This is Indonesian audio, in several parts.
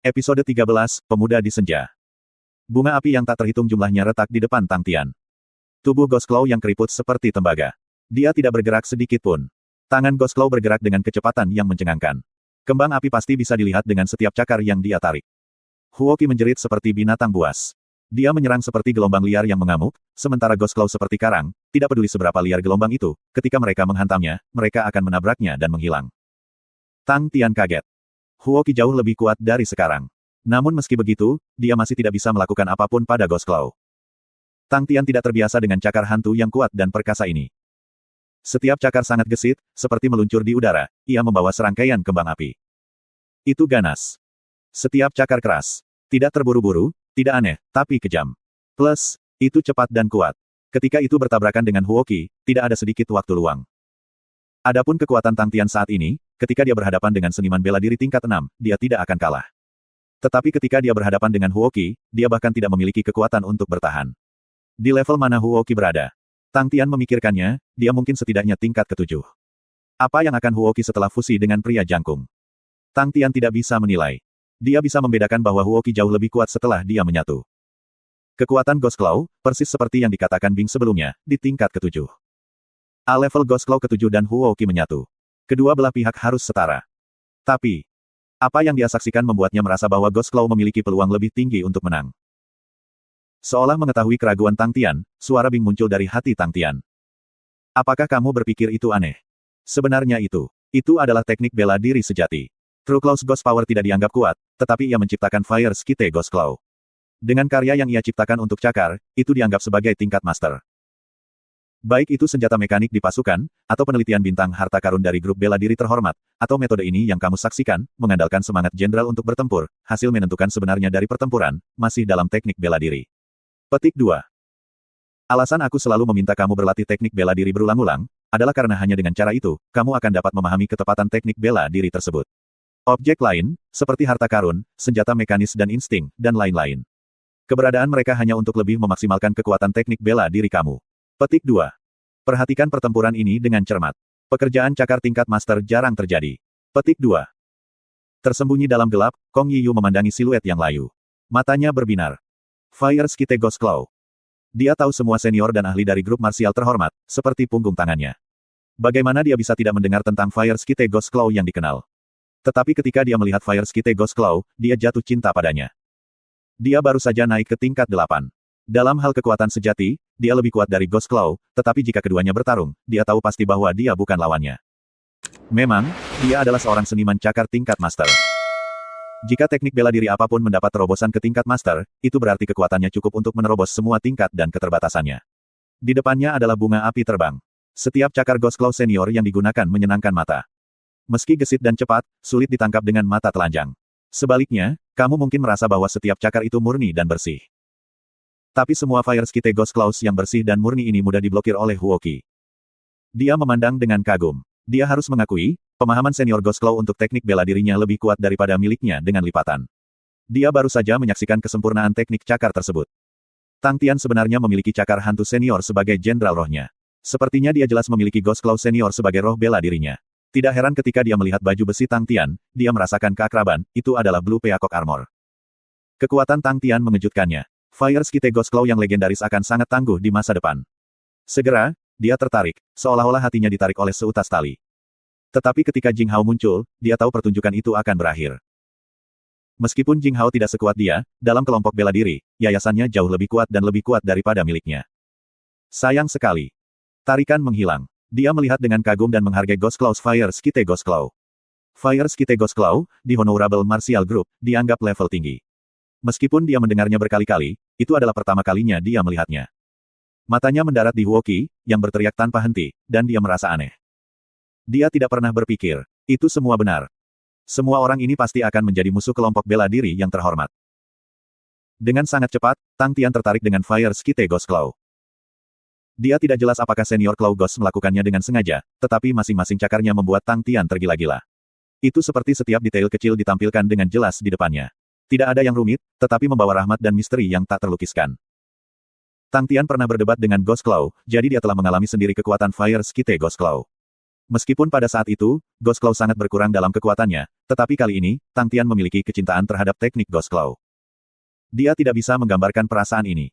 Episode 13, Pemuda di Senja. Bunga api yang tak terhitung jumlahnya retak di depan Tang Tian. Tubuh Ghost Claw yang keriput seperti tembaga. Dia tidak bergerak sedikit pun. Tangan Ghost Claw bergerak dengan kecepatan yang mencengangkan. Kembang api pasti bisa dilihat dengan setiap cakar yang dia tarik. Huoqi menjerit seperti binatang buas. Dia menyerang seperti gelombang liar yang mengamuk, sementara Ghost Claw seperti karang, tidak peduli seberapa liar gelombang itu, ketika mereka menghantamnya, mereka akan menabraknya dan menghilang. Tang Tian kaget. Huoqi jauh lebih kuat dari sekarang. Namun meski begitu, dia masih tidak bisa melakukan apapun pada Ghost Claw. Tang Tian tidak terbiasa dengan cakar hantu yang kuat dan perkasa ini. Setiap cakar sangat gesit, seperti meluncur di udara, ia membawa serangkaian kembang api. Itu ganas. Setiap cakar keras. Tidak terburu-buru, tidak aneh, tapi kejam. Plus, itu cepat dan kuat. Ketika itu bertabrakan dengan Huoqi, tidak ada sedikit waktu luang. Adapun kekuatan Tang Tian saat ini, ketika dia berhadapan dengan seniman bela diri tingkat 6, dia tidak akan kalah. Tetapi ketika dia berhadapan dengan Huoqi, dia bahkan tidak memiliki kekuatan untuk bertahan. Di level mana Huoqi berada? Tang Tian memikirkannya, dia mungkin setidaknya tingkat ke-7. Apa yang akan Huoqi setelah fusi dengan pria jangkung? Tang Tian tidak bisa menilai. Dia bisa membedakan bahwa Huoqi jauh lebih kuat setelah dia menyatu. Kekuatan Ghost Claw, persis seperti yang dikatakan Bing sebelumnya, di tingkat ke-7. A-level Ghost Claw ke-7 dan Huoqi menyatu. Kedua belah pihak harus setara. Tapi, apa yang dia saksikan membuatnya merasa bahwa Ghost Claw memiliki peluang lebih tinggi untuk menang. Seolah mengetahui keraguan Tang Tian, suara Bing muncul dari hati Tang Tian. Apakah kamu berpikir itu aneh? Sebenarnya itu adalah teknik bela diri sejati. True Claw's Ghost Power tidak dianggap kuat, tetapi ia menciptakan Fire Skite Ghost Claw. Dengan karya yang ia ciptakan untuk cakar, itu dianggap sebagai tingkat master. Baik itu senjata mekanik di pasukan, atau penelitian bintang harta karun dari grup bela diri terhormat, atau metode ini yang kamu saksikan, mengandalkan semangat jenderal untuk bertempur, hasil menentukan sebenarnya dari pertempuran, masih dalam teknik bela diri. Petik 2. Alasan aku selalu meminta kamu berlatih teknik bela diri berulang-ulang, adalah karena hanya dengan cara itu, kamu akan dapat memahami ketepatan teknik bela diri tersebut. Objek lain, seperti harta karun, senjata mekanis dan insting, dan lain-lain. Keberadaan mereka hanya untuk lebih memaksimalkan kekuatan teknik bela diri kamu. Petik 2. Perhatikan pertempuran ini dengan cermat. Pekerjaan cakar tingkat master jarang terjadi. Petik 2. Tersembunyi dalam gelap, Kong Yiyu memandangi siluet yang layu. Matanya berbinar. Fire Skite Ghost Claw. Dia tahu semua senior dan ahli dari grup marsial terhormat, seperti punggung tangannya. Bagaimana dia bisa tidak mendengar tentang Fire Skite Ghost Claw yang dikenal? Tetapi ketika dia melihat Fire Skite Ghost Claw, dia jatuh cinta padanya. Dia baru saja naik ke tingkat 8. Dalam hal kekuatan sejati, dia lebih kuat dari Ghost Claw, tetapi jika keduanya bertarung, dia tahu pasti bahwa dia bukan lawannya. Memang, dia adalah seorang seniman cakar tingkat master. Jika teknik bela diri apapun mendapat terobosan ke tingkat master, itu berarti kekuatannya cukup untuk menerobos semua tingkat dan keterbatasannya. Di depannya adalah bunga api terbang. Setiap cakar Ghost Claw senior yang digunakan menyenangkan mata. Meski gesit dan cepat, sulit ditangkap dengan mata telanjang. Sebaliknya, kamu mungkin merasa bahwa setiap cakar itu murni dan bersih. Tapi semua Fire Skite Ghost Claws yang bersih dan murni ini mudah diblokir oleh Huoqi. Dia memandang dengan kagum. Dia harus mengakui, pemahaman senior Ghost Claw untuk teknik bela dirinya lebih kuat daripada miliknya dengan lipatan. Dia baru saja menyaksikan kesempurnaan teknik cakar tersebut. Tang Tian sebenarnya memiliki cakar hantu senior sebagai jenderal rohnya. Sepertinya dia jelas memiliki Ghost Claw senior sebagai roh bela dirinya. Tidak heran ketika dia melihat baju besi Tang Tian, dia merasakan keakraban, itu adalah Blue Peacock Armor. Kekuatan Tang Tian mengejutkannya. Fire Skite Ghost Claw yang legendaris akan sangat tangguh di masa depan. Segera, dia tertarik, seolah-olah hatinya ditarik oleh seutas tali. Tetapi ketika Jing Hao muncul, dia tahu pertunjukan itu akan berakhir. Meskipun Jing Hao tidak sekuat dia, dalam kelompok bela diri, yayasannya jauh lebih kuat dan lebih kuat daripada miliknya. Sayang sekali. Tarikan menghilang. Dia melihat dengan kagum dan menghargai Ghost Claw's Fire Skite Ghost Claw. Fire Skite Ghost Claw, di Honorable Martial Group, dianggap level tinggi. Meskipun dia mendengarnya berkali-kali, itu adalah pertama kalinya dia melihatnya. Matanya mendarat di Huoqi, yang berteriak tanpa henti, dan dia merasa aneh. Dia tidak pernah berpikir, itu semua benar. Semua orang ini pasti akan menjadi musuh kelompok bela diri yang terhormat. Dengan sangat cepat, Tang Tian tertarik dengan Fire Skite Ghost Claw. Dia tidak jelas apakah senior Claw Ghost melakukannya dengan sengaja, tetapi masing-masing cakarnya membuat Tang Tian tergila-gila. Itu seperti setiap detail kecil ditampilkan dengan jelas di depannya. Tidak ada yang rumit, tetapi membawa rahmat dan misteri yang tak terlukiskan. Tang Tian pernah berdebat dengan Ghost Claw, jadi dia telah mengalami sendiri kekuatan Fire Skite Ghost Claw. Meskipun pada saat itu, Ghost Claw sangat berkurang dalam kekuatannya, Tetapi kali ini, Tang Tian memiliki kecintaan terhadap teknik Ghost Claw. Dia tidak bisa menggambarkan perasaan ini.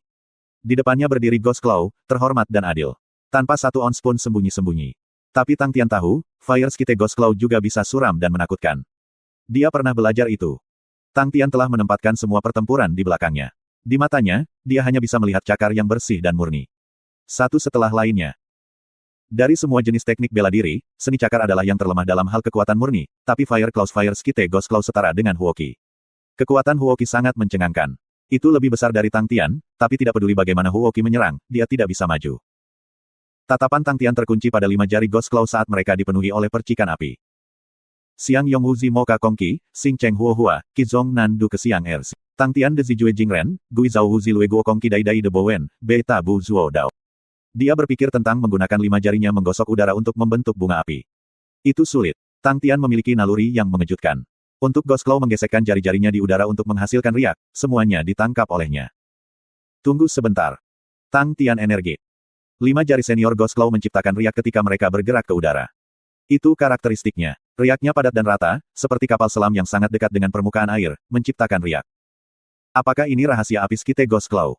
Di depannya berdiri Ghost Claw, terhormat dan adil. Tanpa satu ons pun sembunyi-sembunyi. Tapi Tang Tian tahu, Fire Skite Ghost Claw juga bisa suram dan menakutkan. Dia pernah belajar itu. Tang Tian telah menempatkan semua pertempuran di belakangnya. Di matanya, dia hanya bisa melihat cakar yang bersih dan murni. Satu setelah lainnya. Dari semua jenis teknik bela diri, seni cakar adalah yang terlemah dalam hal kekuatan murni, tapi Fire Skite Ghost Claw setara dengan Huoqi. Kekuatan Huoqi sangat mencengangkan. Itu lebih besar dari Tang Tian, tapi tidak peduli bagaimana Huoqi menyerang, dia tidak bisa maju. Tatapan Tang Tian terkunci pada 5 jari Ghost Claw saat mereka dipenuhi oleh percikan api. Siang Yong Wuzi Moka Kongqi, Xing Cheng Huo Hua, Qizong Nan Du Kesiang Ersi. Tang Tian de Zijue Jingren, Gui Zhao Wuzi Lue Guo Kongqi Dai Dai de Bowen, Beta Bu Zuo Dao. Dia berpikir tentang menggunakan 5 jarinya menggosok udara untuk membentuk bunga api. Itu sulit. Tang Tian memiliki naluri yang mengejutkan. Untuk Ghost Claw menggesekkan jari-jarinya di udara untuk menghasilkan riak, semuanya ditangkap olehnya. Tunggu sebentar. Tang Tian energi. 5 jari senior Ghost Claw menciptakan riak ketika mereka bergerak ke udara. Itu karakteristiknya. Riaknya padat dan rata, seperti kapal selam yang sangat dekat dengan permukaan air, menciptakan riak. Apakah ini rahasia api Skite Ghost Claw?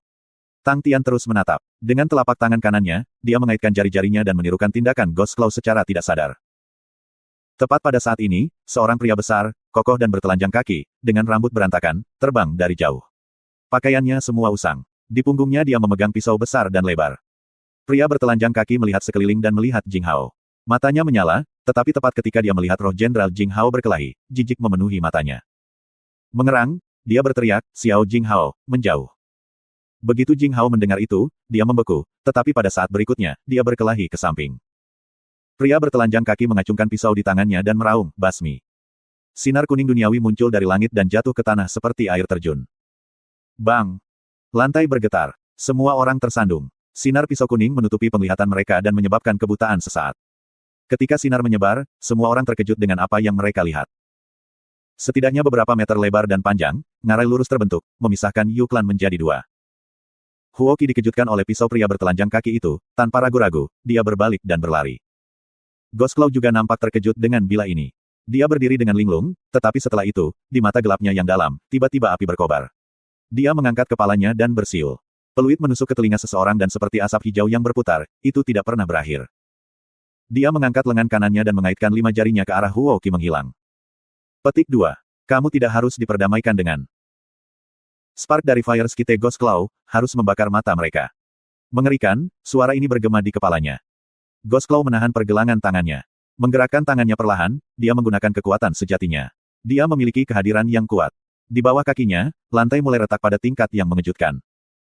Tang Tian terus menatap. Dengan telapak tangan kanannya, dia mengaitkan jari-jarinya dan menirukan tindakan Ghost Claw secara tidak sadar. Tepat pada saat ini, seorang pria besar, kokoh dan bertelanjang kaki, dengan rambut berantakan, terbang dari jauh. Pakaiannya semua usang. Di punggungnya dia memegang pisau besar dan lebar. Pria bertelanjang kaki melihat sekeliling dan melihat Jing Hao. Matanya menyala, tetapi tepat ketika dia melihat roh Jenderal Jing Hao berkelahi, jijik memenuhi matanya. Mengerang, dia berteriak, "Xiao Jing Hao, menjauh." Begitu Jing Hao mendengar itu, dia membeku, tetapi pada saat berikutnya, dia berkelahi ke samping. Pria bertelanjang kaki mengacungkan pisau di tangannya dan meraung, basmi. Sinar kuning duniawi muncul dari langit dan jatuh ke tanah seperti air terjun. Bang! Lantai bergetar. Semua orang tersandung. Sinar pisau kuning menutupi penglihatan mereka dan menyebabkan kebutaan sesaat. Ketika sinar menyebar, semua orang terkejut dengan apa yang mereka lihat. Setidaknya beberapa meter lebar dan panjang, ngarai lurus terbentuk, memisahkan Yu Clan menjadi 2. Huoqi dikejutkan oleh pisau pria bertelanjang kaki itu, tanpa ragu-ragu, dia berbalik dan berlari. Ghost Claw juga nampak terkejut dengan bila ini. Dia berdiri dengan linglung, tetapi setelah itu, di mata gelapnya yang dalam, tiba-tiba api berkobar. Dia mengangkat kepalanya dan bersiul. Peluit menusuk ke telinga seseorang dan seperti asap hijau yang berputar, itu tidak pernah berakhir. Dia mengangkat lengan kanannya dan mengaitkan 5 jarinya ke arah Huoqi menghilang. Petik 2. Kamu tidak harus diperdamaikan dengan spark dari Fire Skite Ghost Claw, harus membakar mata mereka. Mengerikan, suara ini bergema di kepalanya. Ghost Claw menahan pergelangan tangannya. Menggerakkan tangannya perlahan, dia menggunakan kekuatan sejatinya. Dia memiliki kehadiran yang kuat. Di bawah kakinya, lantai mulai retak pada tingkat yang mengejutkan.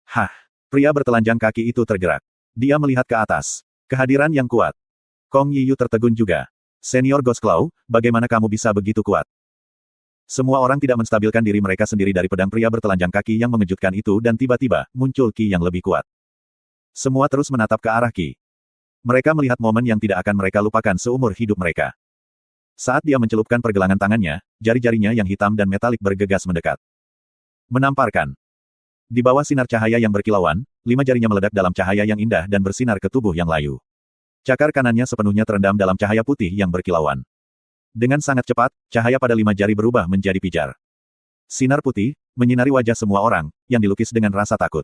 Hah! Pria bertelanjang kaki itu tergerak. Dia melihat ke atas. Kehadiran yang kuat. Kong Yiyu tertegun juga. Senior Ghost Claw, bagaimana kamu bisa begitu kuat? Semua orang tidak menstabilkan diri mereka sendiri dari pedang pria bertelanjang kaki yang mengejutkan itu dan tiba-tiba, muncul Qi yang lebih kuat. Semua terus menatap ke arah Qi. Mereka melihat momen yang tidak akan mereka lupakan seumur hidup mereka. Saat dia mencelupkan pergelangan tangannya, jari-jarinya yang hitam dan metalik bergegas mendekat. Menamparkan. Di bawah sinar cahaya yang berkilauan, 5 jarinya meledak dalam cahaya yang indah dan bersinar ke tubuh yang layu. Cakar kanannya sepenuhnya terendam dalam cahaya putih yang berkilauan. Dengan sangat cepat, cahaya pada 5 jari berubah menjadi pijar. Sinar putih, menyinari wajah semua orang, yang dilukis dengan rasa takut.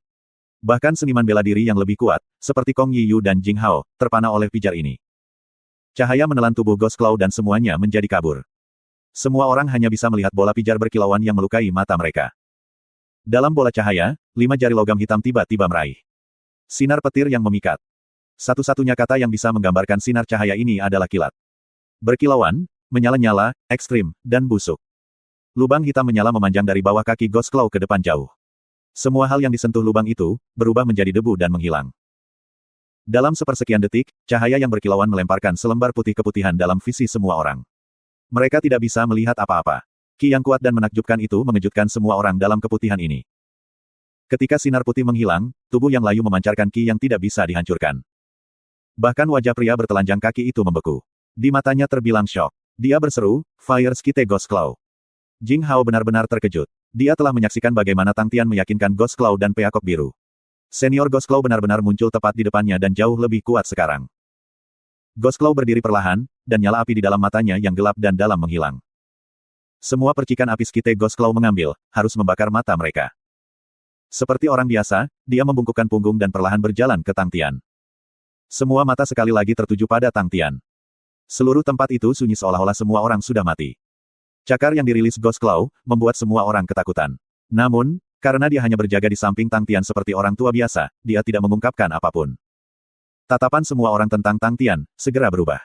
Bahkan seniman bela diri yang lebih kuat, seperti Kong Yiyu dan Jing Hao, terpana oleh pijar ini. Cahaya menelan tubuh Ghost Claw dan semuanya menjadi kabur. Semua orang hanya bisa melihat bola pijar berkilauan yang melukai mata mereka. Dalam bola cahaya, 5 jari logam hitam tiba-tiba meraih. Sinar petir yang memikat. Satu-satunya kata yang bisa menggambarkan sinar cahaya ini adalah kilat. Berkilauan, menyala-nyala, ekstrim, dan busuk. Lubang hitam menyala memanjang dari bawah kaki Ghost Claw ke depan jauh. Semua hal yang disentuh lubang itu, berubah menjadi debu dan menghilang. Dalam sepersekian detik, cahaya yang berkilauan melemparkan selembar putih keputihan dalam visi semua orang. Mereka tidak bisa melihat apa-apa. Qi yang kuat dan menakjubkan itu mengejutkan semua orang dalam keputihan ini. Ketika sinar putih menghilang, tubuh yang layu memancarkan Qi yang tidak bisa dihancurkan. Bahkan wajah pria bertelanjang kaki itu membeku. Di matanya terbilang syok. Dia berseru, "Fire Skite Ghost Claw." Jing Hao benar-benar terkejut. Dia telah menyaksikan bagaimana Tang Tian meyakinkan Ghost Claw dan Peacock Biru. Senior Ghost Claw benar-benar muncul tepat di depannya dan jauh lebih kuat sekarang. Ghost Claw berdiri perlahan, dan nyala api di dalam matanya yang gelap dan dalam menghilang. Semua percikan api Skite Ghost Claw mengambil, harus membakar mata mereka. Seperti orang biasa, dia membungkukkan punggung dan perlahan berjalan ke Tang Tian. Semua mata sekali lagi tertuju pada Tang Tian. Seluruh tempat itu sunyi seolah-olah semua orang sudah mati. Cakar yang dirilis Ghost Claw, membuat semua orang ketakutan. Namun, karena dia hanya berjaga di samping Tang Tian seperti orang tua biasa, dia tidak mengungkapkan apapun. Tatapan semua orang tentang Tang Tian, segera berubah.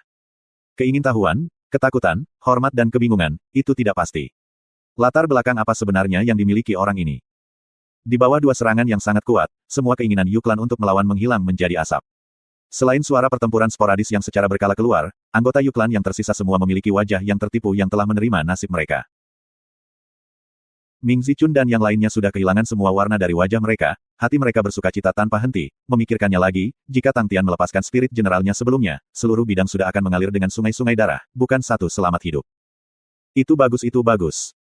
Keingintahuan, ketakutan, hormat dan kebingungan, itu tidak pasti. Latar belakang apa sebenarnya yang dimiliki orang ini? Di bawah dua serangan yang sangat kuat, semua keinginan Yu Clan untuk melawan menghilang menjadi asap. Selain suara pertempuran sporadis yang secara berkala keluar, anggota Yu Clan yang tersisa semua memiliki wajah yang tertipu yang telah menerima nasib mereka. Ming Zichun dan yang lainnya sudah kehilangan semua warna dari wajah mereka, hati mereka bersukacita tanpa henti, memikirkannya lagi, jika Tang Tian melepaskan spirit generalnya sebelumnya, seluruh bidang sudah akan mengalir dengan sungai-sungai darah, bukan satu selamat hidup. Itu bagus itu bagus.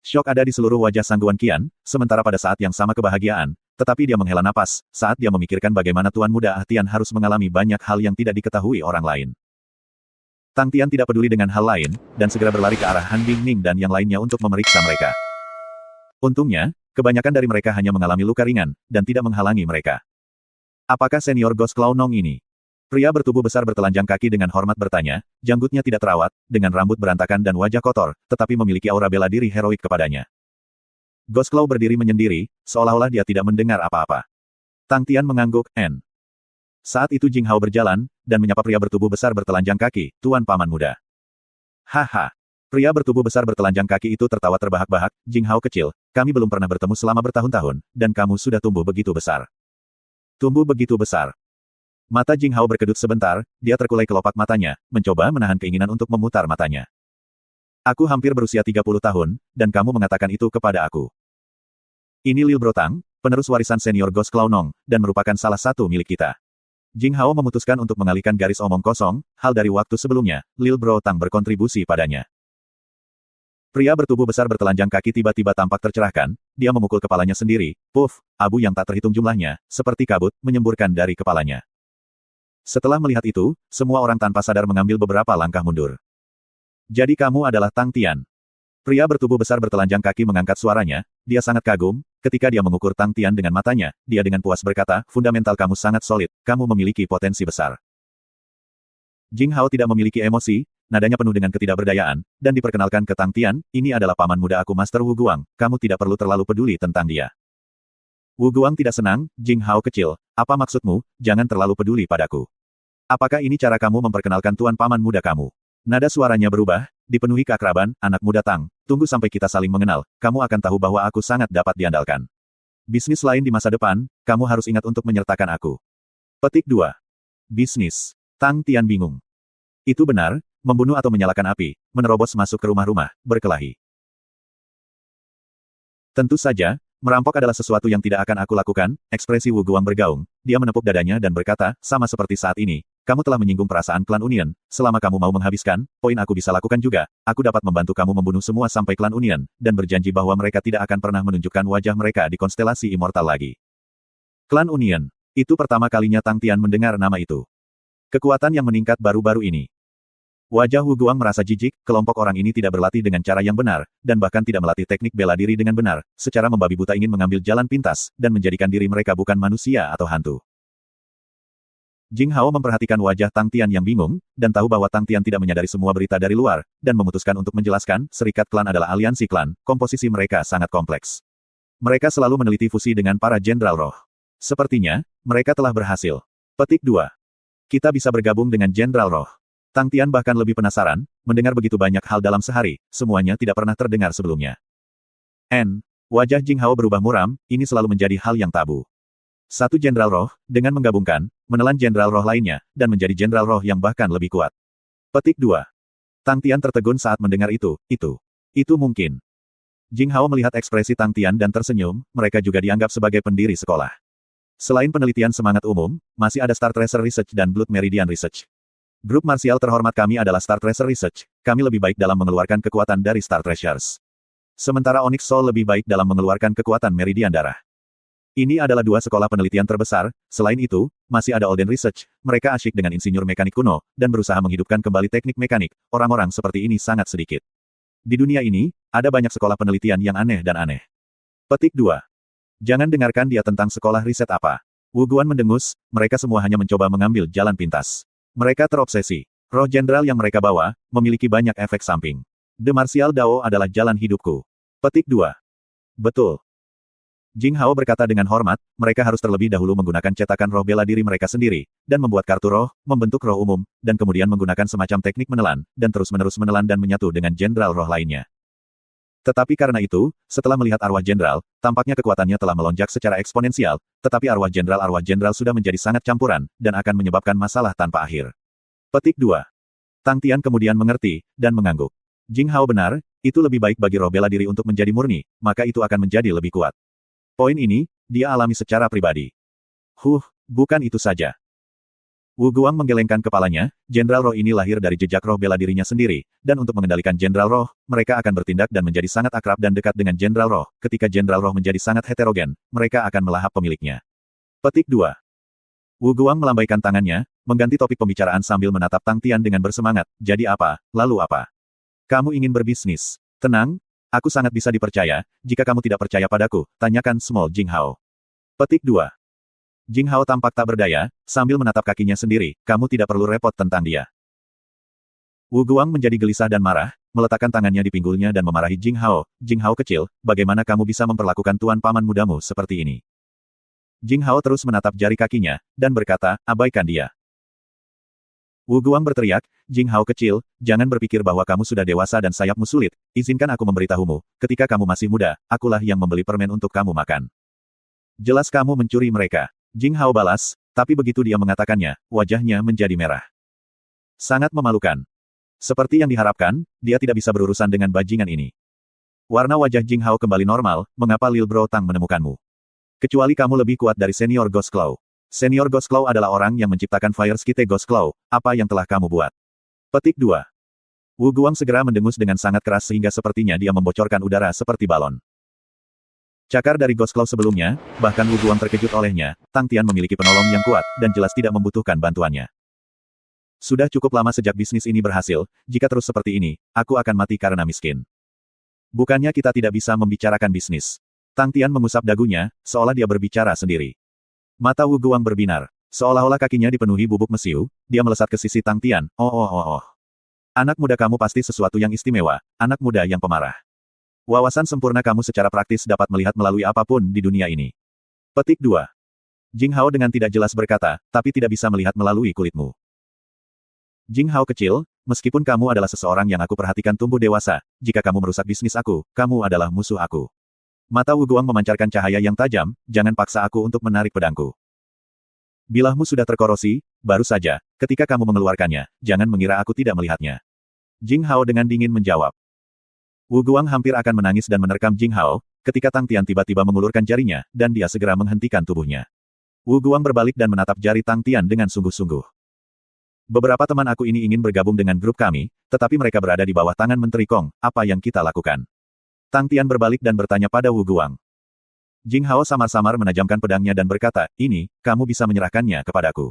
Syok ada di seluruh wajah Sang Guan Qian, sementara pada saat yang sama kebahagiaan, tetapi dia menghela napas, saat dia memikirkan bagaimana Tuan Muda Tian harus mengalami banyak hal yang tidak diketahui orang lain. Tang Tian tidak peduli dengan hal lain, dan segera berlari ke arah Han Bingning dan yang lainnya untuk memeriksa mereka. Untungnya, kebanyakan dari mereka hanya mengalami luka ringan, dan tidak menghalangi mereka. Apakah senior Ghost Claw Nong ini? Pria bertubuh besar bertelanjang kaki dengan hormat bertanya, janggutnya tidak terawat, dengan rambut berantakan dan wajah kotor, tetapi memiliki aura bela diri heroik kepadanya. Ghost Claw berdiri menyendiri, seolah-olah dia tidak mendengar apa-apa. Tang Tian mengangguk, "N." Saat itu Jing Hao berjalan, dan menyapa pria bertubuh besar bertelanjang kaki, "Tuan Paman Muda." "Haha." Pria bertubuh besar bertelanjang kaki itu tertawa terbahak-bahak, "Jing Hao kecil, kami belum pernah bertemu selama bertahun-tahun, dan kamu sudah tumbuh begitu besar." Tumbuh begitu besar. Mata Jing Hao berkedut sebentar, dia terkulai kelopak matanya, mencoba menahan keinginan untuk memutar matanya. "Aku hampir berusia 30 tahun, dan kamu mengatakan itu kepada aku." "Ini Lil Brotang, penerus warisan senior Ghost Claw Nong, dan merupakan salah satu milik kita." Jing Hao memutuskan untuk mengalihkan garis omong kosong, hal dari waktu sebelumnya, Lil Brotang berkontribusi padanya. Pria bertubuh besar bertelanjang kaki tiba-tiba tampak tercerahkan, dia memukul kepalanya sendiri, puff, abu yang tak terhitung jumlahnya, seperti kabut, menyemburkan dari kepalanya. Setelah melihat itu, semua orang tanpa sadar mengambil beberapa langkah mundur. "Jadi kamu adalah Tang Tian?" Pria bertubuh besar bertelanjang kaki mengangkat suaranya, dia sangat kagum, ketika dia mengukur Tang Tian dengan matanya, dia dengan puas berkata, "Fundamental kamu sangat solid, kamu memiliki potensi besar." Jing Hao tidak memiliki emosi, nadanya penuh dengan ketidakberdayaan, dan diperkenalkan ke Tang Tian, "Ini adalah paman muda aku Master Wu Guang, kamu tidak perlu terlalu peduli tentang dia." Wu Guang tidak senang, "Jing Hao kecil, apa maksudmu, jangan terlalu peduli padaku. Apakah ini cara kamu memperkenalkan tuan paman muda kamu?" Nada suaranya berubah, dipenuhi keakraban, "Anak muda Tang, tunggu sampai kita saling mengenal, kamu akan tahu bahwa aku sangat dapat diandalkan. Bisnis lain di masa depan, kamu harus ingat untuk menyertakan aku." Petik 2. Bisnis. Tang Tian bingung. Itu benar, membunuh atau menyalakan api, menerobos masuk ke rumah-rumah, berkelahi. Tentu saja, merampok adalah sesuatu yang tidak akan aku lakukan, ekspresi Wu Guang bergaung, dia menepuk dadanya dan berkata, "Sama seperti saat ini, kamu telah menyinggung perasaan klan Union, selama kamu mau menghabiskan, poin aku bisa lakukan juga, aku dapat membantu kamu membunuh semua sampai klan Union, dan berjanji bahwa mereka tidak akan pernah menunjukkan wajah mereka di konstelasi immortal lagi." Klan Union. Itu pertama kalinya Tang Tian mendengar nama itu. Kekuatan yang meningkat baru-baru ini. Wajah Wu Guang merasa jijik, kelompok orang ini tidak berlatih dengan cara yang benar, dan bahkan tidak melatih teknik bela diri dengan benar, secara membabi buta ingin mengambil jalan pintas, dan menjadikan diri mereka bukan manusia atau hantu. Jing Hao memperhatikan wajah Tang Tian yang bingung, dan tahu bahwa Tang Tian tidak menyadari semua berita dari luar, dan memutuskan untuk menjelaskan, serikat klan adalah aliansi klan, komposisi mereka sangat kompleks. Mereka selalu meneliti fusi dengan para jenderal roh. Sepertinya, mereka telah berhasil. Petik 2. Kita bisa bergabung dengan jenderal roh. Tang Tian bahkan lebih penasaran, mendengar begitu banyak hal dalam sehari, semuanya tidak pernah terdengar sebelumnya. Wajah Jing Hao berubah muram, ini selalu menjadi hal yang tabu. Satu jenderal roh, dengan menggabungkan, menelan jenderal roh lainnya, dan menjadi jenderal roh yang bahkan lebih kuat. Petik 2. Tang Tian tertegun saat mendengar itu mungkin. Jing Hao melihat ekspresi Tang Tian dan tersenyum, mereka juga dianggap sebagai pendiri sekolah. Selain penelitian semangat umum, masih ada Star Tracer Research dan Blood Meridian Research. Grup marsial terhormat kami adalah Star Tracer Research, kami lebih baik dalam mengeluarkan kekuatan dari Star Tracers. Sementara Onyx Soul lebih baik dalam mengeluarkan kekuatan Meridian Darah. Ini adalah dua sekolah penelitian terbesar, selain itu, masih ada Olden Research, mereka asyik dengan insinyur mekanik kuno, dan berusaha menghidupkan kembali teknik mekanik, orang-orang seperti ini sangat sedikit. Di dunia ini, ada banyak sekolah penelitian yang aneh dan aneh. Petik 2. Jangan dengarkan dia tentang sekolah riset apa. Wu Guan mendengus, mereka semua hanya mencoba mengambil jalan pintas. Mereka terobsesi. Roh jenderal yang mereka bawa, memiliki banyak efek samping. The Martial Dao adalah jalan hidupku. Petik 2. Betul. Jing Hao berkata dengan hormat, mereka harus terlebih dahulu menggunakan cetakan roh bela diri mereka sendiri, dan membuat kartu roh, membentuk roh umum, dan kemudian menggunakan semacam teknik menelan, dan terus-menerus menelan dan menyatu dengan jenderal roh lainnya. Tetapi karena itu, setelah melihat arwah jenderal, tampaknya kekuatannya telah melonjak secara eksponensial, tetapi arwah jenderal sudah menjadi sangat campuran, dan akan menyebabkan masalah tanpa akhir. Petik 2. Tang Tian kemudian mengerti, dan mengangguk. Jing Hao benar, itu lebih baik bagi roh bela diri untuk menjadi murni, maka itu akan menjadi lebih kuat. Poin ini, dia alami secara pribadi. Bukan itu saja. Wu Guang menggelengkan kepalanya, jenderal roh ini lahir dari jejak roh bela dirinya sendiri, dan untuk mengendalikan jenderal roh, mereka akan bertindak dan menjadi sangat akrab dan dekat dengan jenderal roh. Ketika jenderal roh menjadi sangat heterogen, mereka akan melahap pemiliknya. Petik 2. Wu Guang melambaikan tangannya, mengganti topik pembicaraan sambil menatap Tang Tian dengan bersemangat. Jadi apa, lalu apa? Kamu ingin berbisnis? Tenang, aku sangat bisa dipercaya. Jika kamu tidak percaya padaku, tanyakan Small Jing Hao. Petik 2. Jing Hao tampak tak berdaya, sambil menatap kakinya sendiri, kamu tidak perlu repot tentang dia. Wu Guang menjadi gelisah dan marah, meletakkan tangannya di pinggulnya dan memarahi Jing Hao kecil, bagaimana kamu bisa memperlakukan tuan paman mudamu seperti ini? Jing Hao terus menatap jari kakinya, dan berkata, abaikan dia. Wu Guang berteriak, Jing Hao kecil, jangan berpikir bahwa kamu sudah dewasa dan sayapmu sulit, izinkan aku memberitahumu, ketika kamu masih muda, akulah yang membeli permen untuk kamu makan. Jelas kamu mencuri mereka. Jing Hao balas, tapi begitu dia mengatakannya, wajahnya menjadi merah. Sangat memalukan. Seperti yang diharapkan, dia tidak bisa berurusan dengan bajingan ini. Warna wajah Jing Hao kembali normal, mengapa Lil Bro Tang menemukanmu? Kecuali kamu lebih kuat dari senior Ghost Claw. Senior Ghost Claw adalah orang yang menciptakan Fire Skite Ghost Claw, apa yang telah kamu buat? Petik 2. Wu Guang segera mendengus dengan sangat keras sehingga sepertinya dia membocorkan udara seperti balon. Cakar dari Ghost Claw sebelumnya, bahkan Wu Guang terkejut olehnya, Tang Tian memiliki penolong yang kuat, dan jelas tidak membutuhkan bantuannya. Sudah cukup lama sejak bisnis ini berhasil, jika terus seperti ini, aku akan mati karena miskin. Bukannya kita tidak bisa membicarakan bisnis. Tang Tian mengusap dagunya, seolah dia berbicara sendiri. Mata Wu Guang berbinar. Seolah-olah kakinya dipenuhi bubuk mesiu, dia melesat ke sisi Tang Tian, Anak muda kamu pasti sesuatu yang istimewa, anak muda yang pemarah. Wawasan sempurna kamu secara praktis dapat melihat melalui apapun di dunia ini. Petik 2. Jing Hao dengan tidak jelas berkata, tapi tidak bisa melihat melalui kulitmu. Jing Hao kecil, meskipun kamu adalah seseorang yang aku perhatikan tumbuh dewasa, jika kamu merusak bisnis aku, kamu adalah musuh aku. Mata Wu Guang memancarkan cahaya yang tajam, jangan paksa aku untuk menarik pedangku. Bilahmu sudah terkorosi, baru saja, ketika kamu mengeluarkannya, jangan mengira aku tidak melihatnya. Jing Hao dengan dingin menjawab. Wu Guang hampir akan menangis dan menerkam Jing Hao, ketika Tang Tian tiba-tiba mengulurkan jarinya, dan dia segera menghentikan tubuhnya. Wu Guang berbalik dan menatap jari Tang Tian dengan sungguh-sungguh. Beberapa teman aku ini ingin bergabung dengan grup kami, tetapi mereka berada di bawah tangan Menteri Kong, apa yang kita lakukan? Tang Tian berbalik dan bertanya pada Wu Guang. Jing Hao samar-samar menajamkan pedangnya dan berkata, ini, kamu bisa menyerahkannya kepadaku.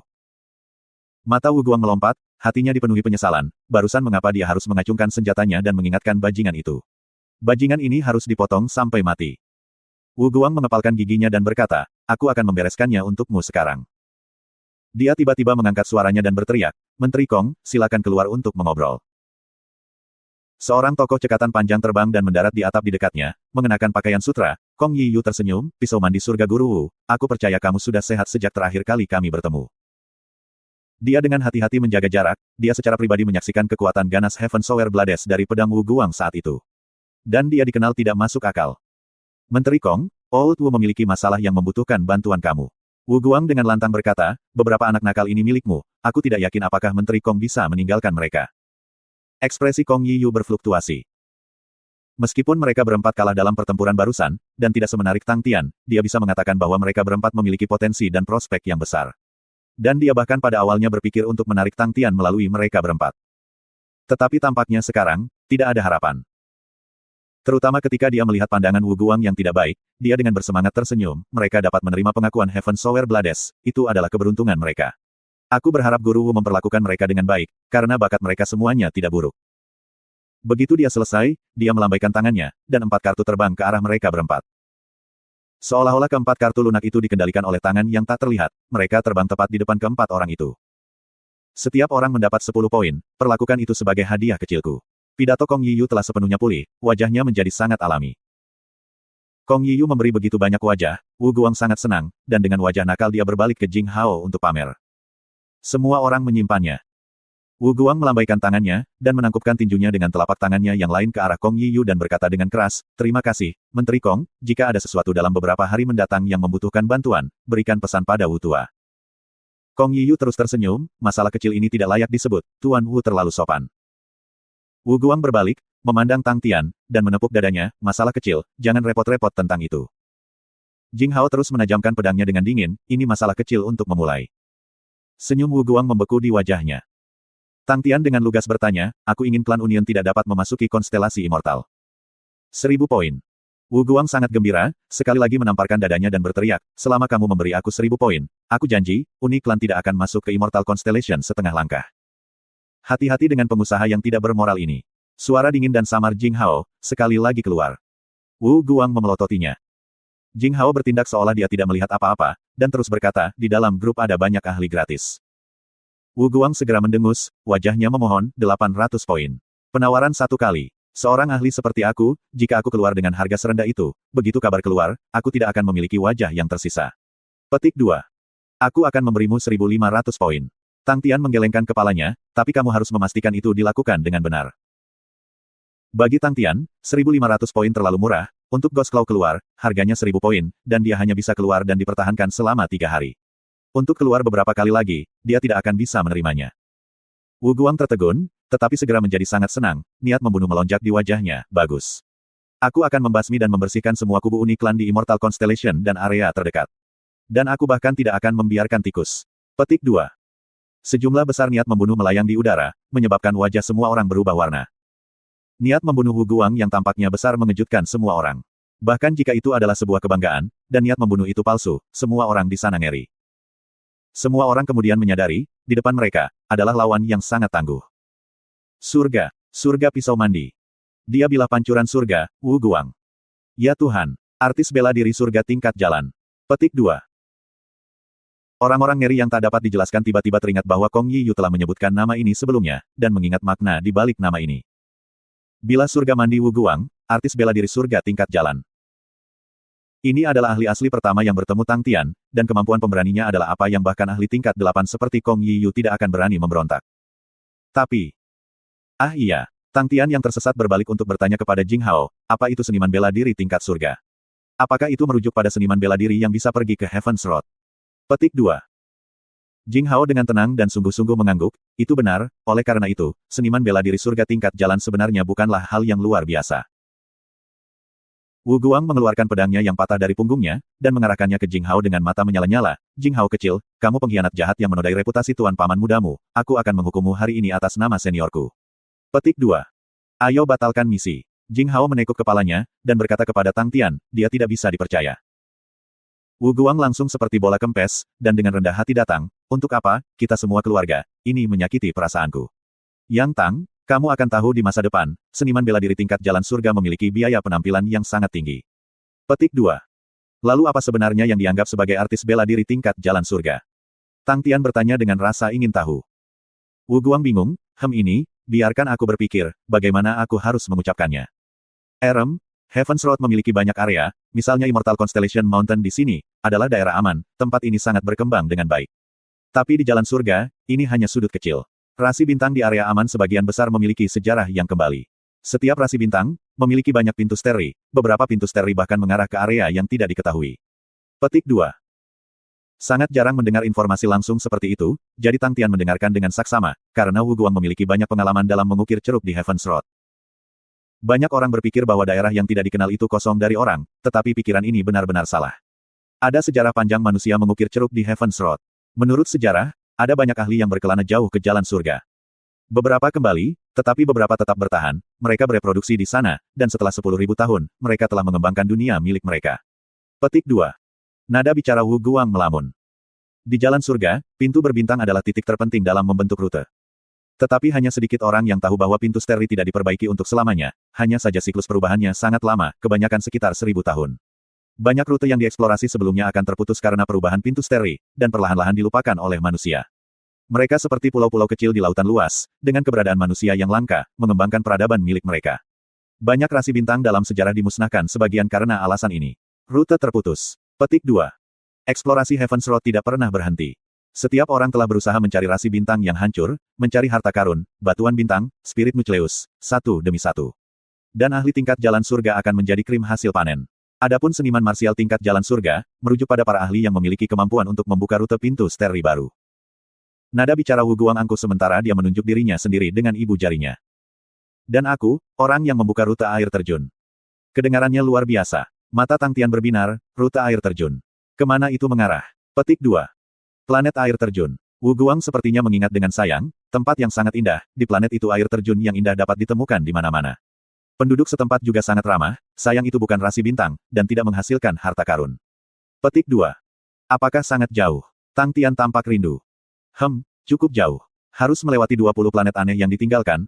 Mata Wu Guang melompat, hatinya dipenuhi penyesalan, barusan mengapa dia harus mengacungkan senjatanya dan mengingatkan bajingan itu. Bajingan ini harus dipotong sampai mati. Wu Guang mengepalkan giginya dan berkata, aku akan membereskannya untukmu sekarang. Dia tiba-tiba mengangkat suaranya dan berteriak, Menteri Kong, silakan keluar untuk mengobrol. Seorang tokoh cekatan panjang terbang dan mendarat di atap di dekatnya, mengenakan pakaian sutra. Kong Yi Yu tersenyum, pisau mandi surga Guru Wu, aku percaya kamu sudah sehat sejak terakhir kali kami bertemu. Dia dengan hati-hati menjaga jarak, dia secara pribadi menyaksikan kekuatan ganas Heaven Shower Blades dari pedang Wu Guang saat itu. Dan dia dikenal tidak masuk akal. Menteri Kong, Old Wu memiliki masalah yang membutuhkan bantuan kamu. Wu Guang dengan lantang berkata, beberapa anak nakal ini milikmu, aku tidak yakin apakah Menteri Kong bisa meninggalkan mereka. Ekspresi Kong Yi Yu berfluktuasi. Meskipun mereka berempat kalah dalam pertempuran barusan, dan tidak semenarik Tang Tian, dia bisa mengatakan bahwa mereka berempat memiliki potensi dan prospek yang besar. Dan dia bahkan pada awalnya berpikir untuk menarik Tang Tian melalui mereka berempat. Tetapi tampaknya sekarang, tidak ada harapan. Terutama ketika dia melihat pandangan Wu Guang yang tidak baik, dia dengan bersemangat tersenyum, mereka dapat menerima pengakuan Heaven Shower Blades, itu adalah keberuntungan mereka. Aku berharap Guru Wu memperlakukan mereka dengan baik, karena bakat mereka semuanya tidak buruk. Begitu dia selesai, dia melambaikan tangannya, dan 4 kartu terbang ke arah mereka berempat. Seolah-olah keempat kartu lunak itu dikendalikan oleh tangan yang tak terlihat, mereka terbang tepat di depan keempat orang itu. Setiap orang mendapat 10 poin, perlakukan itu sebagai hadiah kecilku. Pidato Kong Yiyu telah sepenuhnya pulih, wajahnya menjadi sangat alami. Kong Yiyu memberi begitu banyak wajah, Wu Guang sangat senang, dan dengan wajah nakal dia berbalik ke Jing Hao untuk pamer. Semua orang menyimpannya. Wu Guang melambaikan tangannya, dan menangkupkan tinjunya dengan telapak tangannya yang lain ke arah Kong Yiyu dan berkata dengan keras, "Terima kasih, Menteri Kong, jika ada sesuatu dalam beberapa hari mendatang yang membutuhkan bantuan, berikan pesan pada Wu Tua." Kong Yiyu terus tersenyum, masalah kecil ini tidak layak disebut, Tuan Wu terlalu sopan. Wu Guang berbalik, memandang Tang Tian, dan menepuk dadanya, masalah kecil, jangan repot-repot tentang itu. Jing Hao terus menajamkan pedangnya dengan dingin, ini masalah kecil untuk memulai. Senyum Wu Guang membeku di wajahnya. Tang Tian dengan lugas bertanya, aku ingin klan Union tidak dapat memasuki konstelasi immortal. 1000 poin. Wu Guang sangat gembira, sekali lagi menamparkan dadanya dan berteriak, selama kamu memberi aku 1000 poin, aku janji, Uni klan tidak akan masuk ke Immortal Constellation setengah langkah. Hati-hati dengan pengusaha yang tidak bermoral ini. Suara dingin dan samar Jing Hao, sekali lagi keluar. Wu Guang memelototinya. Jing Hao bertindak seolah dia tidak melihat apa-apa, dan terus berkata, di dalam grup ada banyak ahli gratis. Wu Guang segera mendengus, wajahnya memohon, 800 poin. Penawaran 1 kali. Seorang ahli seperti aku, jika aku keluar dengan harga serendah itu, begitu kabar keluar, aku tidak akan memiliki wajah yang tersisa. Petik 2. Aku akan memberimu 1500 poin. Tang Tian menggelengkan kepalanya, tapi kamu harus memastikan itu dilakukan dengan benar. Bagi Tang Tian, 1500 poin terlalu murah, untuk Ghost Claw keluar, harganya 1000 poin, dan dia hanya bisa keluar dan dipertahankan selama 3 hari. Untuk keluar beberapa kali lagi, dia tidak akan bisa menerimanya. Wu Guang tertegun, tetapi segera menjadi sangat senang, niat membunuh melonjak di wajahnya, bagus. Aku akan membasmi dan membersihkan semua kubu Uni klan di Immortal Constellation dan area terdekat. Dan aku bahkan tidak akan membiarkan tikus. Petik 2. Sejumlah besar niat membunuh melayang di udara, menyebabkan wajah semua orang berubah warna. Niat membunuh Wu Guang yang tampaknya besar mengejutkan semua orang. Bahkan jika itu adalah sebuah kebanggaan, dan niat membunuh itu palsu, semua orang di sana ngeri. Semua orang kemudian menyadari, di depan mereka, adalah lawan yang sangat tangguh. Surga. Surga pisau mandi. Dia bilah pancuran surga, Wu Guang. Ya Tuhan. Artis bela diri surga tingkat jalan. Petik 2. Orang-orang ngeri yang tak dapat dijelaskan tiba-tiba teringat bahwa Kong Yiyu telah menyebutkan nama ini sebelumnya, dan mengingat makna di balik nama ini. Bila surga mandi Wu Guang, artis bela diri surga tingkat jalan. Ini adalah ahli asli pertama yang bertemu Tang Tian, dan kemampuan pemberaninya adalah apa yang bahkan ahli tingkat 8 seperti Kong Yiyu tidak akan berani memberontak. Tapi, iya, Tang Tian yang tersesat berbalik untuk bertanya kepada Jing Hao, apa itu seniman bela diri tingkat surga? Apakah itu merujuk pada seniman bela diri yang bisa pergi ke Heaven's Road? Petik 2. Jing Hao dengan tenang dan sungguh-sungguh mengangguk, itu benar, oleh karena itu, seniman bela diri surga tingkat jalan sebenarnya bukanlah hal yang luar biasa. Wu Guang mengeluarkan pedangnya yang patah dari punggungnya, dan mengarahkannya ke Jing Hao dengan mata menyala-nyala. Jing Hao kecil, kamu pengkhianat jahat yang menodai reputasi tuan paman mudamu, aku akan menghukummu hari ini atas nama seniorku. Petik 2. Ayo batalkan misi. Jing Hao menekuk kepalanya, dan berkata kepada Tang Tian, dia tidak bisa dipercaya. Wu Guang langsung seperti bola kempes, dan dengan rendah hati datang, untuk apa, kita semua keluarga, ini menyakiti perasaanku. Yang Tang, kamu akan tahu di masa depan, seniman bela diri tingkat jalan surga memiliki biaya penampilan yang sangat tinggi. Petik 2. Lalu apa sebenarnya yang dianggap sebagai artis bela diri tingkat jalan surga? Tang Tian bertanya dengan rasa ingin tahu. Wu Guang bingung, ini, biarkan aku berpikir, bagaimana aku harus mengucapkannya. Heaven's Road memiliki banyak area, misalnya Immortal Constellation Mountain di sini, adalah daerah aman, tempat ini sangat berkembang dengan baik. Tapi di jalan surga, ini hanya sudut kecil. Rasi bintang di area aman sebagian besar memiliki sejarah yang kembali. Setiap rasi bintang, memiliki banyak pintu steri, beberapa pintu steri bahkan mengarah ke area yang tidak diketahui. Petik 2. Sangat jarang mendengar informasi langsung seperti itu, jadi Tang Tian mendengarkan dengan saksama, karena Wu Guang memiliki banyak pengalaman dalam mengukir ceruk di Heaven's Road. Banyak orang berpikir bahwa daerah yang tidak dikenal itu kosong dari orang, tetapi pikiran ini benar-benar salah. Ada sejarah panjang manusia mengukir ceruk di Heaven's Road. Menurut sejarah, ada banyak ahli yang berkelana jauh ke jalan surga. Beberapa kembali, tetapi beberapa tetap bertahan, mereka bereproduksi di sana, dan setelah 10.000 tahun, mereka telah mengembangkan dunia milik mereka. Petik 2. Nada bicara Wu Guang melamun. Di jalan surga, pintu berbintang adalah titik terpenting dalam membentuk rute. Tetapi hanya sedikit orang yang tahu bahwa pintu Steri tidak diperbaiki untuk selamanya, hanya saja siklus perubahannya sangat lama, kebanyakan sekitar 1000 tahun. Banyak rute yang dieksplorasi sebelumnya akan terputus karena perubahan pintu Steri, dan perlahan-lahan dilupakan oleh manusia. Mereka seperti pulau-pulau kecil di lautan luas, dengan keberadaan manusia yang langka, mengembangkan peradaban milik mereka. Banyak rasi bintang dalam sejarah dimusnahkan sebagian karena alasan ini. Rute terputus. Petik 2. Eksplorasi Heaven's Road tidak pernah berhenti. Setiap orang telah berusaha mencari rasi bintang yang hancur, mencari harta karun, batuan bintang, spirit nucleus, satu demi satu. Dan ahli tingkat jalan surga akan menjadi krim hasil panen. Adapun seniman marsial tingkat jalan surga, merujuk pada para ahli yang memiliki kemampuan untuk membuka rute pintu Steri baru. Nada bicara Wu Guang angkuh sementara dia menunjuk dirinya sendiri dengan ibu jarinya. Dan aku, orang yang membuka rute air terjun. Kedengarannya luar biasa. Mata Tang Tian berbinar, rute air terjun. Kemana itu mengarah? Petik 2. Planet air terjun. Wu Guang sepertinya mengingat dengan sayang, tempat yang sangat indah, di planet itu air terjun yang indah dapat ditemukan di mana-mana. Penduduk setempat juga sangat ramah, sayang itu bukan rasi bintang, dan tidak menghasilkan harta karun. Petik 2. Apakah sangat jauh? Tang Tian tampak rindu. Cukup jauh. Harus melewati 20 planet aneh yang ditinggalkan,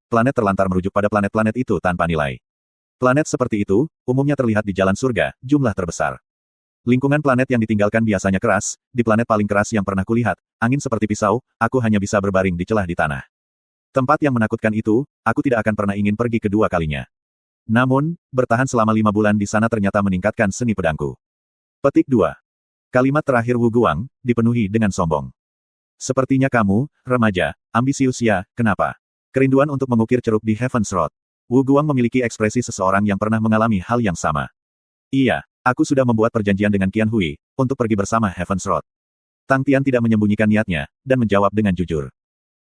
planet terlantar merujuk pada planet-planet itu tanpa nilai. Planet seperti itu, umumnya terlihat di jalan surga, jumlah terbesar. Lingkungan planet yang ditinggalkan biasanya keras, di planet paling keras yang pernah kulihat, angin seperti pisau, aku hanya bisa berbaring di celah di tanah. Tempat yang menakutkan itu, aku tidak akan pernah ingin pergi kedua kalinya. Namun, bertahan selama 5 bulan di sana ternyata meningkatkan seni pedangku. Petik 2. Kalimat terakhir Wu Guang, dipenuhi dengan sombong. Sepertinya kamu, remaja, ambisius ya, kenapa? Kerinduan untuk mengukir ceruk di Heaven's Road. Wu Guang memiliki ekspresi seseorang yang pernah mengalami hal yang sama. Iya. Aku sudah membuat perjanjian dengan Qian Hui, untuk pergi bersama Heaven's Road. Tang Tian tidak menyembunyikan niatnya, dan menjawab dengan jujur.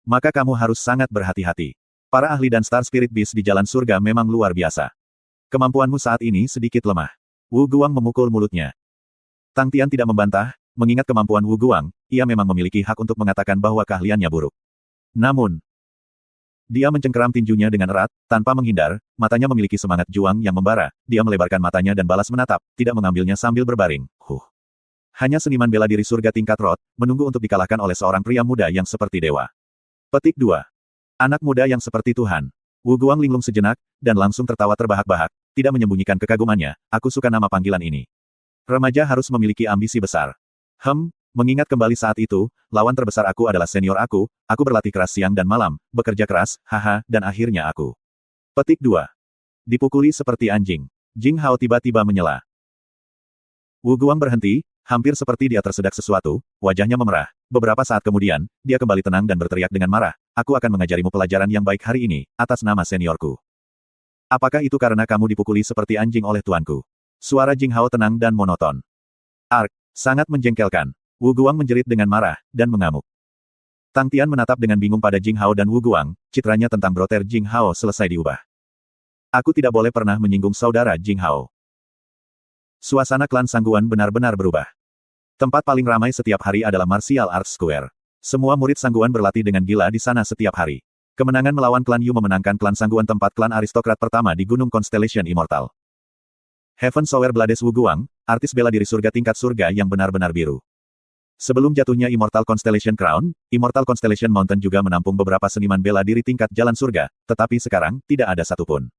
Maka kamu harus sangat berhati-hati. Para ahli dan Star Spirit Beast di jalan surga memang luar biasa. Kemampuanmu saat ini sedikit lemah. Wu Guang memukul mulutnya. Tang Tian tidak membantah, mengingat kemampuan Wu Guang, ia memang memiliki hak untuk mengatakan bahwa keahliannya buruk. Namun, dia mencengkeram tinjunya dengan erat, tanpa menghindar, matanya memiliki semangat juang yang membara, dia melebarkan matanya dan balas menatap, tidak mengambilnya sambil berbaring. Hanya seniman bela diri surga tingkat Roth, menunggu untuk dikalahkan oleh seorang pria muda yang seperti dewa. Petik 2. Anak muda yang seperti Tuhan. Wu Guang linglung sejenak, dan langsung tertawa terbahak-bahak, tidak menyembunyikan kekagumannya, aku suka nama panggilan ini. Remaja harus memiliki ambisi besar. Mengingat kembali saat itu, lawan terbesar aku adalah senior aku berlatih keras siang dan malam, bekerja keras, dan akhirnya aku. Petik 2. Dipukuli seperti anjing. Jing Hao tiba-tiba menyela. Wu Guang berhenti, hampir seperti dia tersedak sesuatu, wajahnya memerah. Beberapa saat kemudian, dia kembali tenang dan berteriak dengan marah, aku akan mengajarimu pelajaran yang baik hari ini, atas nama seniorku. Apakah itu karena kamu dipukuli seperti anjing oleh tuanku? Suara Jing Hao tenang dan monoton. Sangat menjengkelkan. Wu Guang menjerit dengan marah, dan mengamuk. Tang Tian menatap dengan bingung pada Jing Hao dan Wu Guang, citranya tentang broter Jing Hao selesai diubah. Aku tidak boleh pernah menyinggung saudara Jing Hao. Suasana klan Sangguan benar-benar berubah. Tempat paling ramai setiap hari adalah Martial Arts Square. Semua murid Sangguan berlatih dengan gila di sana setiap hari. Kemenangan melawan klan Yu memenangkan klan Sangguan tempat klan aristokrat pertama di Gunung Constellation Immortal. Heaven Sower Blades Wu Guang, artis bela diri surga tingkat surga yang benar-benar biru. Sebelum jatuhnya Immortal Constellation Crown, Immortal Constellation Mountain juga menampung beberapa seniman bela diri tingkat jalan surga, tetapi sekarang, tidak ada satupun.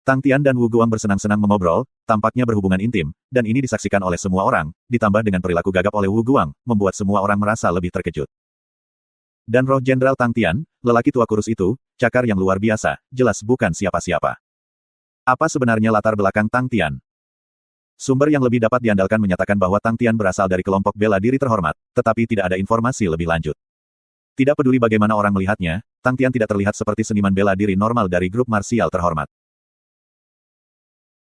Tang Tian dan Wu Guang bersenang-senang mengobrol, tampaknya berhubungan intim, dan ini disaksikan oleh semua orang, ditambah dengan perilaku gagap oleh Wu Guang, membuat semua orang merasa lebih terkejut. Dan roh Jenderal Tang Tian, lelaki tua kurus itu, cakar yang luar biasa, jelas bukan siapa-siapa. Apa sebenarnya latar belakang Tang Tian? Sumber yang lebih dapat diandalkan menyatakan bahwa Tang Tian berasal dari kelompok bela diri terhormat, tetapi tidak ada informasi lebih lanjut. Tidak peduli bagaimana orang melihatnya, Tang Tian tidak terlihat seperti seniman bela diri normal dari grup marsial terhormat.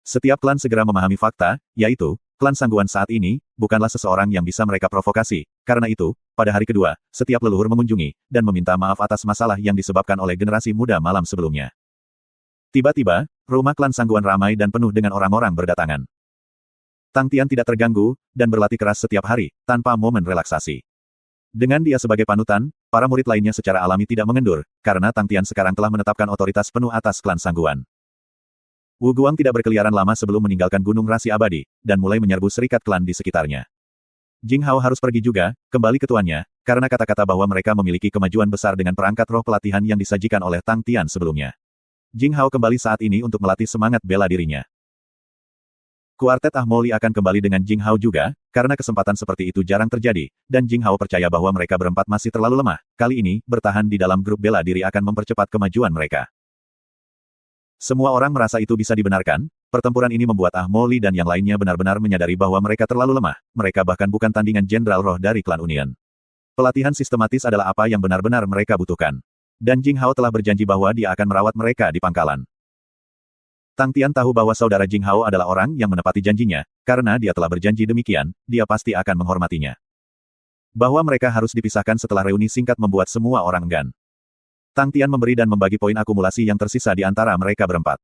Setiap klan segera memahami fakta, yaitu, klan Sangguan saat ini, bukanlah seseorang yang bisa mereka provokasi. Karena itu, pada hari kedua, setiap leluhur mengunjungi, dan meminta maaf atas masalah yang disebabkan oleh generasi muda malam sebelumnya. Tiba-tiba, rumah klan Sangguan ramai dan penuh dengan orang-orang berdatangan. Tang Tian tidak terganggu, dan berlatih keras setiap hari, tanpa momen relaksasi. Dengan dia sebagai panutan, para murid lainnya secara alami tidak mengendur, karena Tang Tian sekarang telah menetapkan otoritas penuh atas klan Sangguan. Wu Guang tidak berkeliaran lama sebelum meninggalkan Gunung Rasi Abadi, dan mulai menyerbu serikat klan di sekitarnya. Jing Hao harus pergi juga, kembali ke tuannya, karena kata-kata bahwa mereka memiliki kemajuan besar dengan perangkat roh pelatihan yang disajikan oleh Tang Tian sebelumnya. Jing Hao kembali saat ini untuk melatih semangat bela dirinya. Kuartet Ah Mo Li akan kembali dengan Jing Hao juga, karena kesempatan seperti itu jarang terjadi, dan Jing Hao percaya bahwa mereka berempat masih terlalu lemah. Kali ini, bertahan di dalam grup bela diri akan mempercepat kemajuan mereka. Semua orang merasa itu bisa dibenarkan, pertempuran ini membuat Ah Mo Li dan yang lainnya benar-benar menyadari bahwa mereka terlalu lemah, mereka bahkan bukan tandingan jenderal roh dari klan Union. Pelatihan sistematis adalah apa yang benar-benar mereka butuhkan. Dan Jing Hao telah berjanji bahwa dia akan merawat mereka di pangkalan. Tang Tian tahu bahwa saudara Jing Hao adalah orang yang menepati janjinya, karena dia telah berjanji demikian, dia pasti akan menghormatinya. Bahwa mereka harus dipisahkan setelah reuni singkat membuat semua orang enggan. Tang Tian memberi dan membagi poin akumulasi yang tersisa di antara mereka berempat.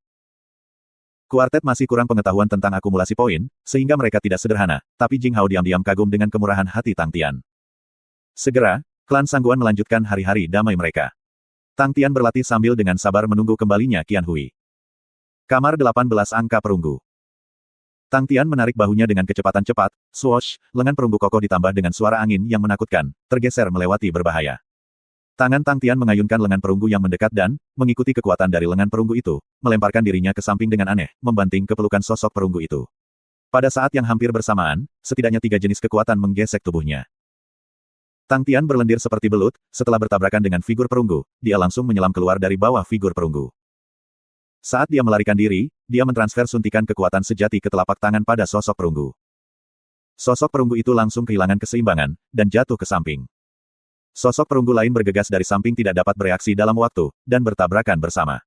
Kuartet masih kurang pengetahuan tentang akumulasi poin, sehingga mereka tidak sederhana, tapi Jing Hao diam-diam kagum dengan kemurahan hati Tang Tian. Segera, klan Sangguan melanjutkan hari-hari damai mereka. Tang Tian berlatih sambil dengan sabar menunggu kembalinya Qian Hui. Kamar 18 angka perunggu. Tang Tian menarik bahunya dengan kecepatan cepat, swoosh, lengan perunggu kokoh ditambah dengan suara angin yang menakutkan, tergeser melewati berbahaya. Tangan Tang Tian mengayunkan lengan perunggu yang mendekat dan, mengikuti kekuatan dari lengan perunggu itu, melemparkan dirinya ke samping dengan aneh, membanting kepelukan sosok perunggu itu. Pada saat yang hampir bersamaan, setidaknya 3 jenis kekuatan menggesek tubuhnya. Tang Tian berlendir seperti belut, setelah bertabrakan dengan figur perunggu, dia langsung menyelam keluar dari bawah figur perunggu. Saat dia melarikan diri, dia mentransfer suntikan kekuatan sejati ke telapak tangan pada sosok perunggu. Sosok perunggu itu langsung kehilangan keseimbangan, dan jatuh ke samping. Sosok perunggu lain bergegas dari samping tidak dapat bereaksi dalam waktu, dan bertabrakan bersama.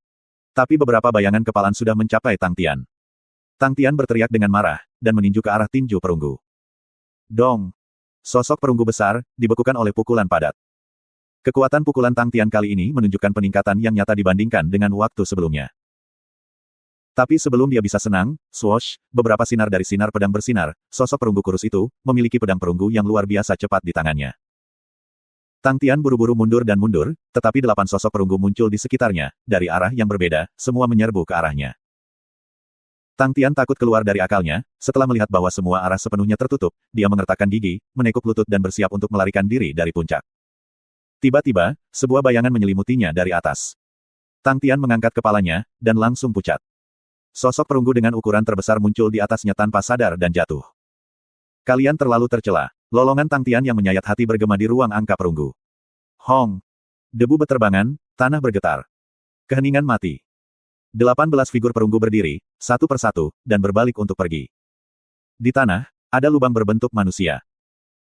Tapi beberapa bayangan kepalan sudah mencapai Tang Tian. Tang Tian berteriak dengan marah, dan meninju ke arah tinju perunggu. Dong! Sosok perunggu besar, dibekukan oleh pukulan padat. Kekuatan pukulan Tang Tian kali ini menunjukkan peningkatan yang nyata dibandingkan dengan waktu sebelumnya. Tapi sebelum dia bisa senang, swoosh, beberapa sinar dari sinar pedang bersinar, sosok perunggu kurus itu, memiliki pedang perunggu yang luar biasa cepat di tangannya. Tang Tian buru-buru mundur dan mundur, tetapi 8 sosok perunggu muncul di sekitarnya, dari arah yang berbeda, semua menyerbu ke arahnya. Tang Tian takut keluar dari akalnya, setelah melihat bahwa semua arah sepenuhnya tertutup, dia mengertakkan gigi, menekuk lutut dan bersiap untuk melarikan diri dari puncak. Tiba-tiba, sebuah bayangan menyelimutinya dari atas. Tang Tian mengangkat kepalanya, dan langsung pucat. Sosok perunggu dengan ukuran terbesar muncul di atasnya tanpa sadar dan jatuh. Kalian terlalu tercela. Lolongan Tang Tian yang menyayat hati bergema di ruang angka perunggu. Hong! Debu beterbangan, tanah bergetar. Keheningan mati. 18 figur perunggu berdiri, satu persatu, dan berbalik untuk pergi. Di tanah, ada lubang berbentuk manusia.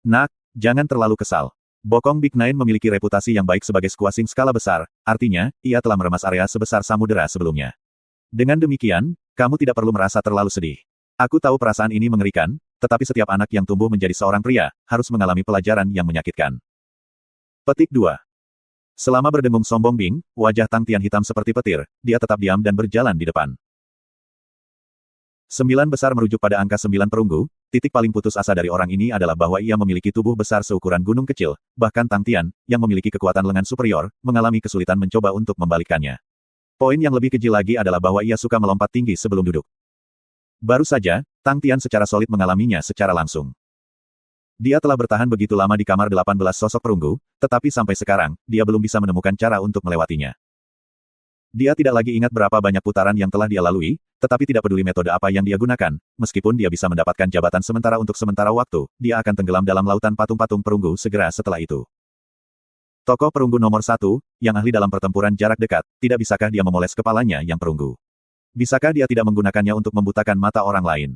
Nak, jangan terlalu kesal. Bokong Big Nine memiliki reputasi yang baik sebagai squashing skala besar, artinya, ia telah meremas area sebesar samudera sebelumnya. Dengan demikian, kamu tidak perlu merasa terlalu sedih. Aku tahu perasaan ini mengerikan, tetapi setiap anak yang tumbuh menjadi seorang pria, harus mengalami pelajaran yang menyakitkan. Petik 2. Selama berdengung sombong Bing, wajah Tang Tian hitam seperti petir, dia tetap diam dan berjalan di depan. 9 besar merujuk pada angka 9 perunggu, titik paling putus asa dari orang ini adalah bahwa ia memiliki tubuh besar seukuran gunung kecil, bahkan Tang Tian, yang memiliki kekuatan lengan superior, mengalami kesulitan mencoba untuk membalikkannya. Poin yang lebih keji lagi adalah bahwa ia suka melompat tinggi sebelum duduk. Baru saja, Tang Tian secara solid mengalaminya secara langsung. Dia telah bertahan begitu lama di kamar 18 sosok perunggu, tetapi sampai sekarang, dia belum bisa menemukan cara untuk melewatinya. Dia tidak lagi ingat berapa banyak putaran yang telah dia lalui, tetapi tidak peduli metode apa yang dia gunakan, meskipun dia bisa mendapatkan jabatan sementara untuk sementara waktu, dia akan tenggelam dalam lautan patung-patung perunggu segera setelah itu. Tokoh perunggu nomor 1, yang ahli dalam pertempuran jarak dekat, tidak bisakah dia memoles kepalanya yang perunggu? Bisakah dia tidak menggunakannya untuk membutakan mata orang lain?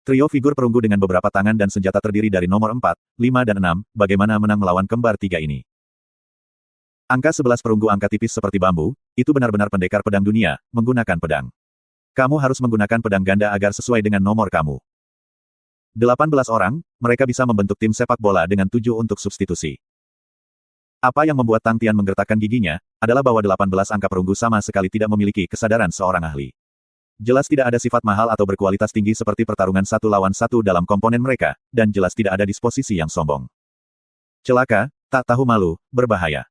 Trio figur perunggu dengan beberapa tangan dan senjata terdiri dari nomor 4, 5 dan 6, bagaimana menang melawan kembar 3 ini? Angka 11 perunggu angka tipis seperti bambu, itu benar-benar pendekar pedang dunia, menggunakan pedang. Kamu harus menggunakan pedang ganda agar sesuai dengan nomor kamu. 18 orang, mereka bisa membentuk tim sepak bola dengan 7 untuk substitusi. Apa yang membuat Tang Tian menggertakkan giginya, adalah bahwa 18 angka perunggu sama sekali tidak memiliki kesadaran seorang ahli. Jelas tidak ada sifat mahal atau berkualitas tinggi seperti pertarungan 1 lawan 1 dalam komponen mereka, dan jelas tidak ada disposisi yang sombong. Celaka, tak tahu malu, berbahaya.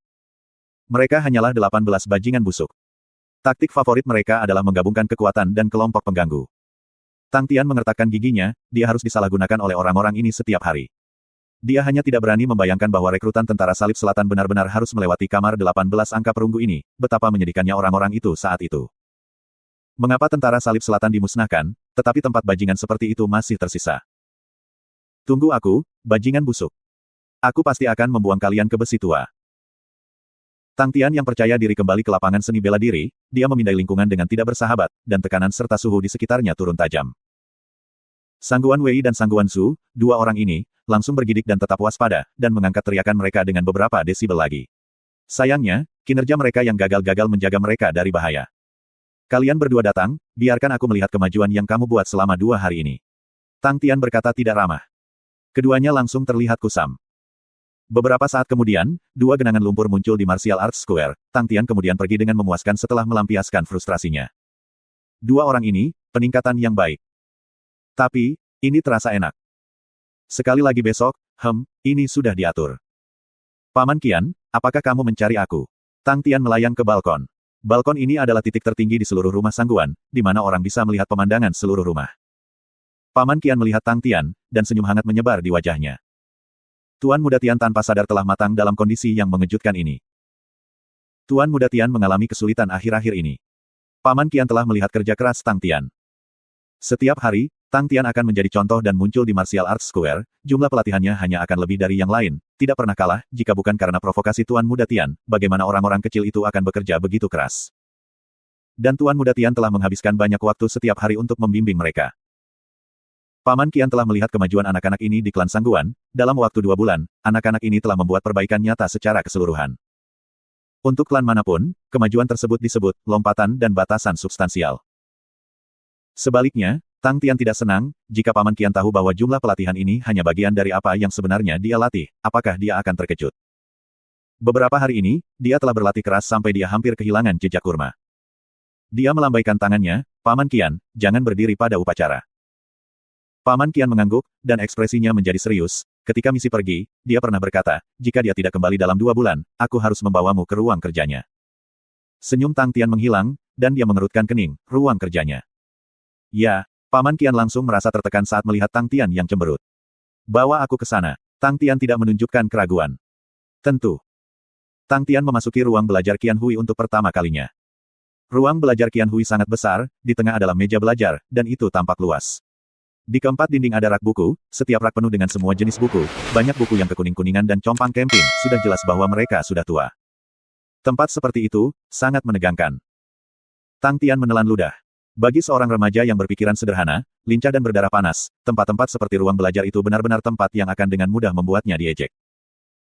Mereka hanyalah 18 bajingan busuk. Taktik favorit mereka adalah menggabungkan kekuatan dan kelompok pengganggu. Tang Tian mengertakkan giginya, dia harus disalahgunakan oleh orang-orang ini setiap hari. Dia hanya tidak berani membayangkan bahwa rekrutan tentara salib selatan benar-benar harus melewati kamar 18 angka perunggu ini, betapa menyedihkannya orang-orang itu saat itu. Mengapa tentara salib selatan dimusnahkan, tetapi tempat bajingan seperti itu masih tersisa? Tunggu aku, bajingan busuk. Aku pasti akan membuang kalian ke besi tua. Tang Tian yang percaya diri kembali ke lapangan seni bela diri, dia memindai lingkungan dengan tidak bersahabat, dan tekanan serta suhu di sekitarnya turun tajam. Sangguan Wei dan Sangguan Su, dua orang ini, langsung bergidik dan tetap waspada, dan mengangkat teriakan mereka dengan beberapa desibel lagi. Sayangnya, kinerja mereka yang gagal-gagal menjaga mereka dari bahaya. Kalian berdua datang, biarkan aku melihat kemajuan yang kamu buat selama 2 hari ini. Tang Tian berkata tidak ramah. Keduanya langsung terlihat kusam. Beberapa saat kemudian, 2 genangan lumpur muncul di Martial Arts Square. Tang Tian kemudian pergi dengan memuaskan setelah melampiaskan frustrasinya. 2 orang ini, peningkatan yang baik. Tapi, ini terasa enak. Sekali lagi besok, ini sudah diatur. Paman Qian, apakah kamu mencari aku? Tang Tian melayang ke balkon. Balkon ini adalah titik tertinggi di seluruh rumah Sangguan, di mana orang bisa melihat pemandangan seluruh rumah. Paman Qian melihat Tang Tian, dan senyum hangat menyebar di wajahnya. Tuan Muda Tian tanpa sadar telah matang dalam kondisi yang mengejutkan ini. Tuan Muda Tian mengalami kesulitan akhir-akhir ini. Paman Qian telah melihat kerja keras Tang Tian. Setiap hari, Tang Tian akan menjadi contoh dan muncul di Martial Arts Square, jumlah pelatihannya hanya akan lebih dari yang lain, tidak pernah kalah, jika bukan karena provokasi Tuan Muda Tian, bagaimana orang-orang kecil itu akan bekerja begitu keras. Dan Tuan Muda Tian telah menghabiskan banyak waktu setiap hari untuk membimbing mereka. Paman Qian telah melihat kemajuan anak-anak ini di klan Sangguan, dalam waktu 2 bulan, anak-anak ini telah membuat perbaikan nyata secara keseluruhan. Untuk klan manapun, kemajuan tersebut disebut lompatan dan batasan substansial. Sebaliknya, Tang Tian tidak senang, jika Paman Qian tahu bahwa jumlah pelatihan ini hanya bagian dari apa yang sebenarnya dia latih, apakah dia akan terkejut. Beberapa hari ini, dia telah berlatih keras sampai dia hampir kehilangan jejak kurma. Dia melambaikan tangannya, Paman Qian, jangan berdiri pada upacara. Paman Qian mengangguk, dan ekspresinya menjadi serius. Ketika misi pergi, dia pernah berkata, jika dia tidak kembali dalam 2 bulan, aku harus membawamu ke ruang kerjanya. Senyum Tang Tian menghilang, dan dia mengerutkan kening, ruang kerjanya. Ya. Paman Qian langsung merasa tertekan saat melihat Tang Tian yang cemberut. Bawa aku ke sana. Tang Tian tidak menunjukkan keraguan. Tentu. Tang Tian memasuki ruang belajar Qian Hui untuk pertama kalinya. Ruang belajar Qian Hui sangat besar, di tengah adalah meja belajar, dan itu tampak luas. Di keempat dinding ada rak buku, setiap rak penuh dengan semua jenis buku, banyak buku yang kekuning-kuningan dan compang camping, sudah jelas bahwa mereka sudah tua. Tempat seperti itu, sangat menegangkan. Tang Tian menelan ludah. Bagi seorang remaja yang berpikiran sederhana, lincah dan berdarah panas, tempat-tempat seperti ruang belajar itu benar-benar tempat yang akan dengan mudah membuatnya diejek.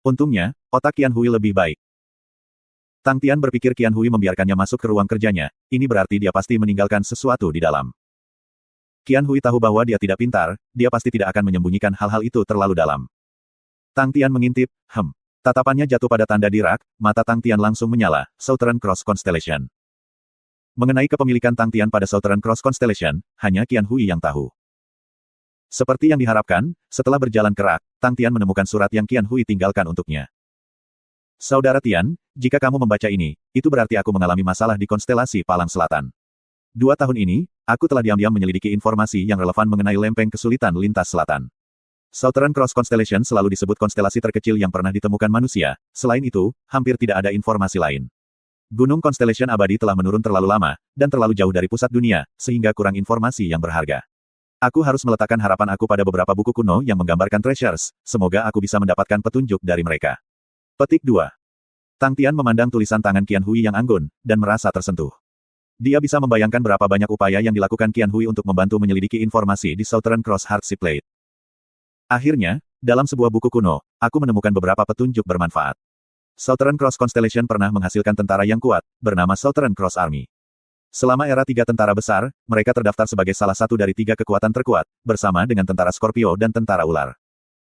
Untungnya, otak Qian Hui lebih baik. Tang Tian berpikir Qian Hui membiarkannya masuk ke ruang kerjanya, ini berarti dia pasti meninggalkan sesuatu di dalam. Qian Hui tahu bahwa dia tidak pintar, dia pasti tidak akan menyembunyikan hal-hal itu terlalu dalam. Tang Tian mengintip, Tatapannya jatuh pada tanda di rak, mata Tang Tian langsung menyala, Southern Cross Constellation. Mengenai kepemilikan Tang Tian pada Southern Cross Constellation, hanya Qian Hui yang tahu. Seperti yang diharapkan, setelah berjalan ke rak, Tang Tian menemukan surat yang Qian Hui tinggalkan untuknya. Saudara Tian, jika kamu membaca ini, itu berarti aku mengalami masalah di konstelasi Palang Selatan. 2 tahun ini, aku telah diam-diam menyelidiki informasi yang relevan mengenai lempeng kesulitan lintas selatan. Southern Cross Constellation selalu disebut konstelasi terkecil yang pernah ditemukan manusia, selain itu, hampir tidak ada informasi lain. Gunung Constellation abadi telah menurun terlalu lama, dan terlalu jauh dari pusat dunia, sehingga kurang informasi yang berharga. Aku harus meletakkan harapan aku pada beberapa buku kuno yang menggambarkan treasures, semoga aku bisa mendapatkan petunjuk dari mereka. Petik 2. Tang Tian memandang tulisan tangan Qian Hui yang anggun, dan merasa tersentuh. Dia bisa membayangkan berapa banyak upaya yang dilakukan Qian Hui untuk membantu menyelidiki informasi di Southern Cross Heartsea Plate. Akhirnya, dalam sebuah buku kuno, aku menemukan beberapa petunjuk bermanfaat. Southern Cross Constellation pernah menghasilkan tentara yang kuat, bernama Southern Cross Army. Selama era 3 tentara besar, mereka terdaftar sebagai salah satu dari 3 kekuatan terkuat, bersama dengan tentara Scorpio dan tentara ular.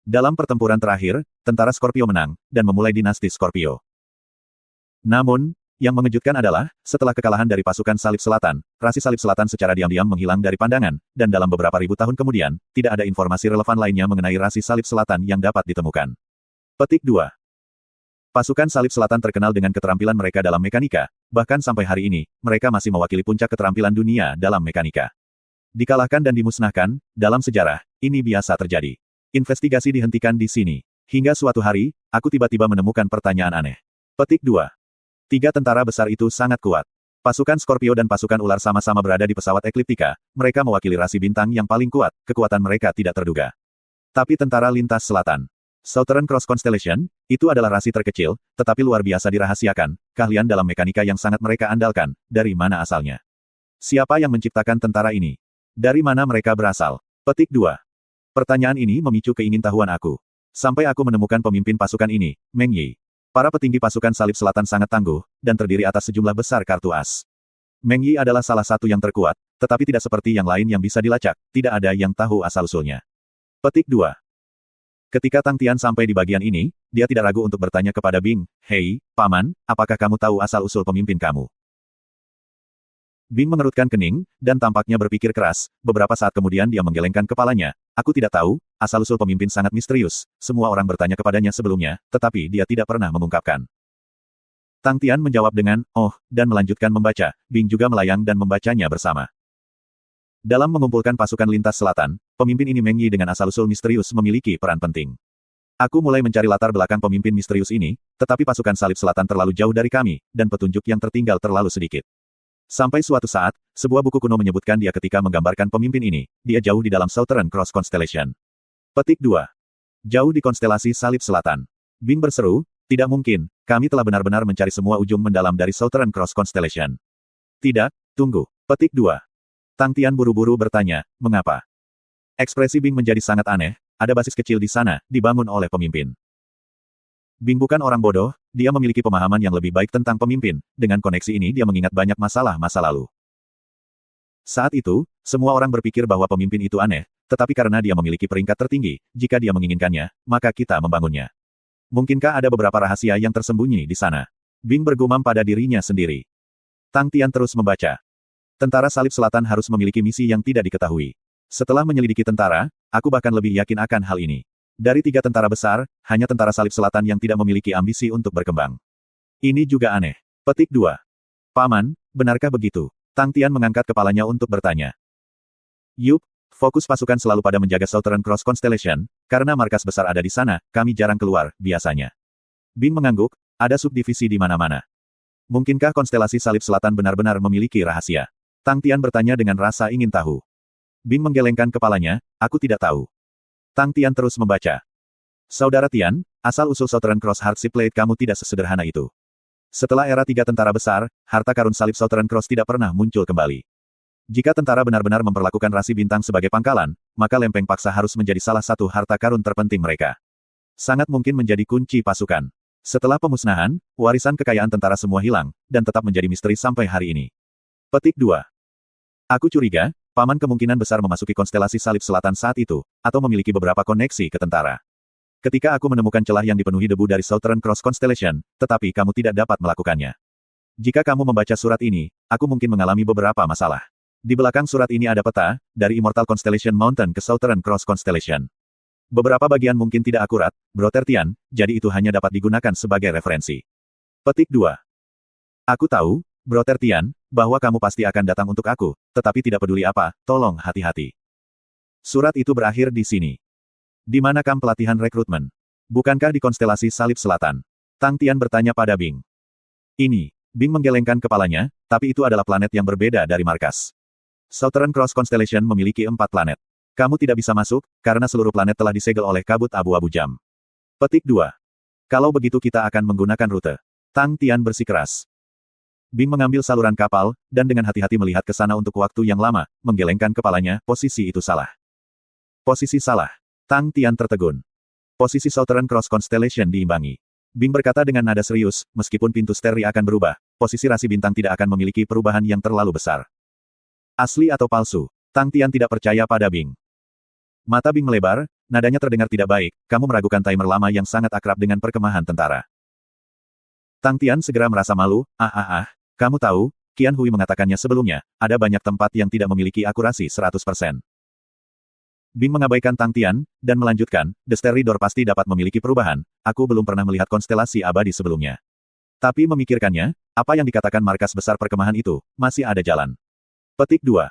Dalam pertempuran terakhir, tentara Scorpio menang, dan memulai dinasti Scorpio. Namun, yang mengejutkan adalah, setelah kekalahan dari pasukan Salib Selatan, rasi Salib Selatan secara diam-diam menghilang dari pandangan, dan dalam beberapa ribu tahun kemudian, tidak ada informasi relevan lainnya mengenai rasi Salib Selatan yang dapat ditemukan. Petik 2. Pasukan Salib Selatan terkenal dengan keterampilan mereka dalam mekanika, bahkan sampai hari ini, mereka masih mewakili puncak keterampilan dunia dalam mekanika. Dikalahkan dan dimusnahkan, dalam sejarah, ini biasa terjadi. Investigasi dihentikan di sini. Hingga suatu hari, aku tiba-tiba menemukan pertanyaan aneh. Petik 2. 3 tentara besar itu sangat kuat. Pasukan Scorpio dan pasukan ular sama-sama berada di pesawat Ekliptika, mereka mewakili rasi bintang yang paling kuat, kekuatan mereka tidak terduga. Tapi tentara lintas selatan, Southern Cross Constellation, itu adalah rasi terkecil, tetapi luar biasa dirahasiakan, keahlian dalam mekanika yang sangat mereka andalkan, dari mana asalnya? Siapa yang menciptakan tentara ini? Dari mana mereka berasal? Petik 2. Pertanyaan ini memicu keingintahuan aku. Sampai aku menemukan pemimpin pasukan ini, Meng Yi. Para petinggi pasukan Salib Selatan sangat tangguh, dan terdiri atas sejumlah besar kartu as. Meng Yi adalah salah satu yang terkuat, tetapi tidak seperti yang lain yang bisa dilacak, tidak ada yang tahu asal-usulnya. Petik 2. Ketika Tang Tian sampai di bagian ini, dia tidak ragu untuk bertanya kepada Bing, "Hei, Paman, apakah kamu tahu asal-usul pemimpin kamu?" Bing mengerutkan kening, dan tampaknya berpikir keras, beberapa saat kemudian dia menggelengkan kepalanya. "Aku tidak tahu, asal-usul pemimpin sangat misterius, semua orang bertanya kepadanya sebelumnya, tetapi dia tidak pernah mengungkapkan." Tang Tian menjawab dengan, "Oh," dan melanjutkan membaca. Bing juga melayang dan membacanya bersama. Dalam mengumpulkan pasukan lintas selatan, pemimpin ini Meng Yi dengan asal-usul misterius memiliki peran penting. Aku mulai mencari latar belakang pemimpin misterius ini, tetapi pasukan Salib Selatan terlalu jauh dari kami, dan petunjuk yang tertinggal terlalu sedikit. Sampai suatu saat, sebuah buku kuno menyebutkan dia ketika menggambarkan pemimpin ini, dia jauh di dalam Southern Cross Constellation. Petik 2. Jauh di konstelasi Salib Selatan. Bing berseru, "Tidak mungkin, kami telah benar-benar mencari semua ujung mendalam dari Southern Cross Constellation." "Tidak, tunggu." Petik 2. Tang Tian buru-buru bertanya, "Mengapa?" Ekspresi Bing menjadi sangat aneh, ada basis kecil di sana, dibangun oleh pemimpin. Bing bukan orang bodoh, dia memiliki pemahaman yang lebih baik tentang pemimpin, dengan koneksi ini dia mengingat banyak masalah masa lalu. Saat itu, semua orang berpikir bahwa pemimpin itu aneh, tetapi karena dia memiliki peringkat tertinggi, jika dia menginginkannya, maka kita membangunnya. Mungkinkah ada beberapa rahasia yang tersembunyi di sana? Bing bergumam pada dirinya sendiri. Tang Tian terus membaca. Tentara Salib Selatan harus memiliki misi yang tidak diketahui. Setelah menyelidiki tentara, aku bahkan lebih yakin akan hal ini. Dari 3 tentara besar, hanya tentara Salib Selatan yang tidak memiliki ambisi untuk berkembang. Ini juga aneh. Petik 2. Paman, benarkah begitu? Tang Tian mengangkat kepalanya untuk bertanya. Yup, fokus pasukan selalu pada menjaga Southern Cross Constellation, karena markas besar ada di sana, kami jarang keluar, biasanya. Bing mengangguk, ada subdivisi di mana-mana. Mungkinkah konstelasi Salib Selatan benar-benar memiliki rahasia? Tang Tian bertanya dengan rasa ingin tahu. Bing menggelengkan kepalanya, aku tidak tahu. Tang Tian terus membaca. Saudara Tian, asal-usul Southern Cross Hardship Plate kamu tidak sesederhana itu. Setelah era 3 tentara besar, harta karun salib Southern Cross tidak pernah muncul kembali. Jika tentara benar-benar memperlakukan rasi bintang sebagai pangkalan, maka lempeng paksa harus menjadi salah satu harta karun terpenting mereka. Sangat mungkin menjadi kunci pasukan. Setelah pemusnahan, warisan kekayaan tentara semua hilang, dan tetap menjadi misteri sampai hari ini. Petik 2. Aku curiga, Paman kemungkinan besar memasuki konstelasi Salib Selatan saat itu, atau memiliki beberapa koneksi ke tentara. Ketika aku menemukan celah yang dipenuhi debu dari Southern Cross Constellation, tetapi kamu tidak dapat melakukannya. Jika kamu membaca surat ini, aku mungkin mengalami beberapa masalah. Di belakang surat ini ada peta, dari Immortal Constellation Mountain ke Southern Cross Constellation. Beberapa bagian mungkin tidak akurat, Bro Tertian, jadi itu hanya dapat digunakan sebagai referensi. Petik 2. Aku tahu, Bro Tertian, bahwa kamu pasti akan datang untuk aku, tetapi tidak peduli apa, tolong hati-hati. Surat itu berakhir di sini. Di mana kamp pelatihan rekrutmen? Bukankah di konstelasi Salib Selatan? Tang Tian bertanya pada Bing. Ini, Bing menggelengkan kepalanya, tapi itu adalah planet yang berbeda dari markas. Southern Cross Constellation memiliki 4 planet. Kamu tidak bisa masuk, karena seluruh planet telah disegel oleh kabut abu-abu jam. Petik 2. Kalau begitu kita akan menggunakan rute. Tang Tian bersikeras. Bing mengambil saluran kapal, dan dengan hati-hati melihat ke sana untuk waktu yang lama, menggelengkan kepalanya, posisi itu salah. Posisi salah. Tang Tian tertegun. Posisi Southern Cross Constellation diimbangi. Bing berkata dengan nada serius, meskipun pintu steri akan berubah, posisi rasi bintang tidak akan memiliki perubahan yang terlalu besar. Asli atau palsu? Tang Tian tidak percaya pada Bing. Mata Bing melebar, nadanya terdengar tidak baik, kamu meragukan timer lama yang sangat akrab dengan perkemahan tentara. Tang Tian segera merasa malu, kamu tahu, Qian Hui mengatakannya sebelumnya, ada banyak tempat yang tidak memiliki akurasi 100%. Bing mengabaikan Tang Tian, dan melanjutkan, The Starry Door pasti dapat memiliki perubahan, aku belum pernah melihat konstelasi abadi sebelumnya. Tapi memikirkannya, apa yang dikatakan markas besar perkemahan itu, masih ada jalan. Petik 2.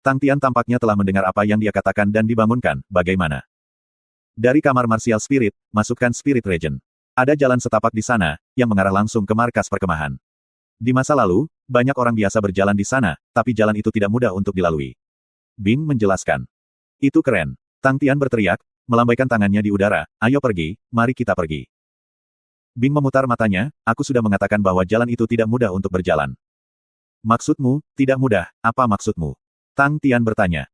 Tang Tian tampaknya telah mendengar apa yang dia katakan dan dibangunkan, bagaimana? Dari kamar Martial Spirit, masukkan Spirit Regen. Ada jalan setapak di sana, yang mengarah langsung ke markas perkemahan. Di masa lalu, banyak orang biasa berjalan di sana, tapi jalan itu tidak mudah untuk dilalui. Bing menjelaskan. Itu keren. Tang Tian berteriak, melambaikan tangannya di udara, ayo pergi, mari kita pergi. Bing memutar matanya, aku sudah mengatakan bahwa jalan itu tidak mudah untuk berjalan. Maksudmu, tidak mudah, apa maksudmu? Tang Tian bertanya.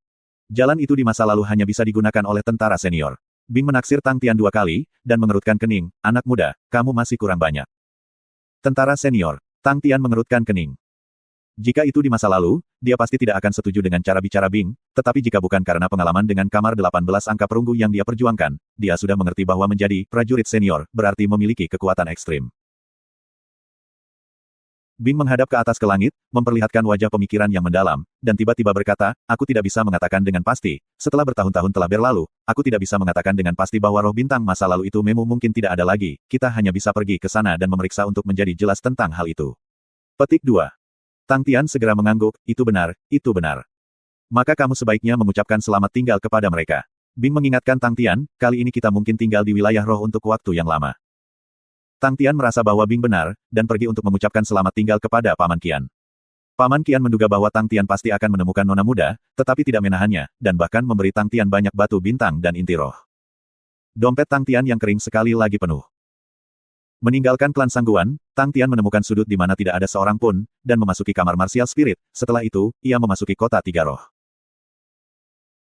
Jalan itu di masa lalu hanya bisa digunakan oleh tentara senior. Bing menaksir Tang Tian 2 kali, dan mengerutkan kening, anak muda, kamu masih kurang banyak. Tentara senior. Tang Tian mengerutkan kening. Jika itu di masa lalu, dia pasti tidak akan setuju dengan cara bicara Bing, tetapi jika bukan karena pengalaman dengan kamar 18 angka perunggu yang dia perjuangkan, dia sudah mengerti bahwa menjadi prajurit senior berarti memiliki kekuatan ekstrim. Bing menghadap ke atas ke langit, memperlihatkan wajah pemikiran yang mendalam, dan tiba-tiba berkata, aku tidak bisa mengatakan dengan pasti, setelah bertahun-tahun telah berlalu, aku tidak bisa mengatakan dengan pasti bahwa roh bintang masa lalu itu mungkin tidak ada lagi, kita hanya bisa pergi ke sana dan memeriksa untuk menjadi jelas tentang hal itu. Petik 2. Tang Tian segera mengangguk, itu benar, itu benar. Maka kamu sebaiknya mengucapkan selamat tinggal kepada mereka. Bing mengingatkan Tang Tian, kali ini kita mungkin tinggal di wilayah roh untuk waktu yang lama. Tang Tian merasa bahwa Bing benar, dan pergi untuk mengucapkan selamat tinggal kepada Paman Qian. Paman Qian menduga bahwa Tang Tian pasti akan menemukan nona muda, tetapi tidak menahannya, dan bahkan memberi Tang Tian banyak batu bintang dan inti roh. Dompet Tang Tian yang kering sekali lagi penuh. Meninggalkan klan Sangguan, Tang Tian menemukan sudut di mana tidak ada seorang pun, dan memasuki kamar Martial Spirit. Setelah itu, ia memasuki kota tiga roh.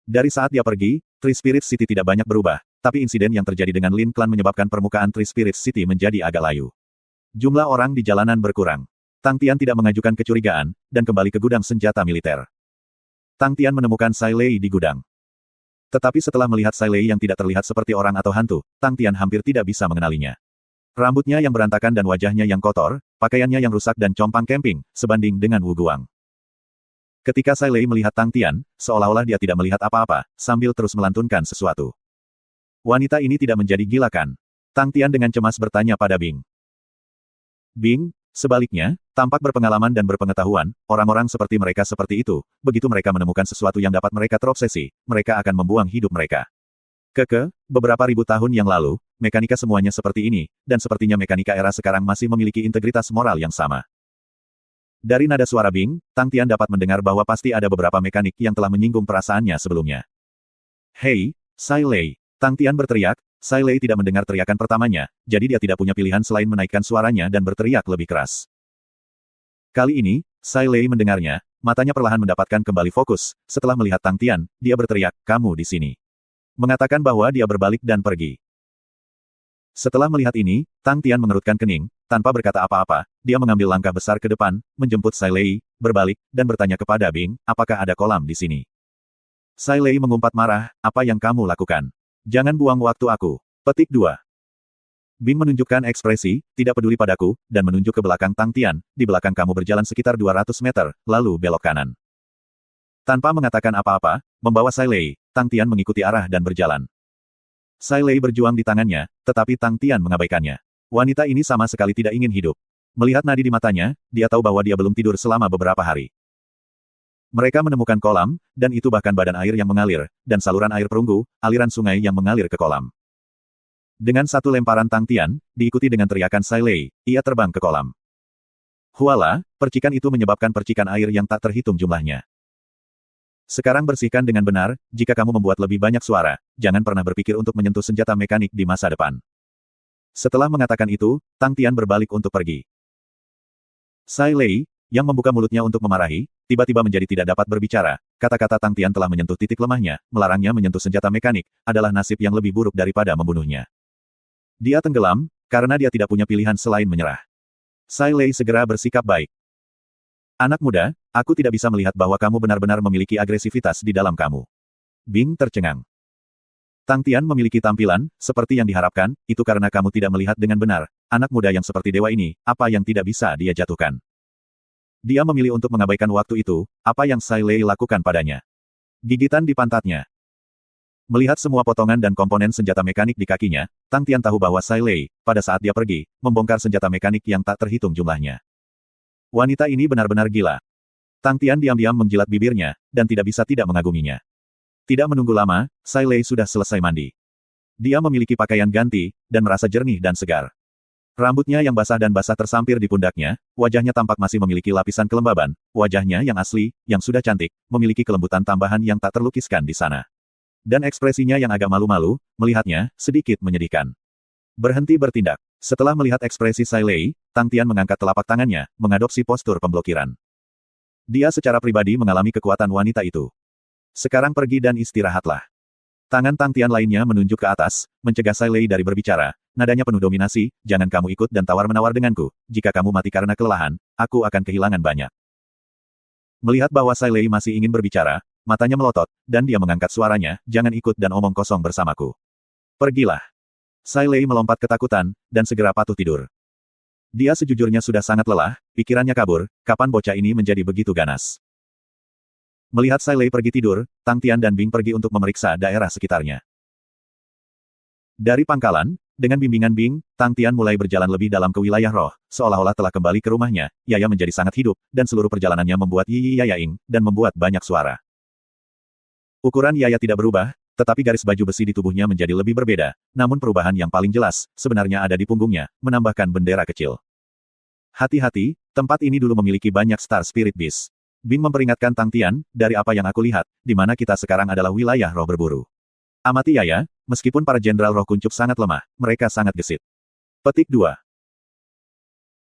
Dari saat dia pergi, Three Spirit City tidak banyak berubah, tapi insiden yang terjadi dengan Lin Clan menyebabkan permukaan Three Spirit City menjadi agak layu. Jumlah orang di jalanan berkurang. Tang Tian tidak mengajukan kecurigaan, dan kembali ke gudang senjata militer. Tang Tian menemukan Sai Lei di gudang. Tetapi setelah melihat Sai Lei yang tidak terlihat seperti orang atau hantu, Tang Tian hampir tidak bisa mengenalinya. Rambutnya yang berantakan dan wajahnya yang kotor, pakaiannya yang rusak dan compang camping, sebanding dengan Wu Guang. Ketika Sai Lei melihat Tang Tian, seolah-olah dia tidak melihat apa-apa, sambil terus melantunkan sesuatu. Wanita ini tidak menjadi gila kan? Tang Tian dengan cemas bertanya pada Bing. Bing, sebaliknya, tampak berpengalaman dan berpengetahuan, orang-orang seperti mereka seperti itu, begitu mereka menemukan sesuatu yang dapat mereka terobsesi, mereka akan membuang hidup mereka. Beberapa ribu tahun yang lalu, mekanika semuanya seperti ini, dan sepertinya mekanika era sekarang masih memiliki integritas moral yang sama. Dari nada suara Bing, Tang Tian dapat mendengar bahwa pasti ada beberapa mekanik yang telah menyinggung perasaannya sebelumnya. Hei, Sai Lei! Tang Tian berteriak, Sai Lei tidak mendengar teriakan pertamanya, jadi dia tidak punya pilihan selain menaikkan suaranya dan berteriak lebih keras. Kali ini, Sai Lei mendengarnya, matanya perlahan mendapatkan kembali fokus, setelah melihat Tang Tian, dia berteriak, kamu di sini. Mengatakan bahwa dia berbalik dan pergi. Setelah melihat ini, Tang Tian mengerutkan kening, tanpa berkata apa-apa, dia mengambil langkah besar ke depan, menjemput Sai Lei, berbalik, dan bertanya kepada Bing, apakah ada kolam di sini? Sai Lei mengumpat marah, apa yang kamu lakukan? Jangan buang waktu aku. Petik 2. Bing menunjukkan ekspresi, tidak peduli padaku, dan menunjuk ke belakang Tang Tian, di belakang kamu berjalan sekitar 200 meter, lalu belok kanan. Tanpa mengatakan apa-apa, membawa Sai Lei, Tang Tian mengikuti arah dan berjalan. Sai Lei berjuang di tangannya, tetapi Tang Tian mengabaikannya. Wanita ini sama sekali tidak ingin hidup. Melihat nadi di matanya, dia tahu bahwa dia belum tidur selama beberapa hari. Mereka menemukan kolam, dan itu bahkan badan air yang mengalir, dan saluran air perunggu, aliran sungai yang mengalir ke kolam. Dengan satu lemparan Tang Tian, diikuti dengan teriakan Sai Lei, ia terbang ke kolam. Huala, percikan itu menyebabkan percikan air yang tak terhitung jumlahnya. Sekarang bersihkan dengan benar, jika kamu membuat lebih banyak suara, jangan pernah berpikir untuk menyentuh senjata mekanik di masa depan. Setelah mengatakan itu, Tang Tian berbalik untuk pergi. Sai Lei, yang membuka mulutnya untuk memarahi, tiba-tiba menjadi tidak dapat berbicara. Kata-kata Tang Tian telah menyentuh titik lemahnya, melarangnya menyentuh senjata mekanik, adalah nasib yang lebih buruk daripada membunuhnya. Dia tenggelam, karena dia tidak punya pilihan selain menyerah. Sai Lei segera bersikap baik. Anak muda, aku tidak bisa melihat bahwa kamu benar-benar memiliki agresivitas di dalam kamu. Bing tercengang. Tang Tian memiliki tampilan, seperti yang diharapkan, itu karena kamu tidak melihat dengan benar, anak muda yang seperti dewa ini, apa yang tidak bisa dia jatuhkan. Dia memilih untuk mengabaikan waktu itu, apa yang Sai Lei lakukan padanya. Gigitan di pantatnya. Melihat semua potongan dan komponen senjata mekanik di kakinya, Tang Tian tahu bahwa Sai Lei, pada saat dia pergi, membongkar senjata mekanik yang tak terhitung jumlahnya. Wanita ini benar-benar gila. Tang Tian diam-diam menjilat bibirnya, dan tidak bisa tidak mengaguminya. Tidak menunggu lama, Sai Lei sudah selesai mandi. Dia memiliki pakaian ganti, dan merasa jernih dan segar. Rambutnya yang basah dan basah tersampir di pundaknya, wajahnya tampak masih memiliki lapisan kelembaban, wajahnya yang asli, yang sudah cantik, memiliki kelembutan tambahan yang tak terlukiskan di sana. Dan ekspresinya yang agak malu-malu, melihatnya, sedikit menyedihkan. Berhenti bertindak. Setelah melihat ekspresi Sai Lei, Tang Tian mengangkat telapak tangannya, mengadopsi postur pemblokiran. Dia secara pribadi mengalami kekuatan wanita itu. Sekarang pergi dan istirahatlah. Tangan Tang Tian lainnya menunjuk ke atas, mencegah Sai Lei dari berbicara. Nadanya penuh dominasi, jangan kamu ikut dan tawar-menawar denganku. Jika kamu mati karena kelelahan, aku akan kehilangan banyak. Melihat bahwa Sai Lei masih ingin berbicara, matanya melotot, dan dia mengangkat suaranya, jangan ikut dan omong kosong bersamaku. Pergilah. Sai Lei melompat ketakutan, dan segera patuh tidur. Dia sejujurnya sudah sangat lelah, pikirannya kabur, kapan bocah ini menjadi begitu ganas. Melihat Sai Lei pergi tidur, Tang Tian dan Bing pergi untuk memeriksa daerah sekitarnya. Dari pangkalan, dengan bimbingan Bing, Tang Tian mulai berjalan lebih dalam ke wilayah roh, seolah-olah telah kembali ke rumahnya, Yaya menjadi sangat hidup, dan seluruh perjalanannya membuat Yi Yayaing, dan membuat banyak suara. Ukuran Yaya tidak berubah, tetapi garis baju besi di tubuhnya menjadi lebih berbeda, namun perubahan yang paling jelas, sebenarnya ada di punggungnya, menambahkan bendera kecil. Hati-hati, tempat ini dulu memiliki banyak Star Spirit Beast. Bing memperingatkan Tang Tian, dari apa yang aku lihat, di mana kita sekarang adalah wilayah roh berburu. Amati Yaya, meskipun para jenderal roh kuncup sangat lemah, mereka sangat gesit. Petik 2.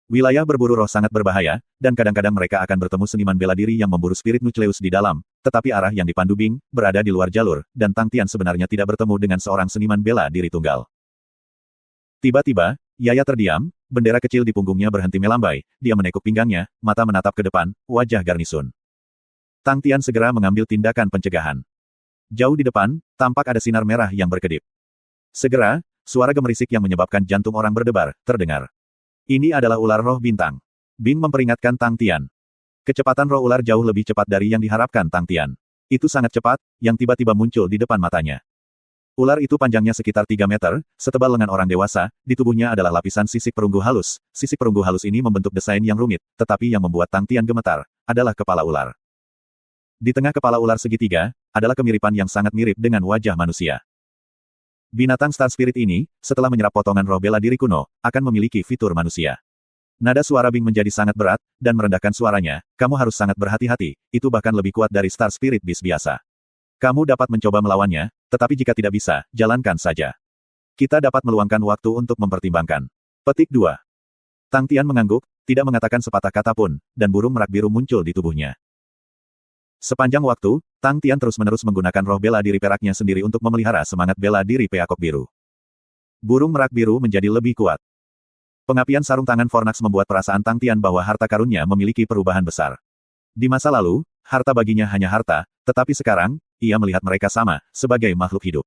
Wilayah berburu roh sangat berbahaya, dan kadang-kadang mereka akan bertemu seniman bela diri yang memburu spirit nukleus di dalam, tetapi arah yang dipandu Bing, berada di luar jalur, dan Tang Tian sebenarnya tidak bertemu dengan seorang seniman bela diri tunggal. Tiba-tiba, Yaya terdiam, bendera kecil di punggungnya berhenti melambai, dia menekuk pinggangnya, mata menatap ke depan, wajah garnisun. Tang Tian segera mengambil tindakan pencegahan. Jauh di depan, tampak ada sinar merah yang berkedip. Segera, suara gemerisik yang menyebabkan jantung orang berdebar, terdengar. Ini adalah ular roh bintang. Bing memperingatkan Tang Tian. Kecepatan roh ular jauh lebih cepat dari yang diharapkan Tang Tian. Itu sangat cepat, yang tiba-tiba muncul di depan matanya. Ular itu panjangnya sekitar 3 meter, setebal lengan orang dewasa, di tubuhnya adalah lapisan sisik perunggu halus. Sisik perunggu halus ini membentuk desain yang rumit, tetapi yang membuat Tang Tian gemetar, adalah kepala ular. Di tengah kepala ular segitiga, adalah kemiripan yang sangat mirip dengan wajah manusia. Binatang Star Spirit ini, setelah menyerap potongan roh bela diri kuno, akan memiliki fitur manusia. Nada suara Bing menjadi sangat berat, dan merendahkan suaranya, kamu harus sangat berhati-hati, itu bahkan lebih kuat dari Star Spirit Beast biasa. Kamu dapat mencoba melawannya, tetapi jika tidak bisa, jalankan saja. Kita dapat meluangkan waktu untuk mempertimbangkan. Petik 2. Tang Tian mengangguk, tidak mengatakan sepatah kata pun, dan burung merak biru muncul di tubuhnya. Sepanjang waktu, Tang Tian terus-menerus menggunakan roh bela diri peraknya sendiri untuk memelihara semangat bela diri peacock biru. Burung merak biru menjadi lebih kuat. Pengapian sarung tangan Fornax membuat perasaan Tang Tian bahwa harta karunnya memiliki perubahan besar. Di masa lalu, harta baginya hanya harta, tetapi sekarang, ia melihat mereka sama, sebagai makhluk hidup.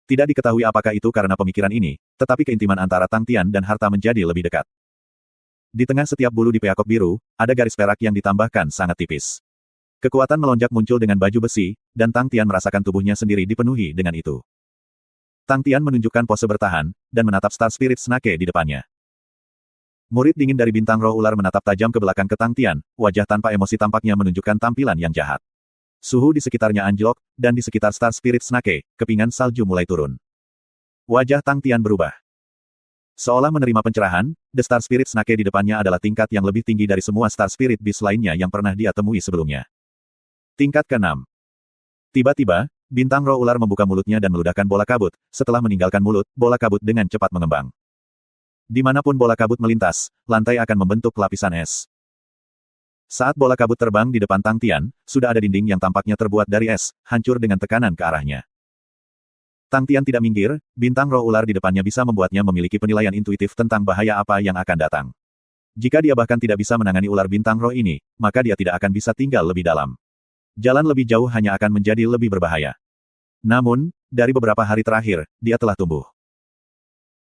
Tidak diketahui apakah itu karena pemikiran ini, tetapi keintiman antara Tang Tian dan harta menjadi lebih dekat. Di tengah setiap bulu di peacock biru, ada garis perak yang ditambahkan sangat tipis. Kekuatan melonjak muncul dengan baju besi, dan Tang Tian merasakan tubuhnya sendiri dipenuhi dengan itu. Tang Tian menunjukkan pose bertahan, dan menatap Star Spirit Snake di depannya. Murid dingin dari bintang roh ular menatap tajam ke belakang ke Tang Tian, wajah tanpa emosi tampaknya menunjukkan tampilan yang jahat. Suhu di sekitarnya anjlok, dan di sekitar Star Spirit Snake, kepingan salju mulai turun. Wajah Tang Tian berubah. Seolah menerima pencerahan, The Star Spirit Snake di depannya adalah tingkat yang lebih tinggi dari semua Star Spirit Beast lainnya yang pernah dia temui sebelumnya. Tingkat ke-6. Tiba-tiba, bintang roh ular membuka mulutnya dan meludahkan bola kabut, setelah meninggalkan mulut, bola kabut dengan cepat mengembang. Dimanapun bola kabut melintas, lantai akan membentuk lapisan es. Saat bola kabut terbang di depan Tang Tian, sudah ada dinding yang tampaknya terbuat dari es, hancur dengan tekanan ke arahnya. Tang Tian tidak minggir, bintang roh ular di depannya bisa membuatnya memiliki penilaian intuitif tentang bahaya apa yang akan datang. Jika dia bahkan tidak bisa menangani ular bintang roh ini, maka dia tidak akan bisa tinggal lebih dalam. Jalan lebih jauh hanya akan menjadi lebih berbahaya. Namun, dari beberapa hari terakhir, dia telah tumbuh.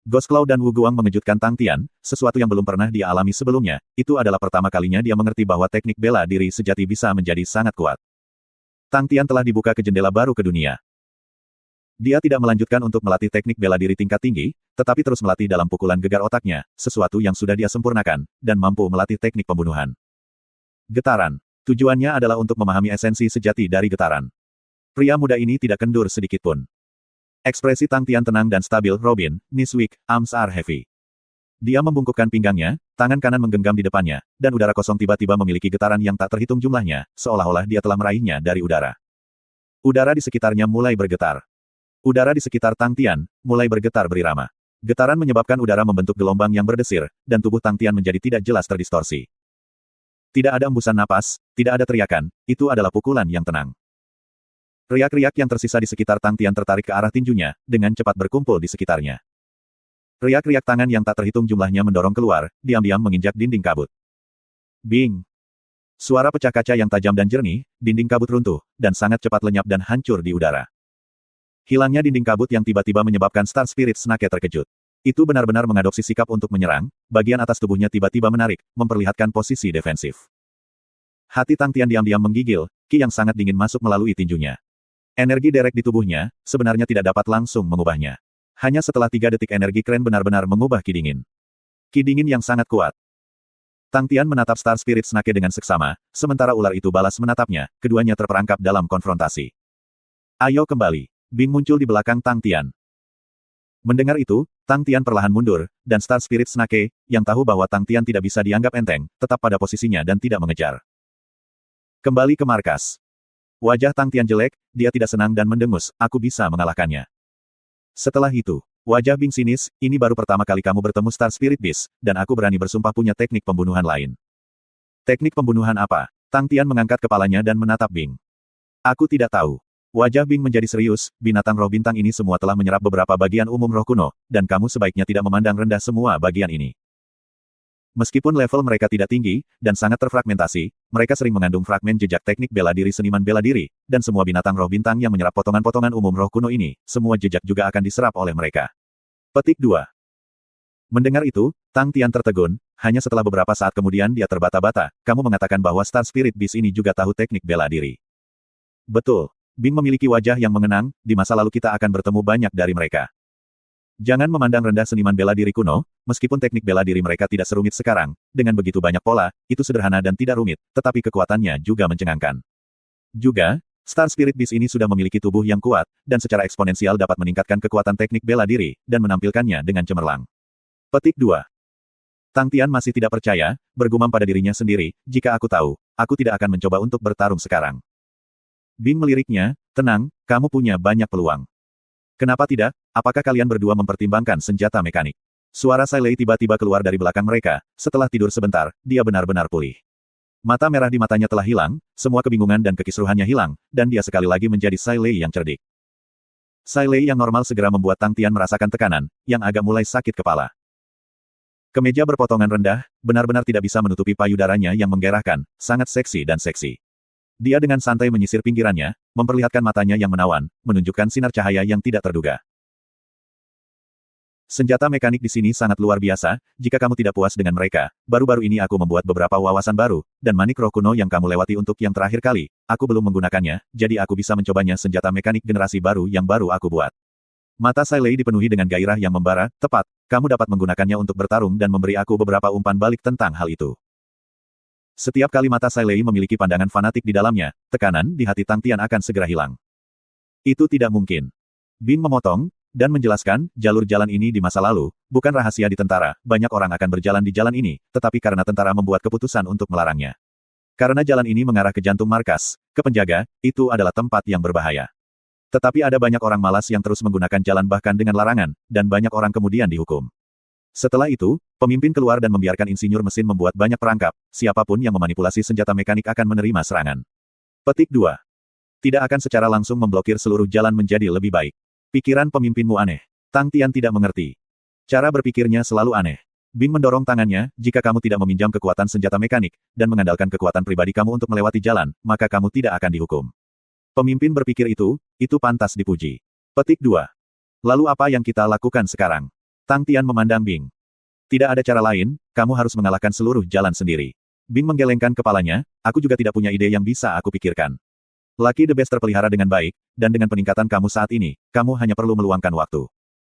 Ghost Claw dan Wu Guang mengejutkan Tang Tian, sesuatu yang belum pernah dia alami sebelumnya, itu adalah pertama kalinya dia mengerti bahwa teknik bela diri sejati bisa menjadi sangat kuat. Tang Tian telah dibuka ke jendela baru ke dunia. Dia tidak melanjutkan untuk melatih teknik bela diri tingkat tinggi, tetapi terus melatih dalam pukulan gegar otaknya, sesuatu yang sudah dia sempurnakan, dan mampu melatih teknik pembunuhan. Getaran. Tujuannya adalah untuk memahami esensi sejati dari getaran. Pria muda ini tidak kendur sedikitpun. Ekspresi Tang Tian tenang dan stabil. Robin, knees weak, arms are heavy. Dia membungkukkan pinggangnya, tangan kanan menggenggam di depannya, dan udara kosong tiba-tiba memiliki getaran yang tak terhitung jumlahnya, seolah-olah dia telah meraihnya dari udara. Udara di sekitarnya mulai bergetar. Udara di sekitar Tang Tian mulai bergetar berirama. Getaran menyebabkan udara membentuk gelombang yang berdesir, dan tubuh Tang Tian menjadi tidak jelas terdistorsi. Tidak ada embusan napas, tidak ada teriakan, itu adalah pukulan yang tenang. Riak-riak yang tersisa di sekitar Tang Tian tertarik ke arah tinjunya, dengan cepat berkumpul di sekitarnya. Riak-riak tangan yang tak terhitung jumlahnya mendorong keluar, diam-diam menginjak dinding kabut. Bing! Suara pecah kaca yang tajam dan jernih, dinding kabut runtuh, dan sangat cepat lenyap dan hancur di udara. Hilangnya dinding kabut yang tiba-tiba menyebabkan Star Spirit Snake terkejut. Itu benar-benar mengadopsi sikap untuk menyerang, bagian atas tubuhnya tiba-tiba menarik, memperlihatkan posisi defensif. Hati Tang Tian diam-diam menggigil, ki yang sangat dingin masuk melalui tinjunya. Energi derek di tubuhnya, sebenarnya tidak dapat langsung mengubahnya. Hanya setelah 3 detik energi keren benar-benar mengubah ki dingin. Ki dingin yang sangat kuat. Tang Tian menatap Star Spirit Snake dengan seksama, sementara ular itu balas menatapnya, keduanya terperangkap dalam konfrontasi. Ayo kembali. Bing muncul di belakang Tang Tian. Mendengar itu, Tang Tian perlahan mundur, dan Star Spirit Snake, yang tahu bahwa Tang Tian tidak bisa dianggap enteng, tetap pada posisinya dan tidak mengejar. Kembali ke markas. Wajah Tang Tian jelek, dia tidak senang dan mendengus, aku bisa mengalahkannya. Setelah itu, wajah Bing sinis, ini baru pertama kali kamu bertemu Star Spirit Beast, dan aku berani bersumpah punya teknik pembunuhan lain. Teknik pembunuhan apa? Tang Tian mengangkat kepalanya dan menatap Bing. Aku tidak tahu. Wajah Bing menjadi serius, binatang roh bintang ini semua telah menyerap beberapa bagian umum roh kuno, dan kamu sebaiknya tidak memandang rendah semua bagian ini. Meskipun level mereka tidak tinggi, dan sangat terfragmentasi, mereka sering mengandung fragmen jejak teknik bela diri seniman bela diri, dan semua binatang roh bintang yang menyerap potongan-potongan umum roh kuno ini, semua jejak juga akan diserap oleh mereka. Petik 2. Mendengar itu, Tang Tian tertegun, hanya setelah beberapa saat kemudian dia terbata-bata, kamu mengatakan bahwa Star Spirit Beast ini juga tahu teknik bela diri. Betul. Bing memiliki wajah yang mengenang, di masa lalu kita akan bertemu banyak dari mereka. Jangan memandang rendah seniman bela diri kuno, meskipun teknik bela diri mereka tidak serumit sekarang, dengan begitu banyak pola, itu sederhana dan tidak rumit, tetapi kekuatannya juga mencengangkan. Juga, Star Spirit Beast ini sudah memiliki tubuh yang kuat, dan secara eksponensial dapat meningkatkan kekuatan teknik bela diri, dan menampilkannya dengan cemerlang. Petik 2. Tang Tian masih tidak percaya, bergumam pada dirinya sendiri, jika aku tahu, aku tidak akan mencoba untuk bertarung sekarang. Bing meliriknya, tenang, kamu punya banyak peluang. Kenapa tidak? Apakah kalian berdua mempertimbangkan senjata mekanik? Suara Sai Lei tiba-tiba keluar dari belakang mereka, setelah tidur sebentar, dia benar-benar pulih. Mata merah di matanya telah hilang, semua kebingungan dan kekisruhannya hilang, dan dia sekali lagi menjadi Sai Lei yang cerdik. Sai Lei yang normal segera membuat Tang Tian merasakan tekanan, yang agak mulai sakit kepala. Kemeja berpotongan rendah, benar-benar tidak bisa menutupi payudaranya yang menggerahkan, sangat seksi dan seksi. Dia dengan santai menyisir pinggirannya, memperlihatkan matanya yang menawan, menunjukkan sinar cahaya yang tidak terduga. Senjata mekanik di sini sangat luar biasa, jika kamu tidak puas dengan mereka, baru-baru ini aku membuat beberapa wawasan baru, dan manik roh kuno yang kamu lewati untuk yang terakhir kali, aku belum menggunakannya, jadi aku bisa mencobanya senjata mekanik generasi baru yang baru aku buat. Mata Sai Lei dipenuhi dengan gairah yang membara, tepat, kamu dapat menggunakannya untuk bertarung dan memberi aku beberapa umpan balik tentang hal itu. Setiap kali mata Sai Lei memiliki pandangan fanatik di dalamnya, tekanan di hati Tang Tian akan segera hilang. Itu tidak mungkin. Bing memotong, dan menjelaskan, jalur jalan ini di masa lalu, bukan rahasia di tentara, banyak orang akan berjalan di jalan ini, tetapi karena tentara membuat keputusan untuk melarangnya. Karena jalan ini mengarah ke jantung markas, ke penjaga, itu adalah tempat yang berbahaya. Tetapi ada banyak orang malas yang terus menggunakan jalan bahkan dengan larangan, dan banyak orang kemudian dihukum. Setelah itu, pemimpin keluar dan membiarkan insinyur mesin membuat banyak perangkap, siapapun yang memanipulasi senjata mekanik akan menerima serangan. Petik 2. Tidak akan secara langsung memblokir seluruh jalan menjadi lebih baik. Pikiran pemimpinmu aneh. Tang Tian tidak mengerti. Cara berpikirnya selalu aneh. Bing mendorong tangannya, jika kamu tidak meminjam kekuatan senjata mekanik, dan mengandalkan kekuatan pribadi kamu untuk melewati jalan, maka kamu tidak akan dihukum. Pemimpin berpikir itu pantas dipuji. Petik 2. Lalu apa yang kita lakukan sekarang? Tang Tian memandang Bing. Tidak ada cara lain, kamu harus mengalahkan seluruh jalan sendiri. Bing menggelengkan kepalanya, aku juga tidak punya ide yang bisa aku pikirkan. Lucky the Best terpelihara dengan baik, dan dengan peningkatan kamu saat ini, kamu hanya perlu meluangkan waktu.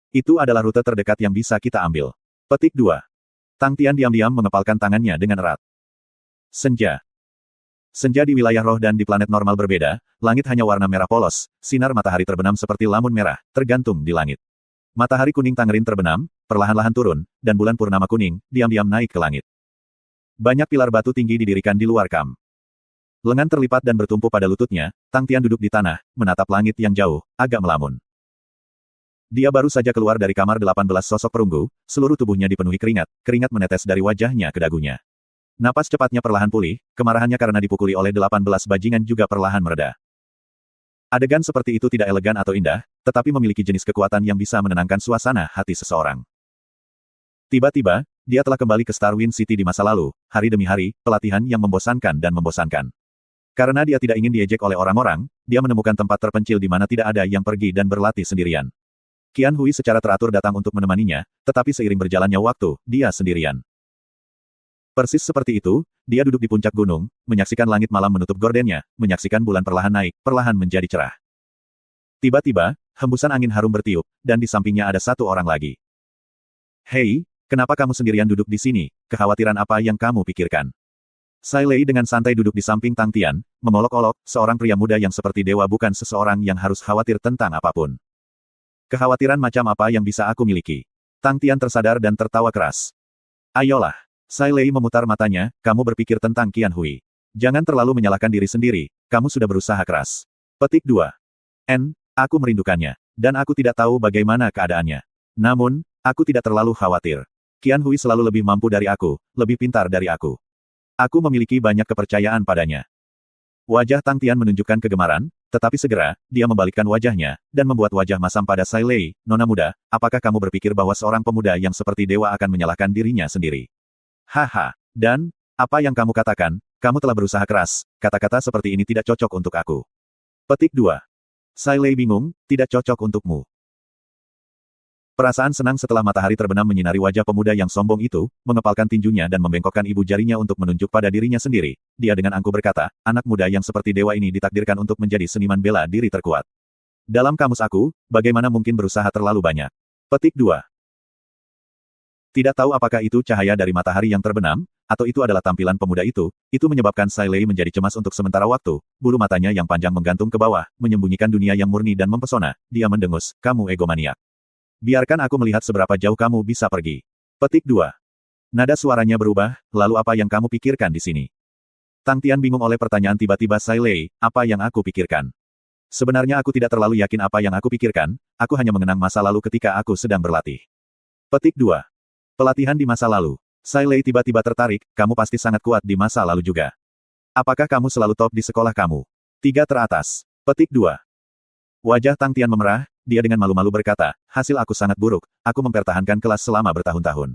Itu adalah rute terdekat yang bisa kita ambil. Petik 2. Tang Tian diam-diam mengepalkan tangannya dengan erat. Senja. Senja di wilayah roh dan di planet normal berbeda, langit hanya warna merah polos, sinar matahari terbenam seperti lamun merah, tergantung di langit. Matahari kuning Tangerine terbenam, perlahan-lahan turun, dan bulan purnama kuning, diam-diam naik ke langit. Banyak pilar batu tinggi didirikan di luar kamp. Lengan terlipat dan bertumpu pada lututnya, Tang Tian duduk di tanah, menatap langit yang jauh, agak melamun. Dia baru saja keluar dari kamar 18 sosok perunggu, seluruh tubuhnya dipenuhi keringat, keringat menetes dari wajahnya ke dagunya. Napas cepatnya perlahan pulih, kemarahannya karena dipukuli oleh 18 bajingan juga perlahan mereda. Adegan seperti itu tidak elegan atau indah, tetapi memiliki jenis kekuatan yang bisa menenangkan suasana hati seseorang. Tiba-tiba, dia telah kembali ke Starwind City di masa lalu, hari demi hari, pelatihan yang membosankan dan membosankan. Karena dia tidak ingin diejek oleh orang-orang, dia menemukan tempat terpencil di mana tidak ada yang pergi dan berlatih sendirian. Qian Hui secara teratur datang untuk menemaninya, tetapi seiring berjalannya waktu, dia sendirian. Persis seperti itu, dia duduk di puncak gunung, menyaksikan langit malam menutup gordennya, menyaksikan bulan perlahan naik, perlahan menjadi cerah. Tiba-tiba, hembusan angin harum bertiup, dan di sampingnya ada satu orang lagi. Hei, kenapa kamu sendirian duduk di sini? Kekhawatiran apa yang kamu pikirkan? Sai Lei dengan santai duduk di samping Tang Tian, mengolok-olok, seorang pria muda yang seperti dewa bukan seseorang yang harus khawatir tentang apapun. Kekhawatiran macam apa yang bisa aku miliki? Tang Tian tersadar dan tertawa keras. Ayolah. Sai Lei memutar matanya, kamu berpikir tentang Qian Hui. Jangan terlalu menyalahkan diri sendiri, kamu sudah berusaha keras. Petik 2. Aku merindukannya. Dan aku tidak tahu bagaimana keadaannya. Namun, aku tidak terlalu khawatir. Qian Hui selalu lebih mampu dari aku, lebih pintar dari aku. Aku memiliki banyak kepercayaan padanya. Wajah Tang Tian menunjukkan kegemaran, tetapi segera, dia membalikkan wajahnya, dan membuat wajah masam pada Sai Lei, Nona muda, apakah kamu berpikir bahwa seorang pemuda yang seperti dewa akan menyalahkan dirinya sendiri? Haha, dan, apa yang kamu katakan, kamu telah berusaha keras, kata-kata seperti ini tidak cocok untuk aku. Petik 2. Sai Lei bingung, tidak cocok untukmu. Perasaan senang setelah matahari terbenam menyinari wajah pemuda yang sombong itu, mengepalkan tinjunya dan membengkokkan ibu jarinya untuk menunjuk pada dirinya sendiri. Dia dengan angkuh berkata, anak muda yang seperti dewa ini ditakdirkan untuk menjadi seniman bela diri terkuat. Dalam kamus aku, bagaimana mungkin berusaha terlalu banyak? Petik 2. Tidak tahu apakah itu cahaya dari matahari yang terbenam, atau itu adalah tampilan pemuda itu menyebabkan Sai Lei menjadi cemas untuk sementara waktu, bulu matanya yang panjang menggantung ke bawah, menyembunyikan dunia yang murni dan mempesona, dia mendengus, kamu egomaniak. Biarkan aku melihat seberapa jauh kamu bisa pergi. Petik 2. Nada suaranya berubah, lalu apa yang kamu pikirkan di sini? Tang Tian bingung oleh pertanyaan tiba-tiba Sai Lei, apa yang aku pikirkan? Sebenarnya aku tidak terlalu yakin apa yang aku pikirkan, aku hanya mengenang masa lalu ketika aku sedang berlatih. Petik 2. Pelatihan di masa lalu. Sai Lei tiba-tiba tertarik, kamu pasti sangat kuat di masa lalu juga. Apakah kamu selalu top di sekolah kamu? 3 teratas. Petik 2. Wajah Tang Tian memerah, dia dengan malu-malu berkata, hasil aku sangat buruk, aku mempertahankan kelas selama bertahun-tahun.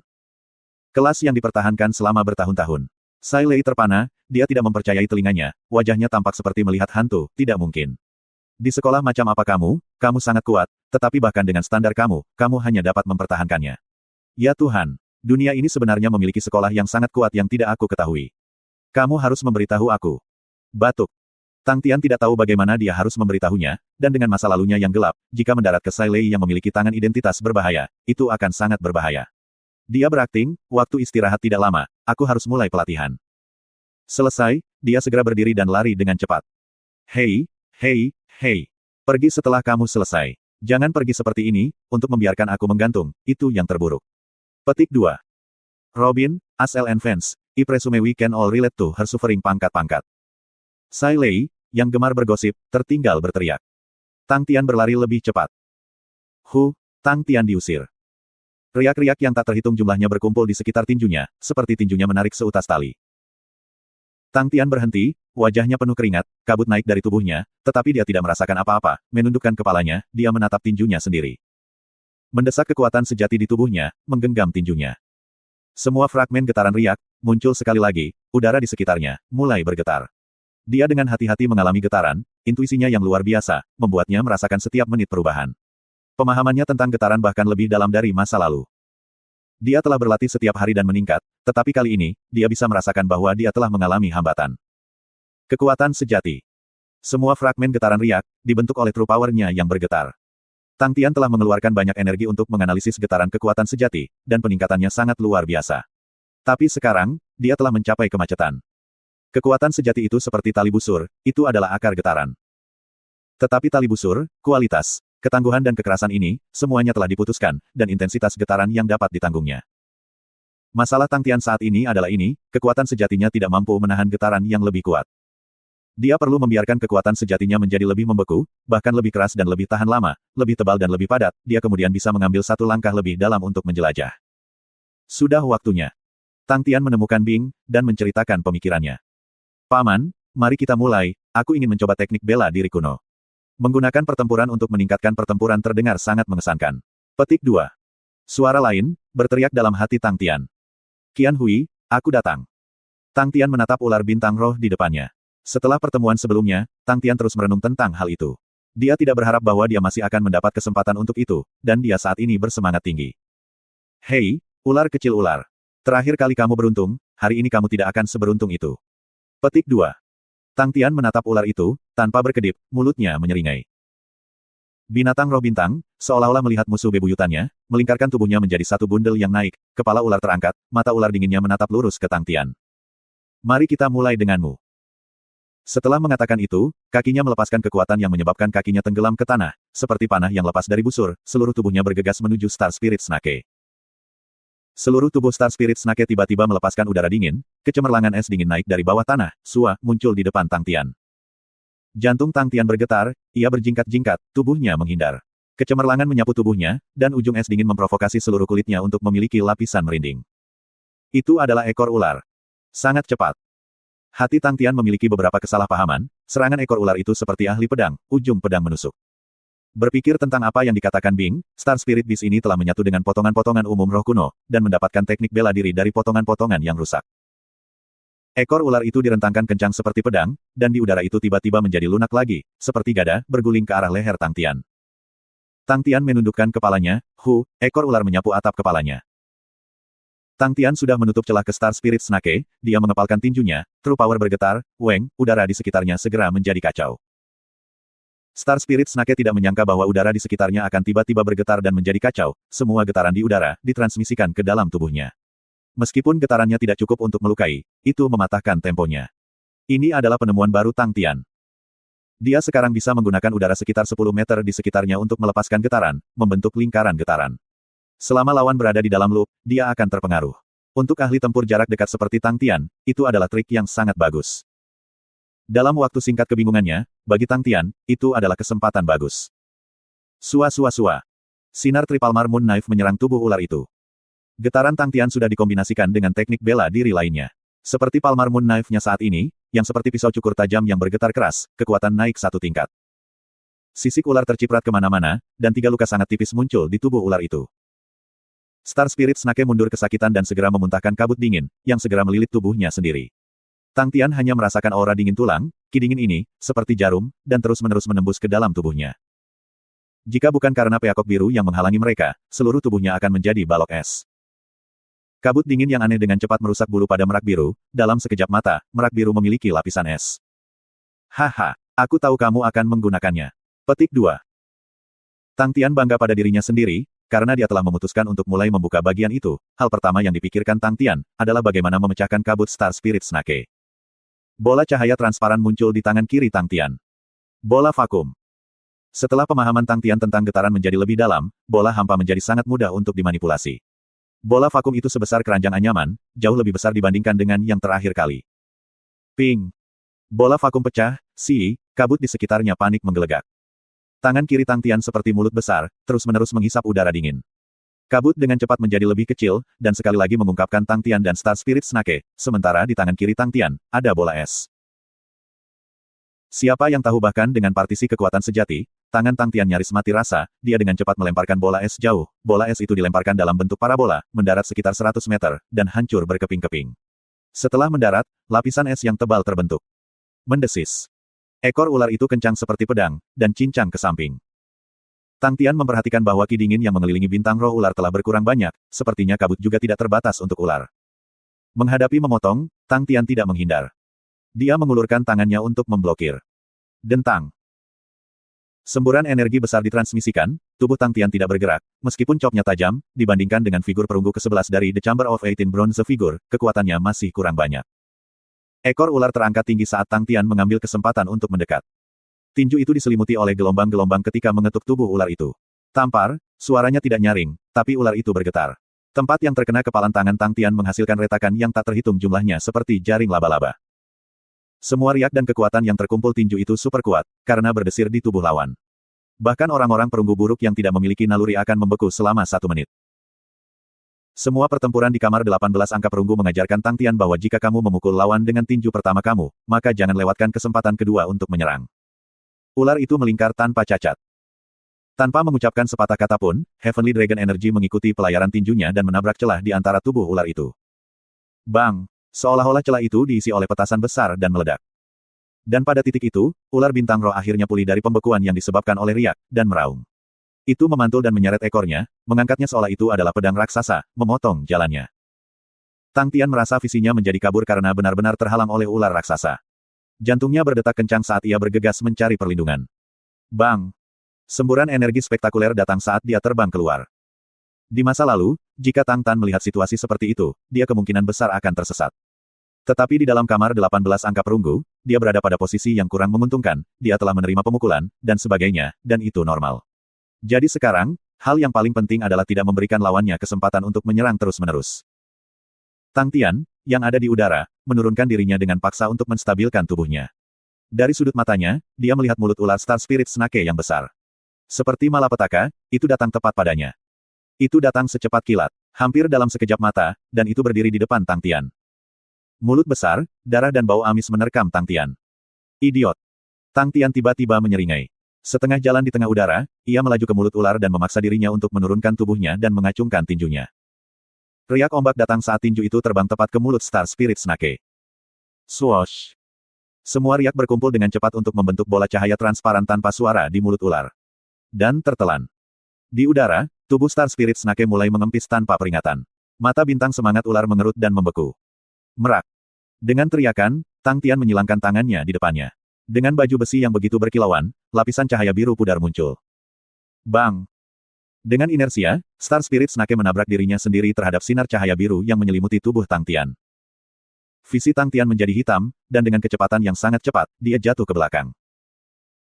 Kelas yang dipertahankan selama bertahun-tahun. Sai Lei terpana, dia tidak mempercayai telinganya, wajahnya tampak seperti melihat hantu, tidak mungkin. Di sekolah macam apa kamu sangat kuat, tetapi bahkan dengan standar kamu hanya dapat mempertahankannya. Ya Tuhan, dunia ini sebenarnya memiliki sekolah yang sangat kuat yang tidak aku ketahui. Kamu harus memberitahu aku. Batuk. Tang Tian tidak tahu bagaimana dia harus memberitahunya, dan dengan masa lalunya yang gelap, jika mendarat ke Sai Lei yang memiliki tangan identitas berbahaya, itu akan sangat berbahaya. Dia berakting, waktu istirahat tidak lama, aku harus mulai pelatihan. Selesai, dia segera berdiri dan lari dengan cepat. Hei, pergi setelah kamu selesai. Jangan pergi seperti ini, untuk membiarkan aku menggantung, itu yang terburuk. Petik 2. Robin, as LN fans, I presume we can all relate to her suffering pangkat-pangkat. Sai Lei, yang gemar bergosip, tertinggal berteriak. Tang Tian berlari lebih cepat. Tang Tian diusir. Riak-riak yang tak terhitung jumlahnya berkumpul di sekitar tinjunya, seperti tinjunya menarik seutas tali. Tang Tian berhenti, wajahnya penuh keringat, kabut naik dari tubuhnya, tetapi dia tidak merasakan apa-apa, menundukkan kepalanya, dia menatap tinjunya sendiri. Mendesak kekuatan sejati di tubuhnya, menggenggam tinjunya. Semua fragmen getaran riak, muncul sekali lagi, udara di sekitarnya, mulai bergetar. Dia dengan hati-hati mengalami getaran, intuisinya yang luar biasa, membuatnya merasakan setiap menit perubahan. Pemahamannya tentang getaran bahkan lebih dalam dari masa lalu. Dia telah berlatih setiap hari dan meningkat, tetapi kali ini, dia bisa merasakan bahwa dia telah mengalami hambatan. Kekuatan sejati. Semua fragmen getaran riak, dibentuk oleh true power-nya yang bergetar. Tang Tian telah mengeluarkan banyak energi untuk menganalisis getaran kekuatan sejati, dan peningkatannya sangat luar biasa. Tapi sekarang, dia telah mencapai kemacetan. Kekuatan sejati itu seperti tali busur, itu adalah akar getaran. Tetapi tali busur, kualitas, ketangguhan dan kekerasan ini, semuanya telah diputuskan, dan intensitas getaran yang dapat ditanggungnya. Masalah Tang Tian saat ini adalah ini, kekuatan sejatinya tidak mampu menahan getaran yang lebih kuat. Dia perlu membiarkan kekuatan sejatinya menjadi lebih membeku, bahkan lebih keras dan lebih tahan lama, lebih tebal dan lebih padat, dia kemudian bisa mengambil satu langkah lebih dalam untuk menjelajah. Sudah waktunya. Tang Tian menemukan Bing, dan menceritakan pemikirannya. Paman, mari kita mulai, aku ingin mencoba teknik bela diri kuno. Menggunakan pertempuran untuk meningkatkan pertempuran terdengar sangat mengesankan. Petik 2. Suara lain, berteriak dalam hati Tang Tian. Qian Hui, aku datang. Tang Tian menatap ular bintang roh di depannya. Setelah pertemuan sebelumnya, Tang Tian terus merenung tentang hal itu. Dia tidak berharap bahwa dia masih akan mendapat kesempatan untuk itu, dan dia saat ini bersemangat tinggi. Hei, ular kecil ular. Terakhir kali kamu beruntung, hari ini kamu tidak akan seberuntung itu. Petik 2. Tang Tian menatap ular itu, tanpa berkedip, mulutnya menyeringai. Binatang roh bintang, seolah-olah melihat musuh bebuyutannya, melingkarkan tubuhnya menjadi satu bundel yang naik, kepala ular terangkat, mata ular dinginnya menatap lurus ke Tang Tian. Mari kita mulai denganmu. Setelah mengatakan itu, kakinya melepaskan kekuatan yang menyebabkan kakinya tenggelam ke tanah, seperti panah yang lepas dari busur, seluruh tubuhnya bergegas menuju Star Spirit Snake. Seluruh tubuh Star Spirit Snake tiba-tiba melepaskan udara dingin, kecemerlangan es dingin naik dari bawah tanah, Sua muncul di depan Tang Tian. Jantung Tang Tian bergetar, ia berjingkat-jingkat, tubuhnya menghindar. Kecemerlangan menyapu tubuhnya, dan ujung es dingin memprovokasi seluruh kulitnya untuk memiliki lapisan merinding. Itu adalah ekor ular. Sangat cepat. Hati Tang Tian memiliki beberapa kesalahpahaman, serangan ekor ular itu seperti ahli pedang, ujung pedang menusuk. Berpikir tentang apa yang dikatakan Bing, Star Spirit Beast ini telah menyatu dengan potongan-potongan umum roh kuno, dan mendapatkan teknik bela diri dari potongan-potongan yang rusak. Ekor ular itu direntangkan kencang seperti pedang, dan di udara itu tiba-tiba menjadi lunak lagi, seperti gada, berguling ke arah leher Tang Tian. Tang Tian menundukkan kepalanya, ekor ular menyapu atap kepalanya. Tang Tian sudah menutup celah ke Star Spirit Snake, dia mengepalkan tinjunya, True Power bergetar, udara di sekitarnya segera menjadi kacau. Star Spirit Snake tidak menyangka bahwa udara di sekitarnya akan tiba-tiba bergetar dan menjadi kacau, semua getaran di udara, ditransmisikan ke dalam tubuhnya. Meskipun getarannya tidak cukup untuk melukai, itu mematahkan temponya. Ini adalah penemuan baru Tang Tian. Dia sekarang bisa menggunakan udara sekitar 10 meter di sekitarnya untuk melepaskan getaran, membentuk lingkaran getaran. Selama lawan berada di dalam loop, dia akan terpengaruh. Untuk ahli tempur jarak dekat seperti Tang Tian, itu adalah trik yang sangat bagus. Dalam waktu singkat kebingungannya, bagi Tang Tian, itu adalah kesempatan bagus. Sua. Sinar Tripalmar Moon Knife menyerang tubuh ular itu. Getaran Tang Tian sudah dikombinasikan dengan teknik bela diri lainnya. Seperti Palmar Moon Knife-nya saat ini, yang seperti pisau cukur tajam yang bergetar keras, kekuatan naik satu tingkat. Sisik ular terciprat kemana-mana, dan 3 luka sangat tipis muncul di tubuh ular itu. Star Spirit Snake mundur kesakitan dan segera memuntahkan kabut dingin, yang segera melilit tubuhnya sendiri. Tang Tian hanya merasakan aura dingin tulang, ki dingin ini, seperti jarum, dan terus-menerus menembus ke dalam tubuhnya. Jika bukan karena peakok biru yang menghalangi mereka, seluruh tubuhnya akan menjadi balok es. Kabut dingin yang aneh dengan cepat merusak bulu pada merak biru, dalam sekejap mata, merak biru memiliki lapisan es. Haha, aku tahu kamu akan menggunakannya. Petik 2. Tang Tian bangga pada dirinya sendiri, karena dia telah memutuskan untuk mulai membuka bagian itu, hal pertama yang dipikirkan Tang Tian, adalah bagaimana memecahkan kabut Star Spirit Snake. Bola cahaya transparan muncul di tangan kiri Tang Tian. Bola vakum. Setelah pemahaman Tang Tian tentang getaran menjadi lebih dalam, bola hampa menjadi sangat mudah untuk dimanipulasi. Bola vakum itu sebesar keranjang anyaman, jauh lebih besar dibandingkan dengan yang terakhir kali. Ping. Bola vakum pecah, kabut di sekitarnya panik menggelegak. Tangan kiri Tang Tian seperti mulut besar, terus-menerus menghisap udara dingin. Kabut dengan cepat menjadi lebih kecil, dan sekali lagi mengungkapkan Tang Tian dan Star Spirit Snake, sementara di tangan kiri Tang Tian, ada bola es. Siapa yang tahu bahkan dengan partisi kekuatan sejati, tangan Tang Tian nyaris mati rasa, dia dengan cepat melemparkan bola es jauh, bola es itu dilemparkan dalam bentuk parabola, mendarat sekitar 100 meter, dan hancur berkeping-keping. Setelah mendarat, lapisan es yang tebal terbentuk. Mendesis. Ekor ular itu kencang seperti pedang, dan cincang ke samping. Tang Tian memperhatikan bahwa ki dingin yang mengelilingi bintang roh ular telah berkurang banyak, sepertinya kabut juga tidak terbatas untuk ular. Menghadapi memotong, Tang Tian tidak menghindar. Dia mengulurkan tangannya untuk memblokir. Dentang. Semburan energi besar ditransmisikan, tubuh Tang Tian tidak bergerak, meskipun chopnya tajam, dibandingkan dengan figur perunggu ke-11 dari The Chamber of 18 Bronze Figure, kekuatannya masih kurang banyak. Ekor ular terangkat tinggi saat Tang Tian mengambil kesempatan untuk mendekat. Tinju itu diselimuti oleh gelombang-gelombang ketika mengetuk tubuh ular itu. Tampar, suaranya tidak nyaring, tapi ular itu bergetar. Tempat yang terkena kepalan tangan Tang Tian menghasilkan retakan yang tak terhitung jumlahnya seperti jaring laba-laba. Semua riak dan kekuatan yang terkumpul tinju itu super kuat, karena berdesir di tubuh lawan. Bahkan orang-orang perunggu buruk yang tidak memiliki naluri akan membeku selama 1 menit. Semua pertempuran di kamar 18 angka perunggu mengajarkan Tang Tian bahwa jika kamu memukul lawan dengan tinju pertama kamu, maka jangan lewatkan kesempatan kedua untuk menyerang. Ular itu melingkar tanpa cacat. Tanpa mengucapkan sepatah kata pun, Heavenly Dragon Energy mengikuti pelayaran tinjunya dan menabrak celah di antara tubuh ular itu. Bang! Seolah-olah celah itu diisi oleh petasan besar dan meledak. Dan pada titik itu, ular bintang roh akhirnya pulih dari pembekuan yang disebabkan oleh riak, dan meraung. Itu memantul dan menyeret ekornya, mengangkatnya seolah itu adalah pedang raksasa, memotong jalannya. Tang Tian merasa visinya menjadi kabur karena benar-benar terhalang oleh ular raksasa. Jantungnya berdetak kencang saat ia bergegas mencari perlindungan. Bang! Semburan energi spektakuler datang saat dia terbang keluar. Di masa lalu, jika Tang Tan melihat situasi seperti itu, dia kemungkinan besar akan tersesat. Tetapi di dalam kamar 18 angka perunggu, dia berada pada posisi yang kurang menguntungkan, dia telah menerima pemukulan, dan sebagainya, dan itu normal. Jadi sekarang, hal yang paling penting adalah tidak memberikan lawannya kesempatan untuk menyerang terus-menerus. Tang Tian, yang ada di udara, menurunkan dirinya dengan paksa untuk menstabilkan tubuhnya. Dari sudut matanya, dia melihat mulut ular Star Spirit Snake yang besar. Seperti malapetaka, itu datang tepat padanya. Itu datang secepat kilat, hampir dalam sekejap mata, dan itu berdiri di depan Tang Tian. Mulut besar, darah dan bau amis menerkam Tang Tian. Idiot! Tang Tian tiba-tiba menyeringai. Setengah jalan di tengah udara, ia melaju ke mulut ular dan memaksa dirinya untuk menurunkan tubuhnya dan mengacungkan tinjunya. Riak ombak datang saat tinju itu terbang tepat ke mulut Star Spirit Snake. Swoosh! Semua riak berkumpul dengan cepat untuk membentuk bola cahaya transparan tanpa suara di mulut ular. Dan tertelan. Di udara, tubuh Star Spirit Snake mulai mengempis tanpa peringatan. Mata bintang semangat ular mengerut dan membeku. Merak. Dengan teriakan, Tang Tian menyilangkan tangannya di depannya. Dengan baju besi yang begitu berkilauan, lapisan cahaya biru pudar muncul. Bang! Dengan inersia, Star Spirit Snake menabrak dirinya sendiri terhadap sinar cahaya biru yang menyelimuti tubuh Tang Tian. Visi Tang Tian menjadi hitam, dan dengan kecepatan yang sangat cepat, dia jatuh ke belakang.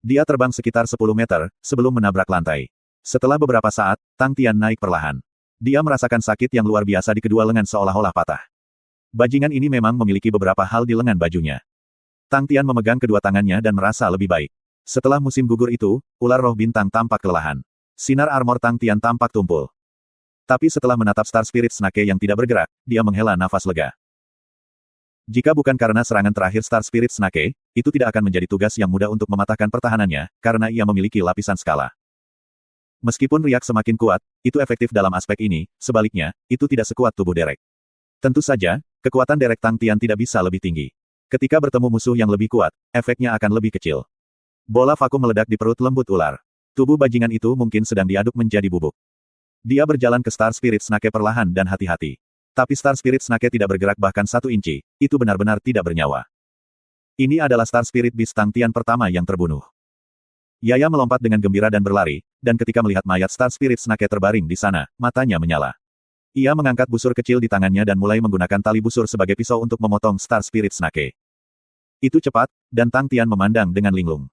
Dia terbang sekitar 10 meter, sebelum menabrak lantai. Setelah beberapa saat, Tang Tian naik perlahan. Dia merasakan sakit yang luar biasa di kedua lengan seolah-olah patah. Bajingan ini memang memiliki beberapa hal di lengan bajunya. Tang Tian memegang kedua tangannya dan merasa lebih baik. Setelah musim gugur itu, ular roh bintang tampak kelelahan. Sinar armor Tang Tian tampak tumpul. Tapi setelah menatap Star Spirit Snake yang tidak bergerak, dia menghela nafas lega. Jika bukan karena serangan terakhir Star Spirit Snake, itu tidak akan menjadi tugas yang mudah untuk mematahkan pertahanannya, karena ia memiliki lapisan skala. Meskipun riak semakin kuat, itu efektif dalam aspek ini, sebaliknya, itu tidak sekuat tubuh Derek. Tentu saja, kekuatan Derek Tang Tian tidak bisa lebih tinggi. Ketika bertemu musuh yang lebih kuat, efeknya akan lebih kecil. Bola vakum meledak di perut lembut ular. Tubuh bajingan itu mungkin sedang diaduk menjadi bubuk. Dia berjalan ke Star Spirit Snake perlahan dan hati-hati. Tapi Star Spirit Snake tidak bergerak bahkan 1 inci, itu benar-benar tidak bernyawa. Ini adalah Star Spirit Beast Tang Tian pertama yang terbunuh. Yaya melompat dengan gembira dan berlari, dan ketika melihat mayat Star Spirit Snake terbaring di sana, matanya menyala. Ia mengangkat busur kecil di tangannya dan mulai menggunakan tali busur sebagai pisau untuk memotong Star Spirit Snake. Itu cepat, dan Tang Tian memandang dengan linglung.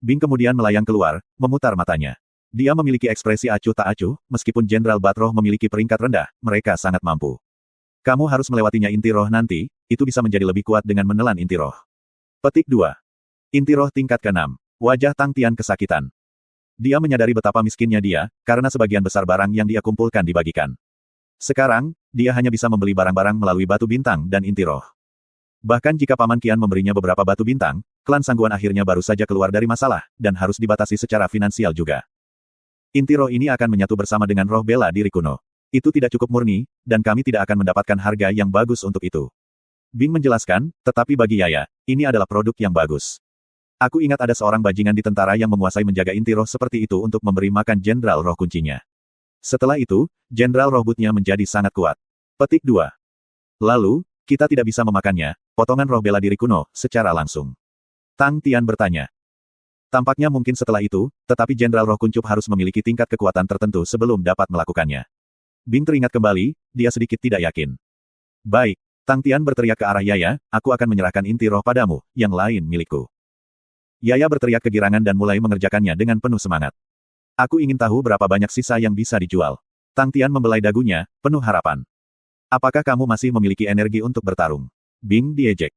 Bing kemudian melayang keluar, memutar matanya. Dia memiliki ekspresi acuh tak acuh, meskipun Jenderal Batroh memiliki peringkat rendah, mereka sangat mampu. Kamu harus melewatinya inti roh nanti, itu bisa menjadi lebih kuat dengan menelan inti roh. Petik 2. Inti roh tingkat ke-6. Wajah Tang Tian kesakitan. Dia menyadari betapa miskinnya dia, karena sebagian besar barang yang dia kumpulkan dibagikan. Sekarang, dia hanya bisa membeli barang-barang melalui batu bintang dan inti roh. Bahkan jika Paman Qian memberinya beberapa batu bintang, klan Sangguan akhirnya baru saja keluar dari masalah, dan harus dibatasi secara finansial juga. Inti roh ini akan menyatu bersama dengan roh bela diri kuno. Itu tidak cukup murni, dan kami tidak akan mendapatkan harga yang bagus untuk itu. Bing menjelaskan, tetapi bagi Yaya, ini adalah produk yang bagus. Aku ingat ada seorang bajingan di tentara yang menguasai menjaga inti roh seperti itu untuk memberi makan jenderal roh kuncinya. Setelah itu, Jenderal Rohbutnya menjadi sangat kuat. Petik 2. Lalu, kita tidak bisa memakannya, potongan roh bela diri kuno, secara langsung. Tang Tian bertanya. Tampaknya mungkin setelah itu, tetapi Jenderal Roh Kuncup harus memiliki tingkat kekuatan tertentu sebelum dapat melakukannya. Bing teringat kembali, dia sedikit tidak yakin. Baik, Tang Tian berteriak ke arah Yaya, aku akan menyerahkan inti roh padamu, yang lain milikku. Yaya berteriak kegirangan dan mulai mengerjakannya dengan penuh semangat. Aku ingin tahu berapa banyak sisa yang bisa dijual. Tang Tian membelai dagunya, penuh harapan. Apakah kamu masih memiliki energi untuk bertarung? Bing diejek.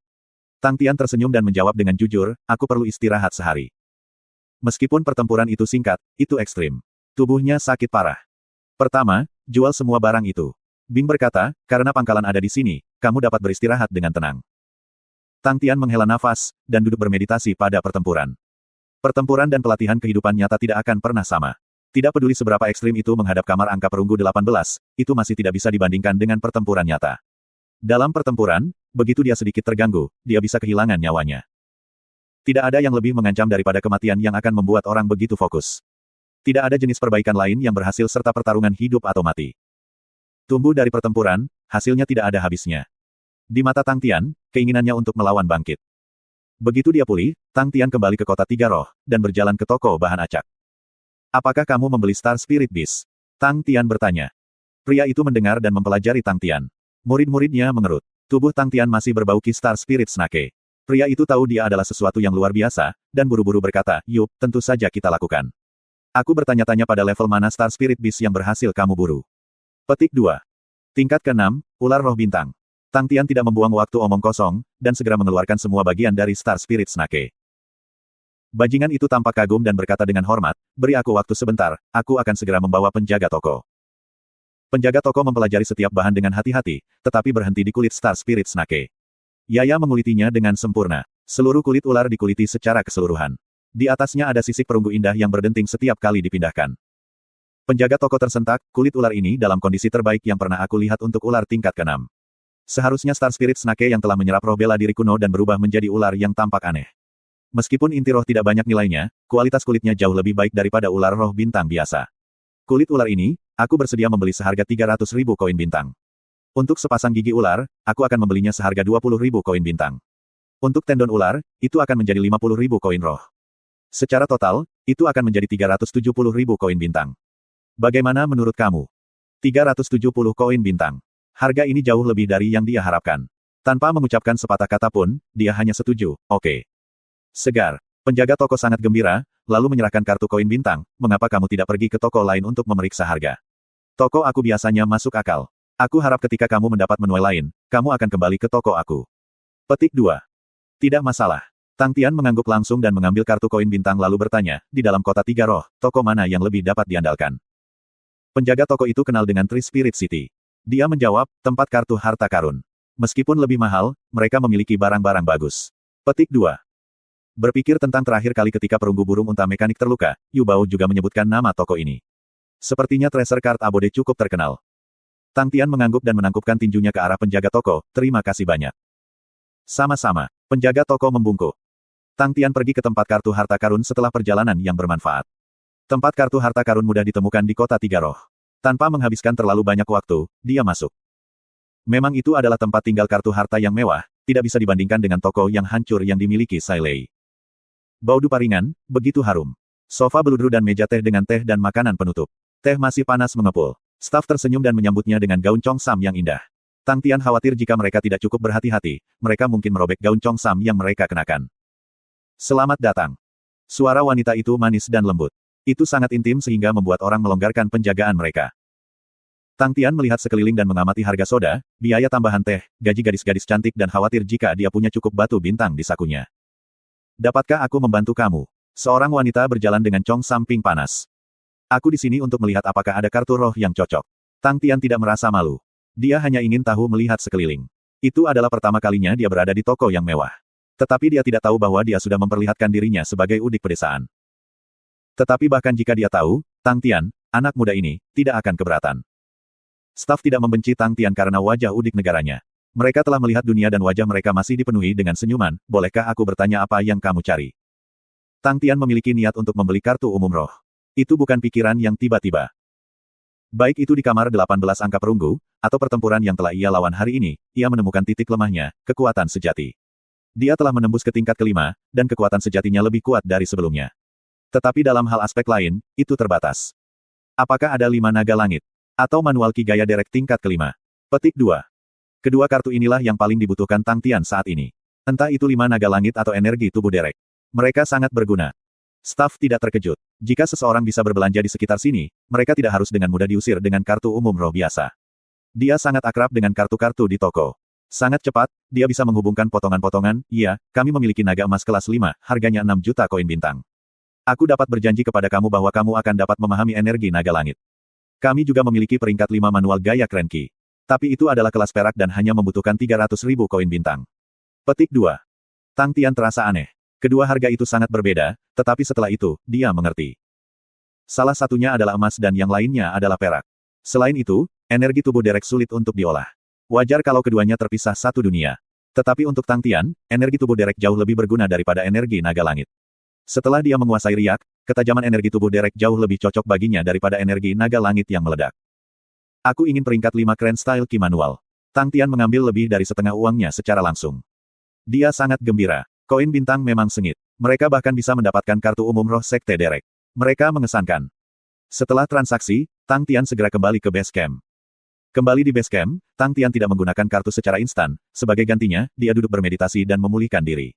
Tang Tian tersenyum dan menjawab dengan jujur, aku perlu istirahat sehari. Meskipun pertempuran itu singkat, itu ekstrim. Tubuhnya sakit parah. Pertama, jual semua barang itu. Bing berkata, karena pangkalan ada di sini, kamu dapat beristirahat dengan tenang. Tang Tian menghela nafas, dan duduk bermeditasi pada pertempuran. Pertempuran dan pelatihan kehidupan nyata tidak akan pernah sama. Tidak peduli seberapa ekstrim itu menghadap kamar angka perunggu 18, itu masih tidak bisa dibandingkan dengan pertempuran nyata. Dalam pertempuran, begitu dia sedikit terganggu, dia bisa kehilangan nyawanya. Tidak ada yang lebih mengancam daripada kematian yang akan membuat orang begitu fokus. Tidak ada jenis perbaikan lain yang berhasil serta pertarungan hidup atau mati. Tumbuh dari pertempuran, hasilnya tidak ada habisnya. Di mata Tang Tian, keinginannya untuk melawan bangkit. Begitu dia pulih, Tang Tian kembali ke kota Tiga Roh, dan berjalan ke toko bahan acak. Apakah kamu membeli Star Spirit Beast? Tang Tian bertanya. Pria itu mendengar dan mempelajari Tang Tian. Murid-muridnya mengerut. Tubuh Tang Tian masih berbau ki Star Spirit Snake. Pria itu tahu dia adalah sesuatu yang luar biasa, dan buru-buru berkata, yup, tentu saja kita lakukan. Aku bertanya-tanya pada level mana Star Spirit Beast yang berhasil kamu buru. Petik 2. Tingkat ke-6, Ular Roh Bintang. Tang Tian tidak membuang waktu omong kosong, dan segera mengeluarkan semua bagian dari Star Spirit Snake. Bajingan itu tampak kagum dan berkata dengan hormat, beri aku waktu sebentar, aku akan segera membawa penjaga toko. Penjaga toko mempelajari setiap bahan dengan hati-hati, tetapi berhenti di kulit Star Spirit Snake. Yaya mengulitinya dengan sempurna. Seluruh kulit ular dikuliti secara keseluruhan. Di atasnya ada sisik perunggu indah yang berdenting setiap kali dipindahkan. Penjaga toko tersentak, kulit ular ini dalam kondisi terbaik yang pernah aku lihat untuk ular tingkat ke-6. Seharusnya Star Spirit Snake yang telah menyerap roh bela diri kuno dan berubah menjadi ular yang tampak aneh. Meskipun inti roh tidak banyak nilainya, kualitas kulitnya jauh lebih baik daripada ular roh bintang biasa. Kulit ular ini, aku bersedia membeli seharga 300.000 koin bintang. Untuk sepasang gigi ular, aku akan membelinya seharga 20.000 koin bintang. Untuk tendon ular, itu akan menjadi 50.000 koin roh. Secara total, itu akan menjadi 370.000 koin bintang. Bagaimana menurut kamu? 370 koin bintang. Harga ini jauh lebih dari yang dia harapkan. Tanpa mengucapkan sepatah kata pun, dia hanya setuju, oke. Segar. Penjaga toko sangat gembira, lalu menyerahkan kartu koin bintang, mengapa kamu tidak pergi ke toko lain untuk memeriksa harga? Toko aku biasanya masuk akal. Aku harap ketika kamu mendapat menu lain, kamu akan kembali ke toko aku. Petik 2. Tidak masalah. Tang Tian mengangguk langsung dan mengambil kartu koin bintang lalu bertanya, di dalam kota Tiga Roh, toko mana yang lebih dapat diandalkan? Penjaga toko itu kenal dengan Tree Spirit City. Dia menjawab, tempat kartu harta karun. Meskipun lebih mahal, mereka memiliki barang-barang bagus. Petik 2. Berpikir tentang terakhir kali ketika perunggu burung unta mekanik terluka, Yu Bao juga menyebutkan nama toko ini. Sepertinya Treasure Card Abode cukup terkenal. Tang Tian mengangguk dan menangkupkan tinjunya ke arah penjaga toko, terima kasih banyak. Sama-sama, penjaga toko membungkuk. Tang Tian pergi ke tempat kartu harta karun setelah perjalanan yang bermanfaat. Tempat kartu harta karun mudah ditemukan di kota Tiga Roh. Tanpa menghabiskan terlalu banyak waktu, dia masuk. Memang itu adalah tempat tinggal kartu harta yang mewah, tidak bisa dibandingkan dengan toko yang hancur yang dimiliki Sai Lei. Bau dupa ringan, begitu harum. Sofa beludru dan meja teh dengan teh dan makanan penutup. Teh masih panas mengepul. Staf tersenyum dan menyambutnya dengan gaun Chong Sam yang indah. Tang Tian khawatir jika mereka tidak cukup berhati-hati, mereka mungkin merobek gaun Chong Sam yang mereka kenakan. Selamat datang. Suara wanita itu manis dan lembut. Itu sangat intim sehingga membuat orang melonggarkan penjagaan mereka. Tang Tian melihat sekeliling dan mengamati harga soda, biaya tambahan teh, gaji gadis-gadis cantik dan khawatir jika dia punya cukup batu bintang di sakunya. Dapatkah aku membantu kamu? Seorang wanita berjalan dengan Chong Sam pink panas. Aku di sini untuk melihat apakah ada kartu roh yang cocok. Tang Tian tidak merasa malu. Dia hanya ingin tahu melihat sekeliling. Itu adalah pertama kalinya dia berada di toko yang mewah. Tetapi dia tidak tahu bahwa dia sudah memperlihatkan dirinya sebagai udik pedesaan. Tetapi bahkan jika dia tahu, Tang Tian, anak muda ini, tidak akan keberatan. Staf tidak membenci Tang Tian karena wajah udik negaranya. Mereka telah melihat dunia dan wajah mereka masih dipenuhi dengan senyuman, bolehkah aku bertanya apa yang kamu cari? Tang Tian memiliki niat untuk membeli kartu umum roh. Itu bukan pikiran yang tiba-tiba. Baik itu di kamar 18 angka perunggu, atau pertempuran yang telah ia lawan hari ini, ia menemukan titik lemahnya, kekuatan sejati. Dia telah menembus ke tingkat kelima, dan kekuatan sejatinya lebih kuat dari sebelumnya. Tetapi dalam hal aspek lain, itu terbatas. Apakah ada 5 naga langit? Atau manual Ki Gaya Derek tingkat kelima? Petik 2. Kedua kartu inilah yang paling dibutuhkan Tang Tian saat ini. Entah itu 5 naga langit atau energi tubuh derek. Mereka sangat berguna. Staf tidak terkejut. Jika seseorang bisa berbelanja di sekitar sini, mereka tidak harus dengan mudah diusir dengan kartu umum roh biasa. Dia sangat akrab dengan kartu-kartu di toko. Sangat cepat, dia bisa menghubungkan potongan-potongan. Iya, kami memiliki naga emas kelas 5, harganya 6 juta koin bintang. Aku dapat berjanji kepada kamu bahwa kamu akan dapat memahami energi naga langit. Kami juga memiliki peringkat 5 manual gaya Cranky. Tapi itu adalah kelas perak dan hanya membutuhkan 300.000 koin bintang. Petik 2. Tang Tian terasa aneh. Kedua harga itu sangat berbeda, tetapi setelah itu, dia mengerti. Salah satunya adalah emas dan yang lainnya adalah perak. Selain itu, energi tubuh derek sulit untuk diolah. Wajar kalau keduanya terpisah satu dunia. Tetapi untuk Tang Tian, energi tubuh derek jauh lebih berguna daripada energi naga langit. Setelah dia menguasai riak, ketajaman energi tubuh derek jauh lebih cocok baginya daripada energi naga langit yang meledak. Aku ingin peringkat 5 Grand Style Ki manual. Tang Tian mengambil lebih dari setengah uangnya secara langsung. Dia sangat gembira. Koin bintang memang sengit. Mereka bahkan bisa mendapatkan kartu umum roh sekte derek. Mereka mengesankan. Setelah transaksi, Tang Tian segera kembali ke base camp. Kembali di base camp, Tang Tian tidak menggunakan kartu secara instan. Sebagai gantinya, dia duduk bermeditasi dan memulihkan diri.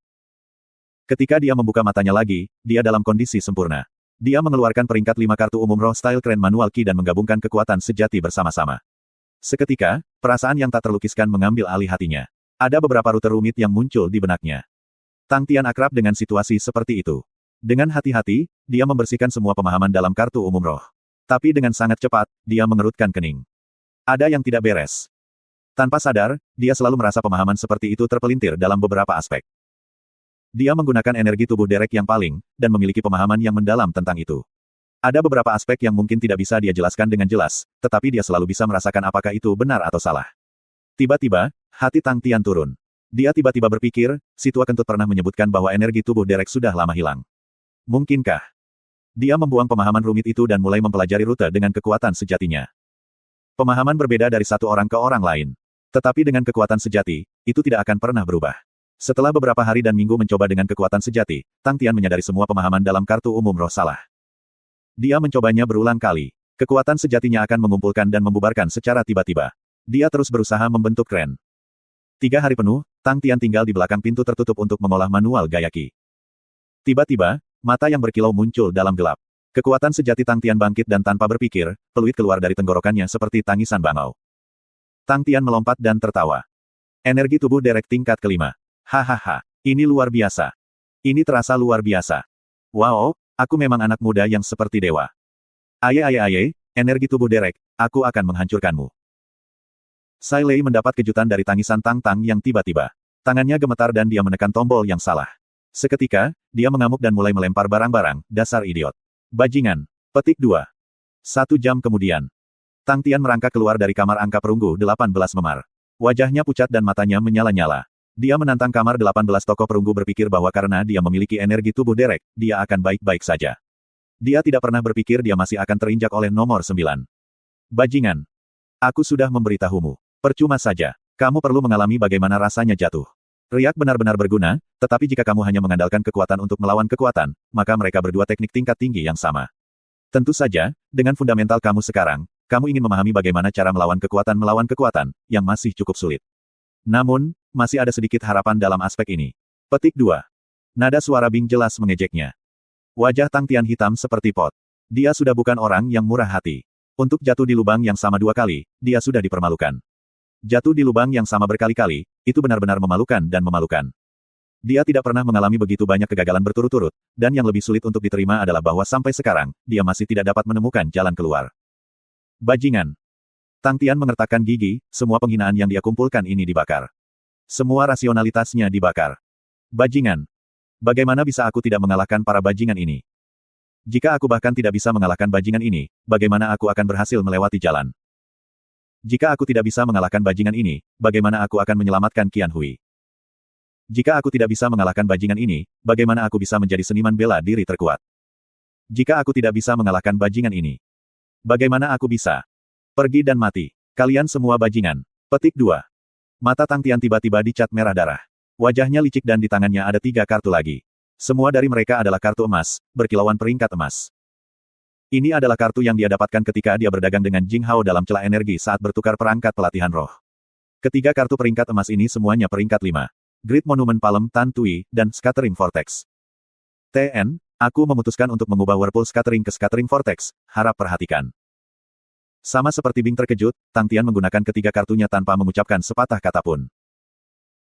Ketika dia membuka matanya lagi, dia dalam kondisi sempurna. Dia mengeluarkan peringkat 5 kartu umum roh style Grand Manual Ki dan menggabungkan kekuatan sejati bersama-sama. Seketika, perasaan yang tak terlukiskan mengambil alih hatinya. Ada beberapa rute rumit yang muncul di benaknya. Tang Tian akrab dengan situasi seperti itu. Dengan hati-hati, dia membersihkan semua pemahaman dalam kartu umum roh. Tapi dengan sangat cepat, dia mengerutkan kening. Ada yang tidak beres. Tanpa sadar, dia selalu merasa pemahaman seperti itu terpelintir dalam beberapa aspek. Dia menggunakan energi tubuh derek yang paling, dan memiliki pemahaman yang mendalam tentang itu. Ada beberapa aspek yang mungkin tidak bisa dia jelaskan dengan jelas, tetapi dia selalu bisa merasakan apakah itu benar atau salah. Tiba-tiba, hati Tang Tian turun. Dia tiba-tiba berpikir, si tua kentut pernah menyebutkan bahwa energi tubuh derek sudah lama hilang. Mungkinkah? Dia membuang pemahaman rumit itu dan mulai mempelajari rute dengan kekuatan sejatinya. Pemahaman berbeda dari satu orang ke orang lain. Tetapi dengan kekuatan sejati, itu tidak akan pernah berubah. Setelah beberapa hari dan minggu mencoba dengan kekuatan sejati, Tang Tian menyadari semua pemahaman dalam kartu umum roh salah. Dia mencobanya berulang kali. Kekuatan sejatinya akan mengumpulkan dan membubarkan secara tiba-tiba. Dia terus berusaha membentuk kren. 3 hari penuh, Tang Tian tinggal di belakang pintu tertutup untuk mengolah manual gaya Ki. Tiba-tiba, mata yang berkilau muncul dalam gelap. Kekuatan sejati Tang Tian bangkit dan tanpa berpikir, peluit keluar dari tenggorokannya seperti tangisan bangau. Tang Tian melompat dan tertawa. Energi tubuh derek tingkat kelima. Hahaha, ini luar biasa. Ini terasa luar biasa. Wow, aku memang anak muda yang seperti dewa. Aye, energi tubuh derek, aku akan menghancurkanmu. Sai Lei mendapat kejutan dari tangisan Tang Tang yang tiba-tiba. Tangannya gemetar dan dia menekan tombol yang salah. Seketika, dia mengamuk dan mulai melempar barang-barang, dasar idiot. Bajingan. Petik 2. 1 jam kemudian. Tang Tian merangkak keluar dari kamar angka perunggu 18 memar. Wajahnya pucat dan matanya menyala-nyala. Dia menantang kamar 18 tokoh perunggu berpikir bahwa karena dia memiliki energi tubuh derek, dia akan baik-baik saja. Dia tidak pernah berpikir dia masih akan terinjak oleh nomor 9. Bajingan. Aku sudah memberitahumu. Percuma saja. Kamu perlu mengalami bagaimana rasanya jatuh. Riak benar-benar berguna, tetapi jika kamu hanya mengandalkan kekuatan untuk melawan kekuatan, maka mereka berdua teknik tingkat tinggi yang sama. Tentu saja, dengan fundamental kamu sekarang, kamu ingin memahami bagaimana cara melawan kekuatan, yang masih cukup sulit. Namun, masih ada sedikit harapan dalam aspek ini. Petik 2. Nada suara Bing jelas mengejeknya. Wajah Tang Tian hitam seperti pot. Dia sudah bukan orang yang murah hati. Untuk jatuh di lubang yang sama 2 kali, dia sudah dipermalukan. Jatuh di lubang yang sama berkali-kali, itu benar-benar memalukan dan memalukan. Dia tidak pernah mengalami begitu banyak kegagalan berturut-turut, dan yang lebih sulit untuk diterima adalah bahwa sampai sekarang, dia masih tidak dapat menemukan jalan keluar. Bajingan. Tang Tian mengertakkan gigi, semua penghinaan yang dia kumpulkan ini dibakar. Semua rasionalitasnya dibakar. Bajingan. Bagaimana bisa aku tidak mengalahkan para bajingan ini? Jika aku bahkan tidak bisa mengalahkan bajingan ini, bagaimana aku akan berhasil melewati jalan? Jika aku tidak bisa mengalahkan bajingan ini, bagaimana aku akan menyelamatkan Qian Hui? Jika aku tidak bisa mengalahkan bajingan ini, bagaimana aku bisa menjadi seniman bela diri terkuat? Jika aku tidak bisa mengalahkan bajingan ini, bagaimana aku bisa? Pergi dan mati. Kalian semua bajingan. Petik 2. Mata Tang Tian tiba-tiba dicat merah darah. Wajahnya licik dan di tangannya ada 3 kartu lagi. Semua dari mereka adalah kartu emas, berkilauan peringkat emas. Ini adalah kartu yang dia dapatkan ketika dia berdagang dengan Jing Hao dalam celah energi saat bertukar perangkat pelatihan roh. Ketiga kartu peringkat emas ini semuanya peringkat 5. Great Monument Palm Tan Tui, dan Scattering Vortex. TN, aku memutuskan untuk mengubah Whirlpool Scattering ke Scattering Vortex, harap perhatikan. Sama seperti Bing terkejut, Tang Tian menggunakan ketiga kartunya tanpa mengucapkan sepatah kata pun.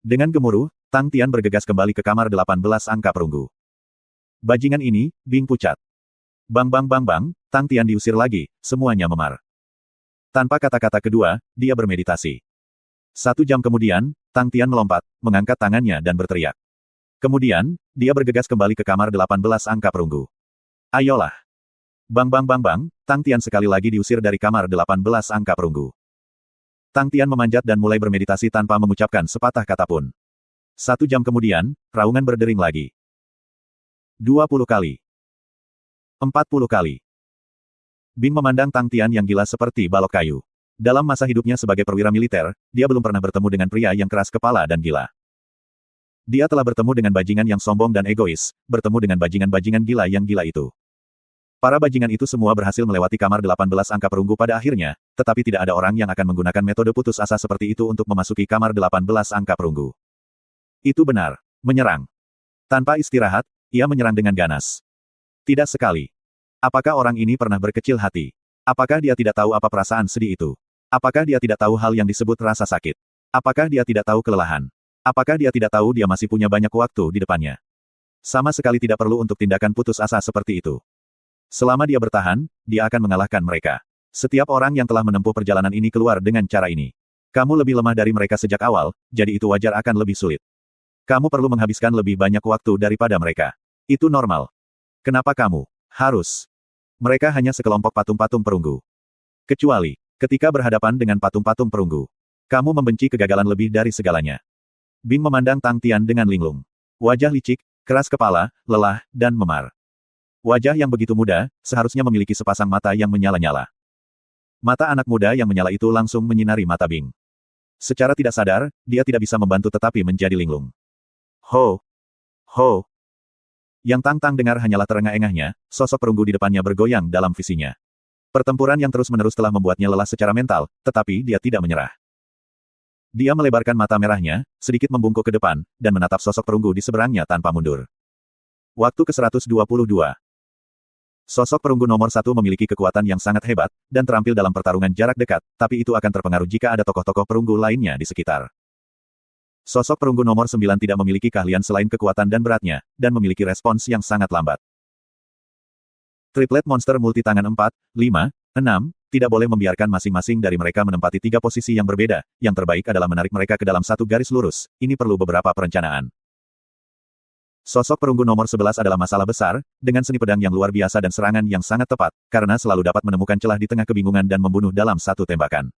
Dengan gemuruh, Tang Tian bergegas kembali ke kamar 18 angka perunggu. Bajingan ini, Bing pucat. Bang bang bang bang, Tang Tian diusir lagi, semuanya memar. Tanpa kata-kata kedua, dia bermeditasi. 1 jam kemudian, Tang Tian melompat, mengangkat tangannya dan berteriak. Kemudian, dia bergegas kembali ke kamar 18 angka perunggu. Ayolah. Bang bang bang bang, Tang Tian sekali lagi diusir dari kamar 18 angka perunggu. Tang Tian memanjat dan mulai bermeditasi tanpa mengucapkan sepatah kata pun. 1 jam kemudian, raungan berdering lagi. 20 kali. 40 kali. Bing memandang Tang Tian yang gila seperti balok kayu. Dalam masa hidupnya sebagai perwira militer, dia belum pernah bertemu dengan pria yang keras kepala dan gila. Dia telah bertemu dengan bajingan yang sombong dan egois, bertemu dengan bajingan-bajingan gila yang gila itu. Para bajingan itu semua berhasil melewati kamar 18 angka perunggu pada akhirnya, tetapi tidak ada orang yang akan menggunakan metode putus asa seperti itu untuk memasuki kamar 18 angka perunggu. Itu benar. Menyerang. Tanpa istirahat, ia menyerang dengan ganas. Tidak sekali. Apakah orang ini pernah berkecil hati? Apakah dia tidak tahu apa perasaan sedih itu? Apakah dia tidak tahu hal yang disebut rasa sakit? Apakah dia tidak tahu kelelahan? Apakah dia tidak tahu dia masih punya banyak waktu di depannya? Sama sekali tidak perlu untuk tindakan putus asa seperti itu. Selama dia bertahan, dia akan mengalahkan mereka. Setiap orang yang telah menempuh perjalanan ini keluar dengan cara ini. Kamu lebih lemah dari mereka sejak awal, jadi itu wajar akan lebih sulit. Kamu perlu menghabiskan lebih banyak waktu daripada mereka. Itu normal. Kenapa kamu harus? Mereka hanya sekelompok patung-patung perunggu. Kecuali ketika berhadapan dengan patung-patung perunggu. Kamu membenci kegagalan lebih dari segalanya. Bing memandang Tang Tian dengan linglung. Wajah licik, keras kepala, lelah, dan memar. Wajah yang begitu muda, seharusnya memiliki sepasang mata yang menyala-nyala. Mata anak muda yang menyala itu langsung menyinari mata Bing. Secara tidak sadar, dia tidak bisa membantu tetapi menjadi linglung. Ho! Ho! Yang Tang Tang dengar hanyalah terengah-engahnya, sosok perunggu di depannya bergoyang dalam visinya. Pertempuran yang terus-menerus telah membuatnya lelah secara mental, tetapi dia tidak menyerah. Dia melebarkan mata merahnya, sedikit membungkuk ke depan, dan menatap sosok perunggu di seberangnya tanpa mundur. Waktu ke-122. Sosok perunggu nomor 1 memiliki kekuatan yang sangat hebat, dan terampil dalam pertarungan jarak dekat, tapi itu akan terpengaruh jika ada tokoh-tokoh perunggu lainnya di sekitar. Sosok perunggu nomor 9 tidak memiliki keahlian selain kekuatan dan beratnya, dan memiliki respons yang sangat lambat. Triplet monster multi tangan 4, 5, 6, tidak boleh membiarkan masing-masing dari mereka menempati 3 posisi yang berbeda, yang terbaik adalah menarik mereka ke dalam satu garis lurus, ini perlu beberapa perencanaan. Sosok perunggu nomor 11 adalah masalah besar, dengan seni pedang yang luar biasa dan serangan yang sangat tepat, karena selalu dapat menemukan celah di tengah kebingungan dan membunuh dalam satu tembakan.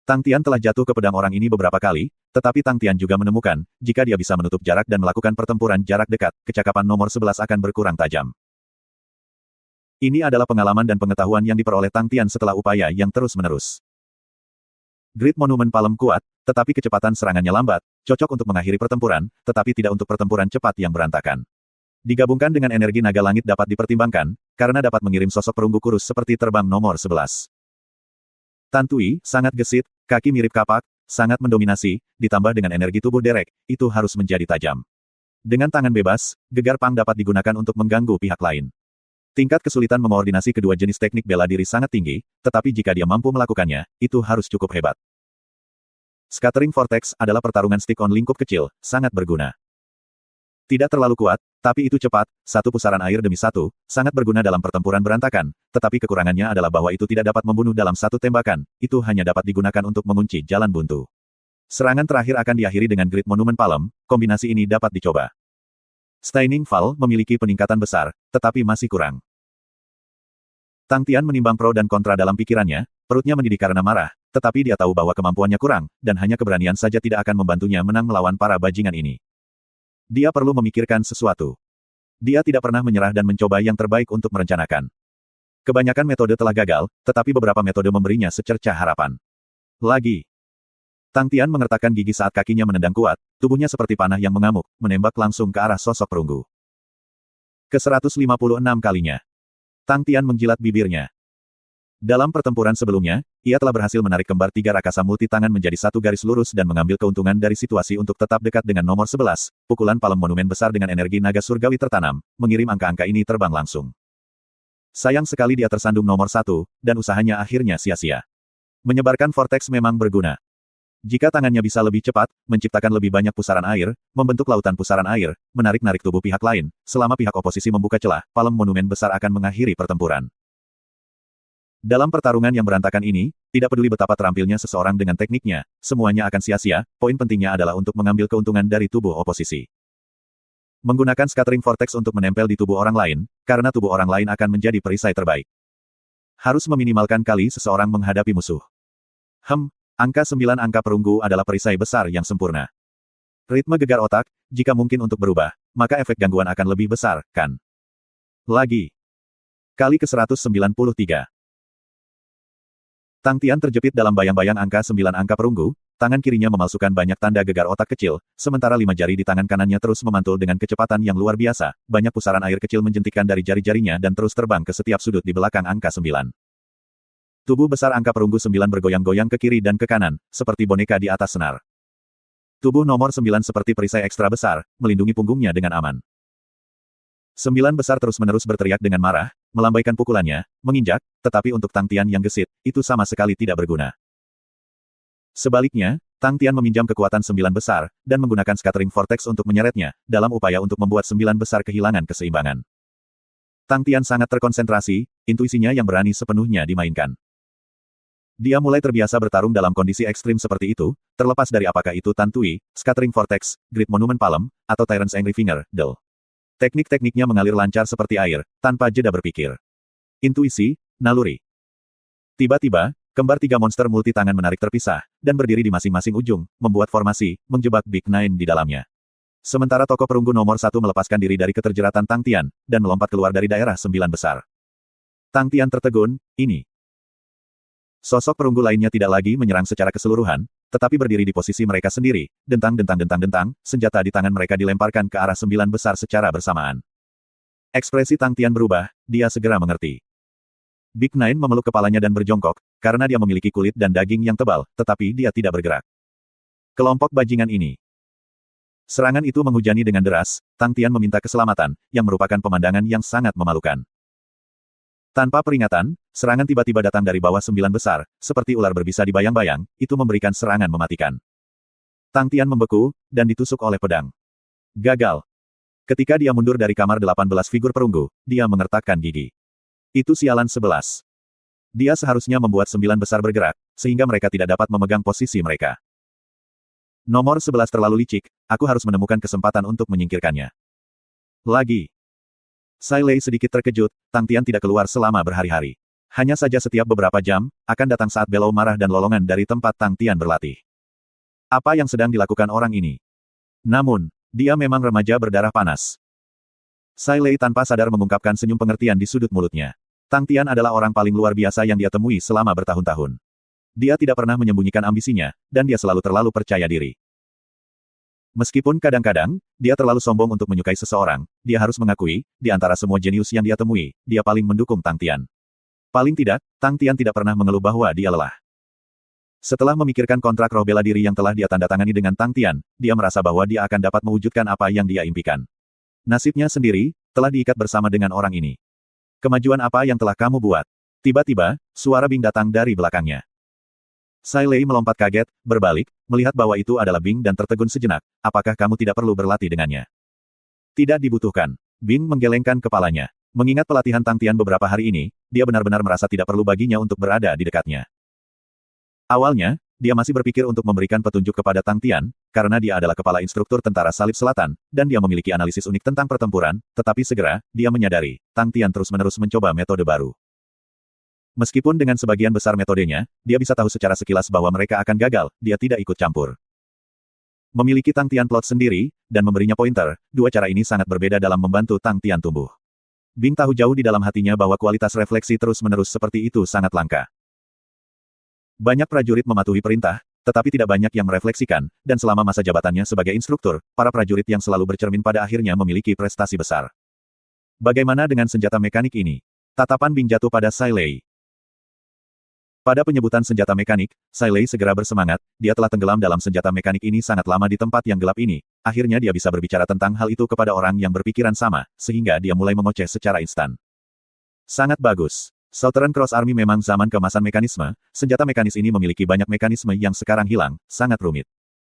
Tang Tian telah jatuh ke pedang orang ini beberapa kali, tetapi Tang Tian juga menemukan, jika dia bisa menutup jarak dan melakukan pertempuran jarak dekat, kecakapan nomor 11 akan berkurang tajam. Ini adalah pengalaman dan pengetahuan yang diperoleh Tang Tian setelah upaya yang terus-menerus. Great Monument Palm kuat, tetapi kecepatan serangannya lambat, cocok untuk mengakhiri pertempuran, tetapi tidak untuk pertempuran cepat yang berantakan. Digabungkan dengan energi naga langit dapat dipertimbangkan, karena dapat mengirim sosok perunggu kurus seperti terbang nomor 11. Tan Tui, sangat gesit, kaki mirip kapak, sangat mendominasi, ditambah dengan energi tubuh Derek, itu harus menjadi tajam. Dengan tangan bebas, gegar Pang dapat digunakan untuk mengganggu pihak lain. Tingkat kesulitan mengoordinasi kedua jenis teknik bela diri sangat tinggi, tetapi jika dia mampu melakukannya, itu harus cukup hebat. Scattering Vortex adalah pertarungan stick-on lingkup kecil, sangat berguna. Tidak terlalu kuat, tapi itu cepat, satu pusaran air demi satu, sangat berguna dalam pertempuran berantakan, tetapi kekurangannya adalah bahwa itu tidak dapat membunuh dalam satu tembakan, itu hanya dapat digunakan untuk mengunci jalan buntu. Serangan terakhir akan diakhiri dengan Great Monument Palm, kombinasi ini dapat dicoba. Staining Fall memiliki peningkatan besar, tetapi masih kurang. Tang Tian menimbang pro dan kontra dalam pikirannya, perutnya mendidih karena marah, tetapi dia tahu bahwa kemampuannya kurang, dan hanya keberanian saja tidak akan membantunya menang melawan para bajingan ini. Dia perlu memikirkan sesuatu. Dia tidak pernah menyerah dan mencoba yang terbaik untuk merencanakan. Kebanyakan metode telah gagal, tetapi beberapa metode memberinya secercah harapan. Lagi. Tang Tian mengertakkan gigi saat kakinya menendang kuat, tubuhnya seperti panah yang mengamuk, menembak langsung ke arah sosok perunggu. Ke-156 kalinya. Tang Tian menjilat bibirnya. Dalam pertempuran sebelumnya, ia telah berhasil menarik kembar tiga rakasa multi tangan menjadi satu garis lurus dan mengambil keuntungan dari situasi untuk tetap dekat dengan nomor 11, pukulan palem monumen besar dengan energi naga surgawi tertanam, mengirim angka-angka ini terbang langsung. Sayang sekali dia tersandung nomor 1, dan usahanya akhirnya sia-sia. Menyebarkan vortex memang berguna. Jika tangannya bisa lebih cepat, menciptakan lebih banyak pusaran air, membentuk lautan pusaran air, menarik-narik tubuh pihak lain, selama pihak oposisi membuka celah, palem monumen besar akan mengakhiri pertempuran. Dalam pertarungan yang berantakan ini, tidak peduli betapa terampilnya seseorang dengan tekniknya, semuanya akan sia-sia, poin pentingnya adalah untuk mengambil keuntungan dari tubuh oposisi. Menggunakan scattering vortex untuk menempel di tubuh orang lain, karena tubuh orang lain akan menjadi perisai terbaik. Harus meminimalkan kali seseorang menghadapi musuh. Angka 9 angka perunggu adalah perisai besar yang sempurna. Ritme gegar otak, jika mungkin untuk berubah, maka efek gangguan akan lebih besar, kan? Lagi. Kali ke-193. Tang Tian terjepit dalam bayang-bayang angka 9 angka perunggu, tangan kirinya memalsukan banyak tanda gegar otak kecil, sementara 5 jari di tangan kanannya terus memantul dengan kecepatan yang luar biasa, banyak pusaran air kecil menjentikkan dari jari-jarinya dan terus terbang ke setiap sudut di belakang angka 9. Tubuh besar angka perunggu 9 bergoyang-goyang ke kiri dan ke kanan, seperti boneka di atas senar. Tubuh nomor 9 seperti perisai ekstra besar, melindungi punggungnya dengan aman. 9 besar terus-menerus berteriak dengan marah, melambaikan pukulannya, menginjak, tetapi untuk Tang Tian yang gesit, itu sama sekali tidak berguna. Sebaliknya, Tang Tian meminjam kekuatan 9 besar, dan menggunakan scattering vortex untuk menyeretnya, dalam upaya untuk membuat 9 besar kehilangan keseimbangan. Tang Tian sangat terkonsentrasi, intuisinya yang berani sepenuhnya dimainkan. Dia mulai terbiasa bertarung dalam kondisi ekstrim seperti itu, terlepas dari apakah itu Tan Tui, scattering vortex, grid monumen palem, atau Tyrant's Angry Finger, Del. Teknik-tekniknya mengalir lancar seperti air, tanpa jeda berpikir. Intuisi, naluri. Tiba-tiba, kembar tiga monster multi tangan menarik terpisah, dan berdiri di masing-masing ujung, membuat formasi, menjebak Big Nine di dalamnya. Sementara tokoh perunggu nomor 1 melepaskan diri dari keterjeratan Tang Tian, dan melompat keluar dari daerah 9 besar. Tang Tian tertegun, ini. Sosok perunggu lainnya tidak lagi menyerang secara keseluruhan, tetapi berdiri di posisi mereka sendiri, dentang, senjata di tangan mereka dilemparkan ke arah 9 besar secara bersamaan. Ekspresi Tang Tian berubah, dia segera mengerti. Big Nine memeluk kepalanya dan berjongkok, karena dia memiliki kulit dan daging yang tebal, tetapi dia tidak bergerak. Kelompok bajingan ini. Serangan itu menghujani dengan deras, Tang Tian meminta keselamatan, yang merupakan pemandangan yang sangat memalukan. Tanpa peringatan, serangan tiba-tiba datang dari bawah 9 besar, seperti ular berbisa di bayang-bayang, itu memberikan serangan mematikan. Tang Tian membeku, dan ditusuk oleh pedang. Gagal. Ketika dia mundur dari kamar 18 figur perunggu, dia mengertakkan gigi. Itu sialan 11. Dia seharusnya membuat 9 besar bergerak, sehingga mereka tidak dapat memegang posisi mereka. Nomor 11 terlalu licik, aku harus menemukan kesempatan untuk menyingkirkannya. Lagi. Sai Lei sedikit terkejut, Tang Tian tidak keluar selama berhari-hari. Hanya saja setiap beberapa jam, akan datang saat Belau marah dan lolongan dari tempat Tang Tian berlatih. Apa yang sedang dilakukan orang ini? Namun, dia memang remaja berdarah panas. Sai Lei tanpa sadar mengungkapkan senyum pengertian di sudut mulutnya. Tang Tian adalah orang paling luar biasa yang dia temui selama bertahun-tahun. Dia tidak pernah menyembunyikan ambisinya, dan dia selalu terlalu percaya diri. Meskipun kadang-kadang, dia terlalu sombong untuk menyukai seseorang, dia harus mengakui, di antara semua jenius yang dia temui, dia paling mendukung Tang Tian. Paling tidak, Tang Tian tidak pernah mengeluh bahwa dia lelah. Setelah memikirkan kontrak roh bela diri yang telah dia tanda tangani dengan Tang Tian, dia merasa bahwa dia akan dapat mewujudkan apa yang dia impikan. Nasibnya sendiri, telah diikat bersama dengan orang ini. Kemajuan apa yang telah kamu buat? Tiba-tiba, suara Bing datang dari belakangnya. Sai Lei melompat kaget, berbalik, melihat bahwa itu adalah Bing dan tertegun sejenak, apakah kamu tidak perlu berlatih dengannya? Tidak dibutuhkan. Bing menggelengkan kepalanya. Mengingat pelatihan Tang Tian beberapa hari ini, dia benar-benar merasa tidak perlu baginya untuk berada di dekatnya. Awalnya, dia masih berpikir untuk memberikan petunjuk kepada Tang Tian, karena dia adalah kepala instruktur tentara salib selatan, dan dia memiliki analisis unik tentang pertempuran, tetapi segera, dia menyadari, Tang Tian terus-menerus mencoba metode baru. Meskipun dengan sebagian besar metodenya, dia bisa tahu secara sekilas bahwa mereka akan gagal, dia tidak ikut campur. Memiliki Tang Tian plot sendiri, dan memberinya pointer, dua cara ini sangat berbeda dalam membantu Tang Tian tumbuh. Bing tahu jauh di dalam hatinya bahwa kualitas refleksi terus-menerus seperti itu sangat langka. Banyak prajurit mematuhi perintah, tetapi tidak banyak yang merefleksikan, dan selama masa jabatannya sebagai instruktur, para prajurit yang selalu bercermin pada akhirnya memiliki prestasi besar. Bagaimana dengan senjata mekanik ini? Tatapan Bing jatuh pada Sai Lei. Pada penyebutan senjata mekanik, Sai Lei segera bersemangat, dia telah tenggelam dalam senjata mekanik ini sangat lama di tempat yang gelap ini. Akhirnya dia bisa berbicara tentang hal itu kepada orang yang berpikiran sama, sehingga dia mulai mengoceh secara instan. Sangat bagus. Southern Cross Army memang zaman keemasan mekanisme, senjata mekanis ini memiliki banyak mekanisme yang sekarang hilang, sangat rumit.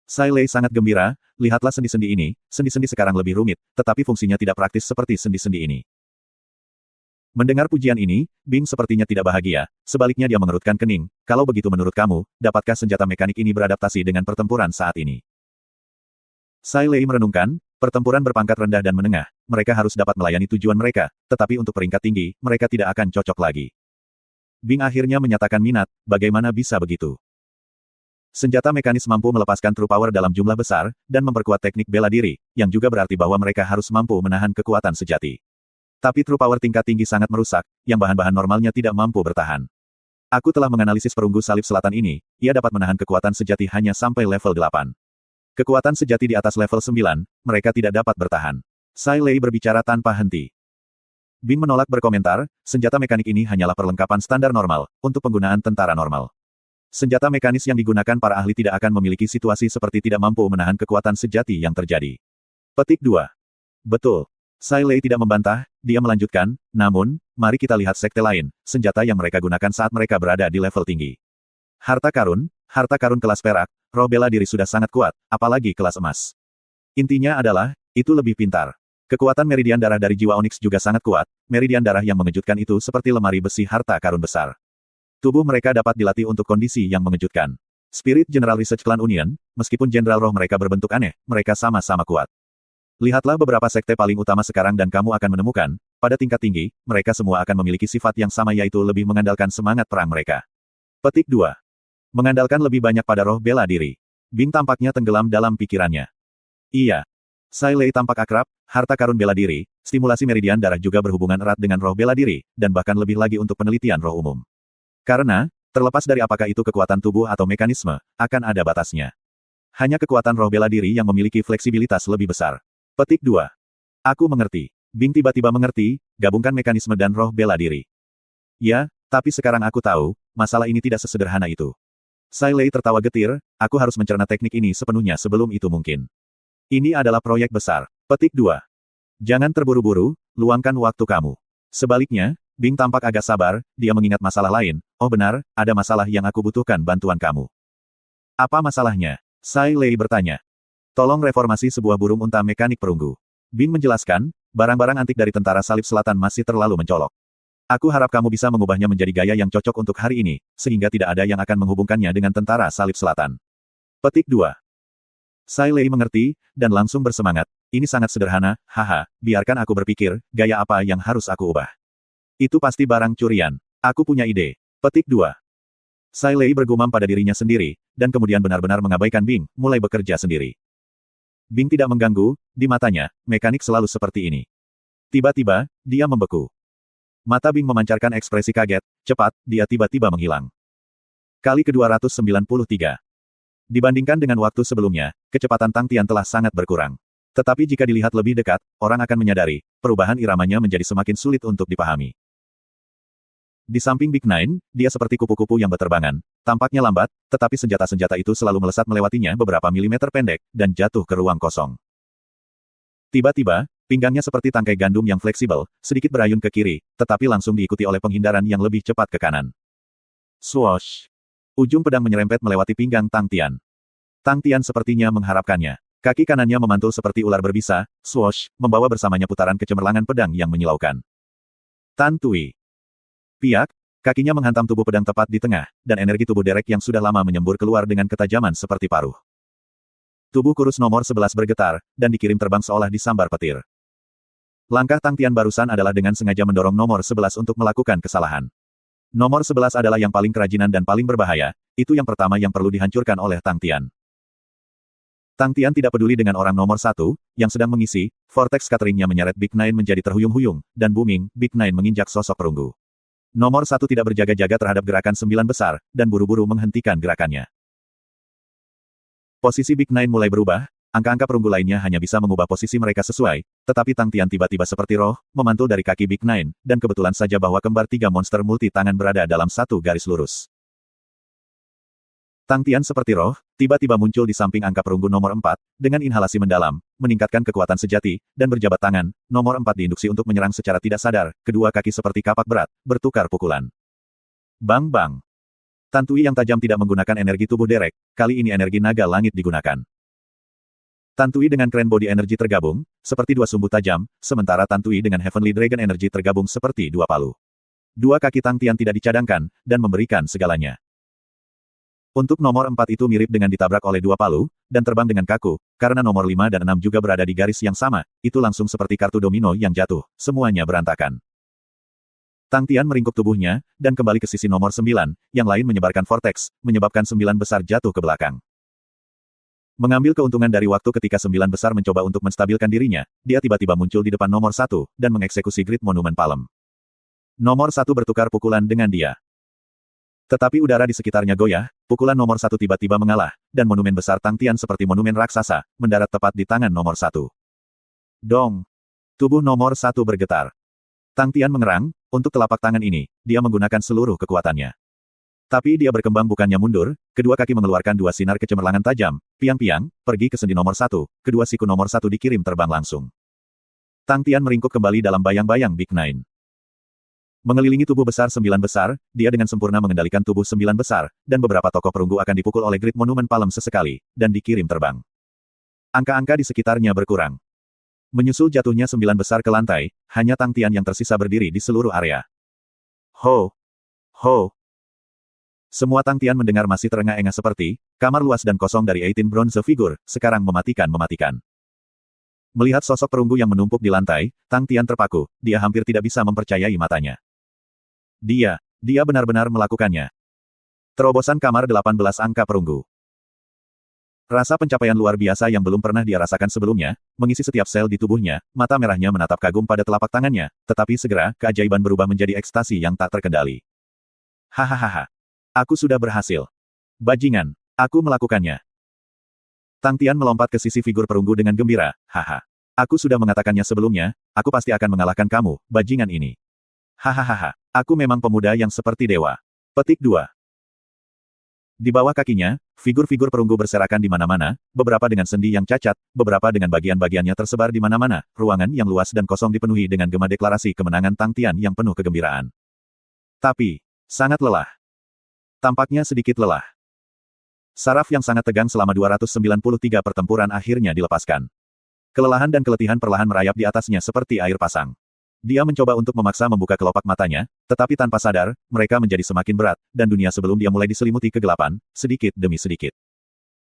Sai Lei sangat gembira, lihatlah sendi-sendi ini, sendi-sendi sekarang lebih rumit, tetapi fungsinya tidak praktis seperti sendi-sendi ini. Mendengar pujian ini, Bing sepertinya tidak bahagia, sebaliknya dia mengerutkan kening. Kalau begitu menurut kamu, dapatkah senjata mekanik ini beradaptasi dengan pertempuran saat ini? Sai Lei merenungkan, pertempuran berpangkat rendah dan menengah, mereka harus dapat melayani tujuan mereka, tetapi untuk peringkat tinggi, mereka tidak akan cocok lagi. Bing akhirnya menyatakan minat, bagaimana bisa begitu? Senjata mekanis mampu melepaskan true power dalam jumlah besar, dan memperkuat teknik bela diri, yang juga berarti bahwa mereka harus mampu menahan kekuatan sejati. Tapi true power tingkat tinggi sangat merusak, yang bahan-bahan normalnya tidak mampu bertahan. Aku telah menganalisis perunggu salib selatan ini, ia dapat menahan kekuatan sejati hanya sampai level 8. Kekuatan sejati di atas level 9, mereka tidak dapat bertahan. Sai Lei berbicara tanpa henti. Bing menolak berkomentar, senjata mekanik ini hanyalah perlengkapan standar normal, untuk penggunaan tentara normal. Senjata mekanis yang digunakan para ahli tidak akan memiliki situasi seperti tidak mampu menahan kekuatan sejati yang terjadi. Petik 2. Betul. Sai Lei tidak membantah, dia melanjutkan, namun, mari kita lihat sekte lain, senjata yang mereka gunakan saat mereka berada di level tinggi. Harta karun kelas perak, roh bela diri sudah sangat kuat, apalagi kelas emas. Intinya adalah, itu lebih pintar. Kekuatan meridian darah dari jiwa Onyx juga sangat kuat, meridian darah yang mengejutkan itu seperti lemari besi harta karun besar. Tubuh mereka dapat dilatih untuk kondisi yang mengejutkan. Spirit General Research Clan Union, meskipun jenderal roh mereka berbentuk aneh, mereka sama-sama kuat. Lihatlah beberapa sekte paling utama sekarang dan kamu akan menemukan, pada tingkat tinggi, mereka semua akan memiliki sifat yang sama yaitu lebih mengandalkan semangat perang mereka. Petik 2. Mengandalkan lebih banyak pada roh bela diri. Bing tampaknya tenggelam dalam pikirannya. Iya. Sai Lei tampak akrab, harta karun bela diri, stimulasi meridian darah juga berhubungan erat dengan roh bela diri, dan bahkan lebih lagi untuk penelitian roh umum. Karena, terlepas dari apakah itu kekuatan tubuh atau mekanisme, akan ada batasnya. Hanya kekuatan roh bela diri yang memiliki fleksibilitas lebih besar. Petik 2. Aku mengerti. Bing tiba-tiba mengerti, gabungkan mekanisme dan roh bela diri. Ya, tapi sekarang aku tahu, masalah ini tidak sesederhana itu. Sai Lei tertawa getir, aku harus mencerna teknik ini sepenuhnya sebelum itu mungkin. Ini adalah proyek besar. Petik 2. Jangan terburu-buru, luangkan waktu kamu. Sebaliknya, Bing tampak agak sabar, dia mengingat masalah lain. Oh benar, ada masalah yang aku butuhkan bantuan kamu. Apa masalahnya? Sai Lei bertanya. Tolong reformasi sebuah burung unta mekanik perunggu. Bing menjelaskan, barang-barang antik dari tentara salib selatan masih terlalu mencolok. Aku harap kamu bisa mengubahnya menjadi gaya yang cocok untuk hari ini, sehingga tidak ada yang akan menghubungkannya dengan tentara salib selatan. Petik 2. Sai Lei mengerti, dan langsung bersemangat. Ini sangat sederhana, haha, biarkan aku berpikir, gaya apa yang harus aku ubah. Itu pasti barang curian. Aku punya ide. Petik 2. Sai Lei bergumam pada dirinya sendiri, dan kemudian benar-benar mengabaikan Bing, mulai bekerja sendiri. Bing tidak mengganggu, di matanya, mekanik selalu seperti ini. Tiba-tiba, dia membeku. Mata Bing memancarkan ekspresi kaget, cepat, dia tiba-tiba menghilang. Kali ke-293. Dibandingkan dengan waktu sebelumnya, kecepatan Tang Tian telah sangat berkurang. Tetapi jika dilihat lebih dekat, orang akan menyadari, perubahan iramanya menjadi semakin sulit untuk dipahami. Di samping Big Nine, dia seperti kupu-kupu yang berterbangan. Tampaknya lambat, tetapi senjata-senjata itu selalu melesat melewatinya beberapa milimeter pendek, dan jatuh ke ruang kosong. Tiba-tiba, pinggangnya seperti tangkai gandum yang fleksibel, sedikit berayun ke kiri, tetapi langsung diikuti oleh penghindaran yang lebih cepat ke kanan. Swoosh! Ujung pedang menyerempet melewati pinggang Tang Tian. Tang Tian sepertinya mengharapkannya. Kaki kanannya memantul seperti ular berbisa, swoosh, membawa bersamanya putaran kecemerlangan pedang yang menyilaukan. Tan Tui. Piak, kakinya menghantam tubuh pedang tepat di tengah, dan energi tubuh Derek yang sudah lama menyembur keluar dengan ketajaman seperti paruh. Tubuh kurus nomor 11 bergetar, dan dikirim terbang seolah disambar petir. Langkah Tang Tian barusan adalah dengan sengaja mendorong nomor 11 untuk melakukan kesalahan. Nomor 11 adalah yang paling kerajinan dan paling berbahaya, itu yang pertama yang perlu dihancurkan oleh Tang Tian. Tang Tian tidak peduli dengan orang nomor 1, yang sedang mengisi, vortex scattering-nya menyeret Big Nine menjadi terhuyung-huyung, dan booming, Big Nine menginjak sosok perunggu. Nomor 1 tidak berjaga-jaga terhadap gerakan 9 besar, dan buru-buru menghentikan gerakannya. Posisi Big Nine mulai berubah, angka-angka perunggu lainnya hanya bisa mengubah posisi mereka sesuai, tetapi Tang Tian tiba-tiba seperti roh, memantul dari kaki Big Nine, dan kebetulan saja bahwa kembar 3 monster multi tangan berada dalam satu garis lurus. Tang Tian seperti roh, tiba-tiba muncul di samping angka perunggu nomor 4, dengan inhalasi mendalam, meningkatkan kekuatan sejati, dan berjabat tangan, nomor 4 diinduksi untuk menyerang secara tidak sadar, kedua kaki seperti kapak berat, bertukar pukulan. Bang bang. Tantui yang tajam tidak menggunakan energi tubuh derek, kali ini energi naga langit digunakan. Tantui dengan Grand Body Energy tergabung, seperti dua sumbu tajam, sementara Tantui dengan Heavenly Dragon Energy tergabung seperti dua palu. Dua kaki Tang Tian tidak dicadangkan, dan memberikan segalanya. Untuk nomor 4 itu mirip dengan ditabrak oleh dua palu, dan terbang dengan kaku, karena nomor 5 dan 6 juga berada di garis yang sama, itu langsung seperti kartu domino yang jatuh, semuanya berantakan. Tang Tian meringkuk tubuhnya, dan kembali ke sisi nomor 9, yang lain menyebarkan vortex, menyebabkan 9 besar jatuh ke belakang. Mengambil keuntungan dari waktu ketika 9 besar mencoba untuk menstabilkan dirinya, dia tiba-tiba muncul di depan nomor 1, dan mengeksekusi Grid Monument Palem. Nomor 1 bertukar pukulan dengan dia. Tetapi udara di sekitarnya goyah, pukulan nomor 1 tiba-tiba mengalah, dan monumen besar Tang Tian seperti monumen raksasa, mendarat tepat di tangan nomor 1. Dong! Tubuh nomor 1 bergetar. Tang Tian mengerang, untuk telapak tangan ini, dia menggunakan seluruh kekuatannya. Tapi dia berkembang bukannya mundur, kedua kaki mengeluarkan dua sinar kecemerlangan tajam, piang-piang, pergi ke sendi nomor 1, kedua siku nomor 1 dikirim terbang langsung. Tang Tian meringkuk kembali dalam bayang-bayang Big Nine. Mengelilingi tubuh besar 9 besar, dia dengan sempurna mengendalikan tubuh 9 besar, dan beberapa tokoh perunggu akan dipukul oleh Grid Monument Palem sesekali, dan dikirim terbang. Angka-angka di sekitarnya berkurang. Menyusul jatuhnya 9 besar ke lantai, hanya Tang Tian yang tersisa berdiri di seluruh area. Ho! Ho! Semua Tang Tian mendengar masih terengah-engah seperti, kamar luas dan kosong dari 18 bronze figure, sekarang mematikan. Melihat sosok perunggu yang menumpuk di lantai, Tang Tian terpaku, dia hampir tidak bisa mempercayai matanya. Dia benar-benar melakukannya. Terobosan kamar 18 angka perunggu. Rasa pencapaian luar biasa yang belum pernah dia rasakan sebelumnya, mengisi setiap sel di tubuhnya, mata merahnya menatap kagum pada telapak tangannya, tetapi segera, keajaiban berubah menjadi ekstasi yang tak terkendali. Hahaha. Aku sudah berhasil. Bajingan, aku melakukannya. Tang Tian melompat ke sisi figur perunggu dengan gembira, haha. Aku sudah mengatakannya sebelumnya, aku pasti akan mengalahkan kamu, bajingan ini. Hahaha. Aku memang pemuda yang seperti dewa. Petik 2. Di bawah kakinya, figur-figur perunggu berserakan di mana-mana, beberapa dengan sendi yang cacat, beberapa dengan bagian-bagiannya tersebar di mana-mana, ruangan yang luas dan kosong dipenuhi dengan gema deklarasi kemenangan Tang Tian yang penuh kegembiraan. Tapi, sangat lelah. Tampaknya sedikit lelah. Saraf yang sangat tegang selama 293 pertempuran akhirnya dilepaskan. Kelelahan dan keletihan perlahan merayap di atasnya seperti air pasang. Dia mencoba untuk memaksa membuka kelopak matanya, tetapi tanpa sadar, mereka menjadi semakin berat, dan dunia sebelum dia mulai diselimuti kegelapan, sedikit demi sedikit.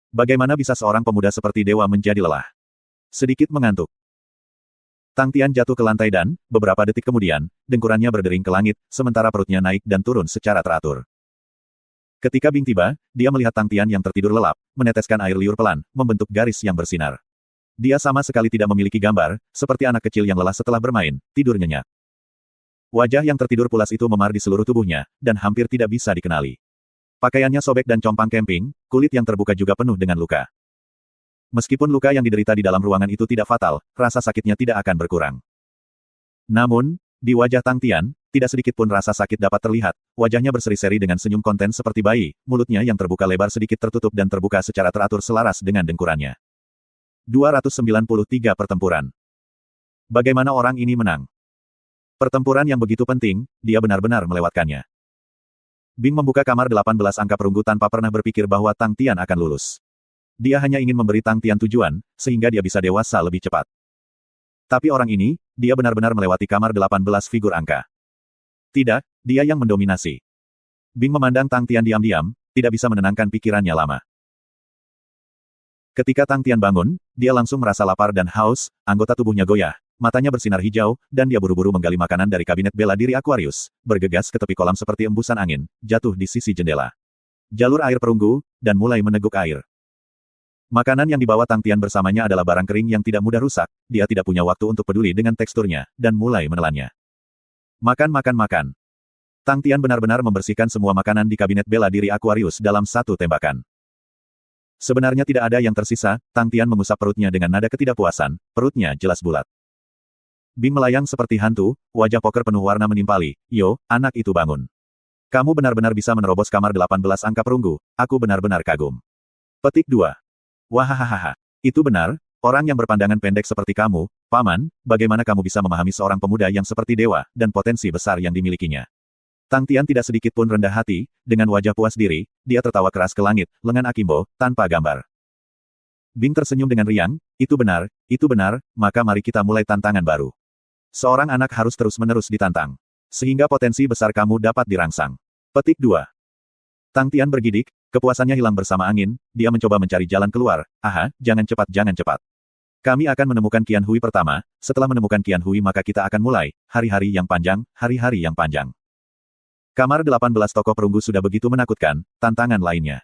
Bagaimana bisa seorang pemuda seperti dewa menjadi lelah? Sedikit mengantuk. Tang Tian jatuh ke lantai dan, beberapa detik kemudian, dengkurannya berdering ke langit, sementara perutnya naik dan turun secara teratur. Ketika Bing tiba, dia melihat Tang Tian yang tertidur lelap, meneteskan air liur pelan, membentuk garis yang bersinar. Dia sama sekali tidak memiliki gambar, seperti anak kecil yang lelah setelah bermain, tidur nyenyak. Wajah yang tertidur pulas itu memar di seluruh tubuhnya, dan hampir tidak bisa dikenali. Pakaiannya sobek dan compang camping, kulit yang terbuka juga penuh dengan luka. Meskipun luka yang diderita di dalam ruangan itu tidak fatal, rasa sakitnya tidak akan berkurang. Namun, di wajah Tang Tian, tidak sedikit pun rasa sakit dapat terlihat, wajahnya berseri-seri dengan senyum konten seperti bayi, mulutnya yang terbuka lebar sedikit tertutup dan terbuka secara teratur selaras dengan dengkurannya. 293 pertempuran. Bagaimana orang ini menang? Pertempuran yang begitu penting, dia benar-benar melewatkannya. Bing membuka kamar 18 angka perunggu tanpa pernah berpikir bahwa Tang Tian akan lulus. Dia hanya ingin memberi Tang Tian tujuan, sehingga dia bisa dewasa lebih cepat. Tapi orang ini, dia benar-benar melewati kamar 18 figur angka. Tidak, dia yang mendominasi. Bing memandang Tang Tian diam-diam, tidak bisa menenangkan pikirannya lama. Ketika Tang Tian bangun, dia langsung merasa lapar dan haus, anggota tubuhnya goyah, matanya bersinar hijau, dan dia buru-buru menggali makanan dari kabinet bela diri Aquarius, bergegas ke tepi kolam seperti embusan angin, jatuh di sisi jendela. Jalur air perunggu, dan mulai meneguk air. Makanan yang dibawa Tang Tian bersamanya adalah barang kering yang tidak mudah rusak, dia tidak punya waktu untuk peduli dengan teksturnya, dan mulai menelannya. Makan. Tang Tian benar-benar membersihkan semua makanan di kabinet bela diri Aquarius dalam satu tembakan. Sebenarnya tidak ada yang tersisa, Tang Tian mengusap perutnya dengan nada ketidakpuasan, perutnya jelas bulat. Bing melayang seperti hantu, wajah poker penuh warna menimpali, "Yo, anak itu bangun." Kamu benar-benar bisa menerobos kamar 18 angka perunggu, aku benar-benar kagum. Petik 2. Wahahaha. Itu benar, orang yang berpandangan pendek seperti kamu, Paman, bagaimana kamu bisa memahami seorang pemuda yang seperti dewa, dan potensi besar yang dimilikinya. Tang Tian tidak sedikit pun rendah hati, dengan wajah puas diri, dia tertawa keras ke langit, lengan akimbo, tanpa gambar. Bing tersenyum dengan riang, itu benar, maka mari kita mulai tantangan baru. Seorang anak harus terus-menerus ditantang. Sehingga potensi besar kamu dapat dirangsang. Petik 2. Tang Tian bergidik, kepuasannya hilang bersama angin, dia mencoba mencari jalan keluar. Aha, jangan cepat. Kami akan menemukan Qian Hui pertama, setelah menemukan Qian Hui maka kita akan mulai, hari-hari yang panjang. Kamar 18 tokoh perunggu sudah begitu menakutkan, tantangan lainnya.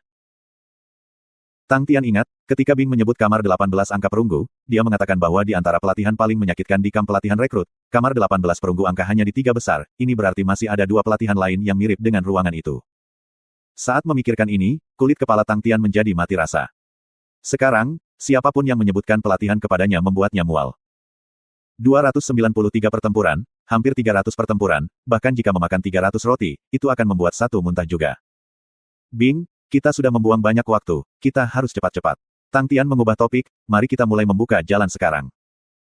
Tang Tian ingat, ketika Bing menyebut kamar 18 angka perunggu, dia mengatakan bahwa di antara pelatihan paling menyakitkan di kamp pelatihan rekrut, kamar 18 perunggu angka hanya di 3 besar, ini berarti masih ada 2 pelatihan lain yang mirip dengan ruangan itu. Saat memikirkan ini, kulit kepala Tang Tian menjadi mati rasa. Sekarang, siapapun yang menyebutkan pelatihan kepadanya membuatnya mual. 293 pertempuran, hampir 300 pertempuran, bahkan jika memakan 300 roti, itu akan membuat satu muntah juga. Bing, kita sudah membuang banyak waktu, kita harus cepat-cepat. Tang Tian mengubah topik, mari kita mulai membuka jalan sekarang.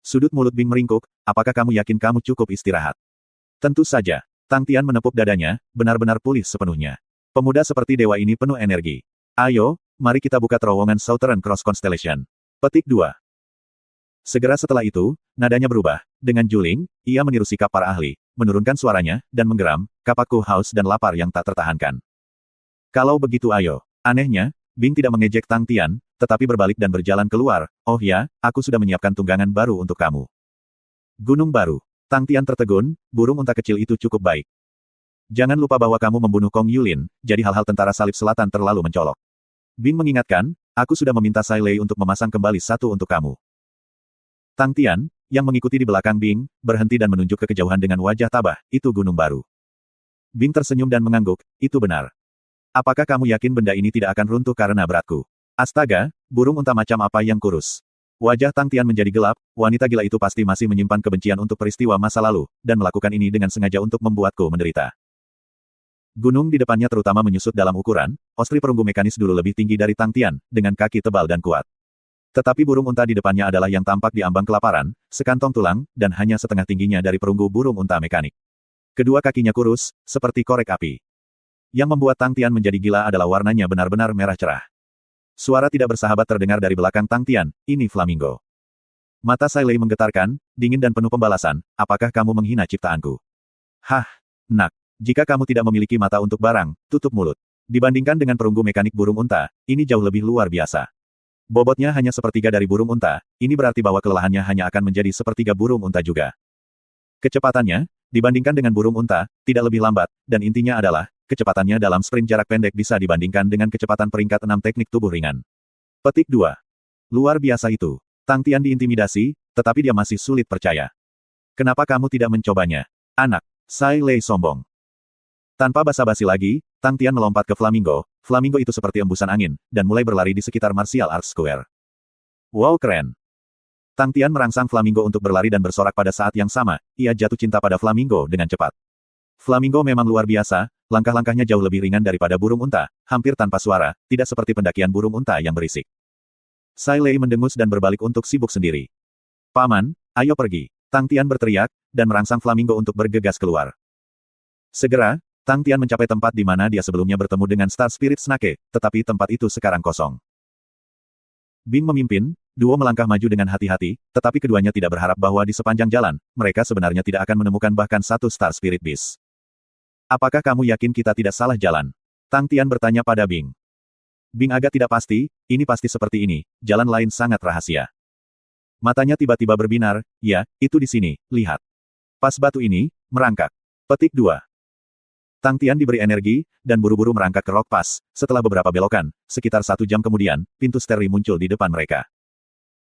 Sudut mulut Bing meringkuk, apakah kamu yakin kamu cukup istirahat? Tentu saja. Tang Tian menepuk dadanya, benar-benar pulih sepenuhnya. Pemuda seperti dewa ini penuh energi. Ayo, mari kita buka terowongan Southern Cross Constellation. Petik 2. Segera setelah itu, nadanya berubah. Dengan juling, ia meniru sikap para ahli, menurunkan suaranya, dan menggeram, kapakku haus dan lapar yang tak tertahankan. Kalau begitu ayo. Anehnya, Bing tidak mengejek Tang Tian, tetapi berbalik dan berjalan keluar. Oh ya, aku sudah menyiapkan tunggangan baru untuk kamu. Gunung baru. Tang Tian tertegun, burung unta kecil itu cukup baik. Jangan lupa bahwa kamu membunuh Kong Yulin, jadi hal-hal tentara salib selatan terlalu mencolok. Bing mengingatkan, aku sudah meminta Sai Lei untuk memasang kembali satu untuk kamu. Tang Tian, yang mengikuti di belakang Bing, berhenti dan menunjuk ke kejauhan dengan wajah tabah, itu gunung baru. Bing tersenyum dan mengangguk, itu benar. Apakah kamu yakin benda ini tidak akan runtuh karena beratku? Astaga, burung unta macam apa yang kurus? Wajah Tang Tian menjadi gelap, wanita gila itu pasti masih menyimpan kebencian untuk peristiwa masa lalu, dan melakukan ini dengan sengaja untuk membuatku menderita. Gunung di depannya terutama menyusut dalam ukuran, ostri perunggu mekanis dulu lebih tinggi dari Tang Tian, dengan kaki tebal dan kuat. Tetapi burung unta di depannya adalah yang tampak di ambang kelaparan, sekantong tulang, dan hanya setengah tingginya dari perunggu burung unta mekanik. Kedua kakinya kurus, seperti korek api. Yang membuat Tang Tian menjadi gila adalah warnanya benar-benar merah cerah. Suara tidak bersahabat terdengar dari belakang Tang Tian, ini flamingo. Mata Sai Lei menggetarkan, dingin dan penuh pembalasan, apakah kamu menghina ciptaanku? Hah, nak, jika kamu tidak memiliki mata untuk barang, tutup mulut. Dibandingkan dengan perunggu mekanik burung unta, ini jauh lebih luar biasa. Bobotnya hanya sepertiga dari burung unta, ini berarti bahwa kelelahannya hanya akan menjadi sepertiga burung unta juga. Kecepatannya, dibandingkan dengan burung unta, tidak lebih lambat, dan intinya adalah, kecepatannya dalam sprint jarak pendek bisa dibandingkan dengan kecepatan peringkat 6 teknik tubuh ringan. Petik 2. Luar biasa itu. Tang Tian diintimidasi, tetapi dia masih sulit percaya. Kenapa kamu tidak mencobanya? Anak. Sai Lei sombong. Tanpa basa-basi lagi, Tang Tian melompat ke flamingo. Flamingo itu seperti embusan angin, dan mulai berlari di sekitar Martial Arts Square. Wow, keren. Tang Tian merangsang flamingo untuk berlari dan bersorak pada saat yang sama, ia jatuh cinta pada flamingo dengan cepat. Flamingo memang luar biasa, langkah-langkahnya jauh lebih ringan daripada burung unta, hampir tanpa suara, tidak seperti pendakian burung unta yang berisik. Sai Lei mendengus dan berbalik untuk sibuk sendiri. Paman, ayo pergi. Tang Tian berteriak, dan merangsang flamingo untuk bergegas keluar. Segera, Tang Tian mencapai tempat di mana dia sebelumnya bertemu dengan Star Spirit Snake, tetapi tempat itu sekarang kosong. Bing memimpin, duo melangkah maju dengan hati-hati, tetapi keduanya tidak berharap bahwa di sepanjang jalan, mereka sebenarnya tidak akan menemukan bahkan satu Star Spirit Beast. Apakah kamu yakin kita tidak salah jalan? Tang Tian bertanya pada Bing. Bing agak tidak pasti, ini pasti seperti ini, jalan lain sangat rahasia. Matanya tiba-tiba berbinar, ya, itu di sini, lihat. Pas batu ini, merangkak. Petik 2. Tang Tian diberi energi, dan buru-buru merangkak ke Rock Pass. Setelah beberapa belokan, sekitar 1 jam kemudian, pintu Sterry muncul di depan mereka.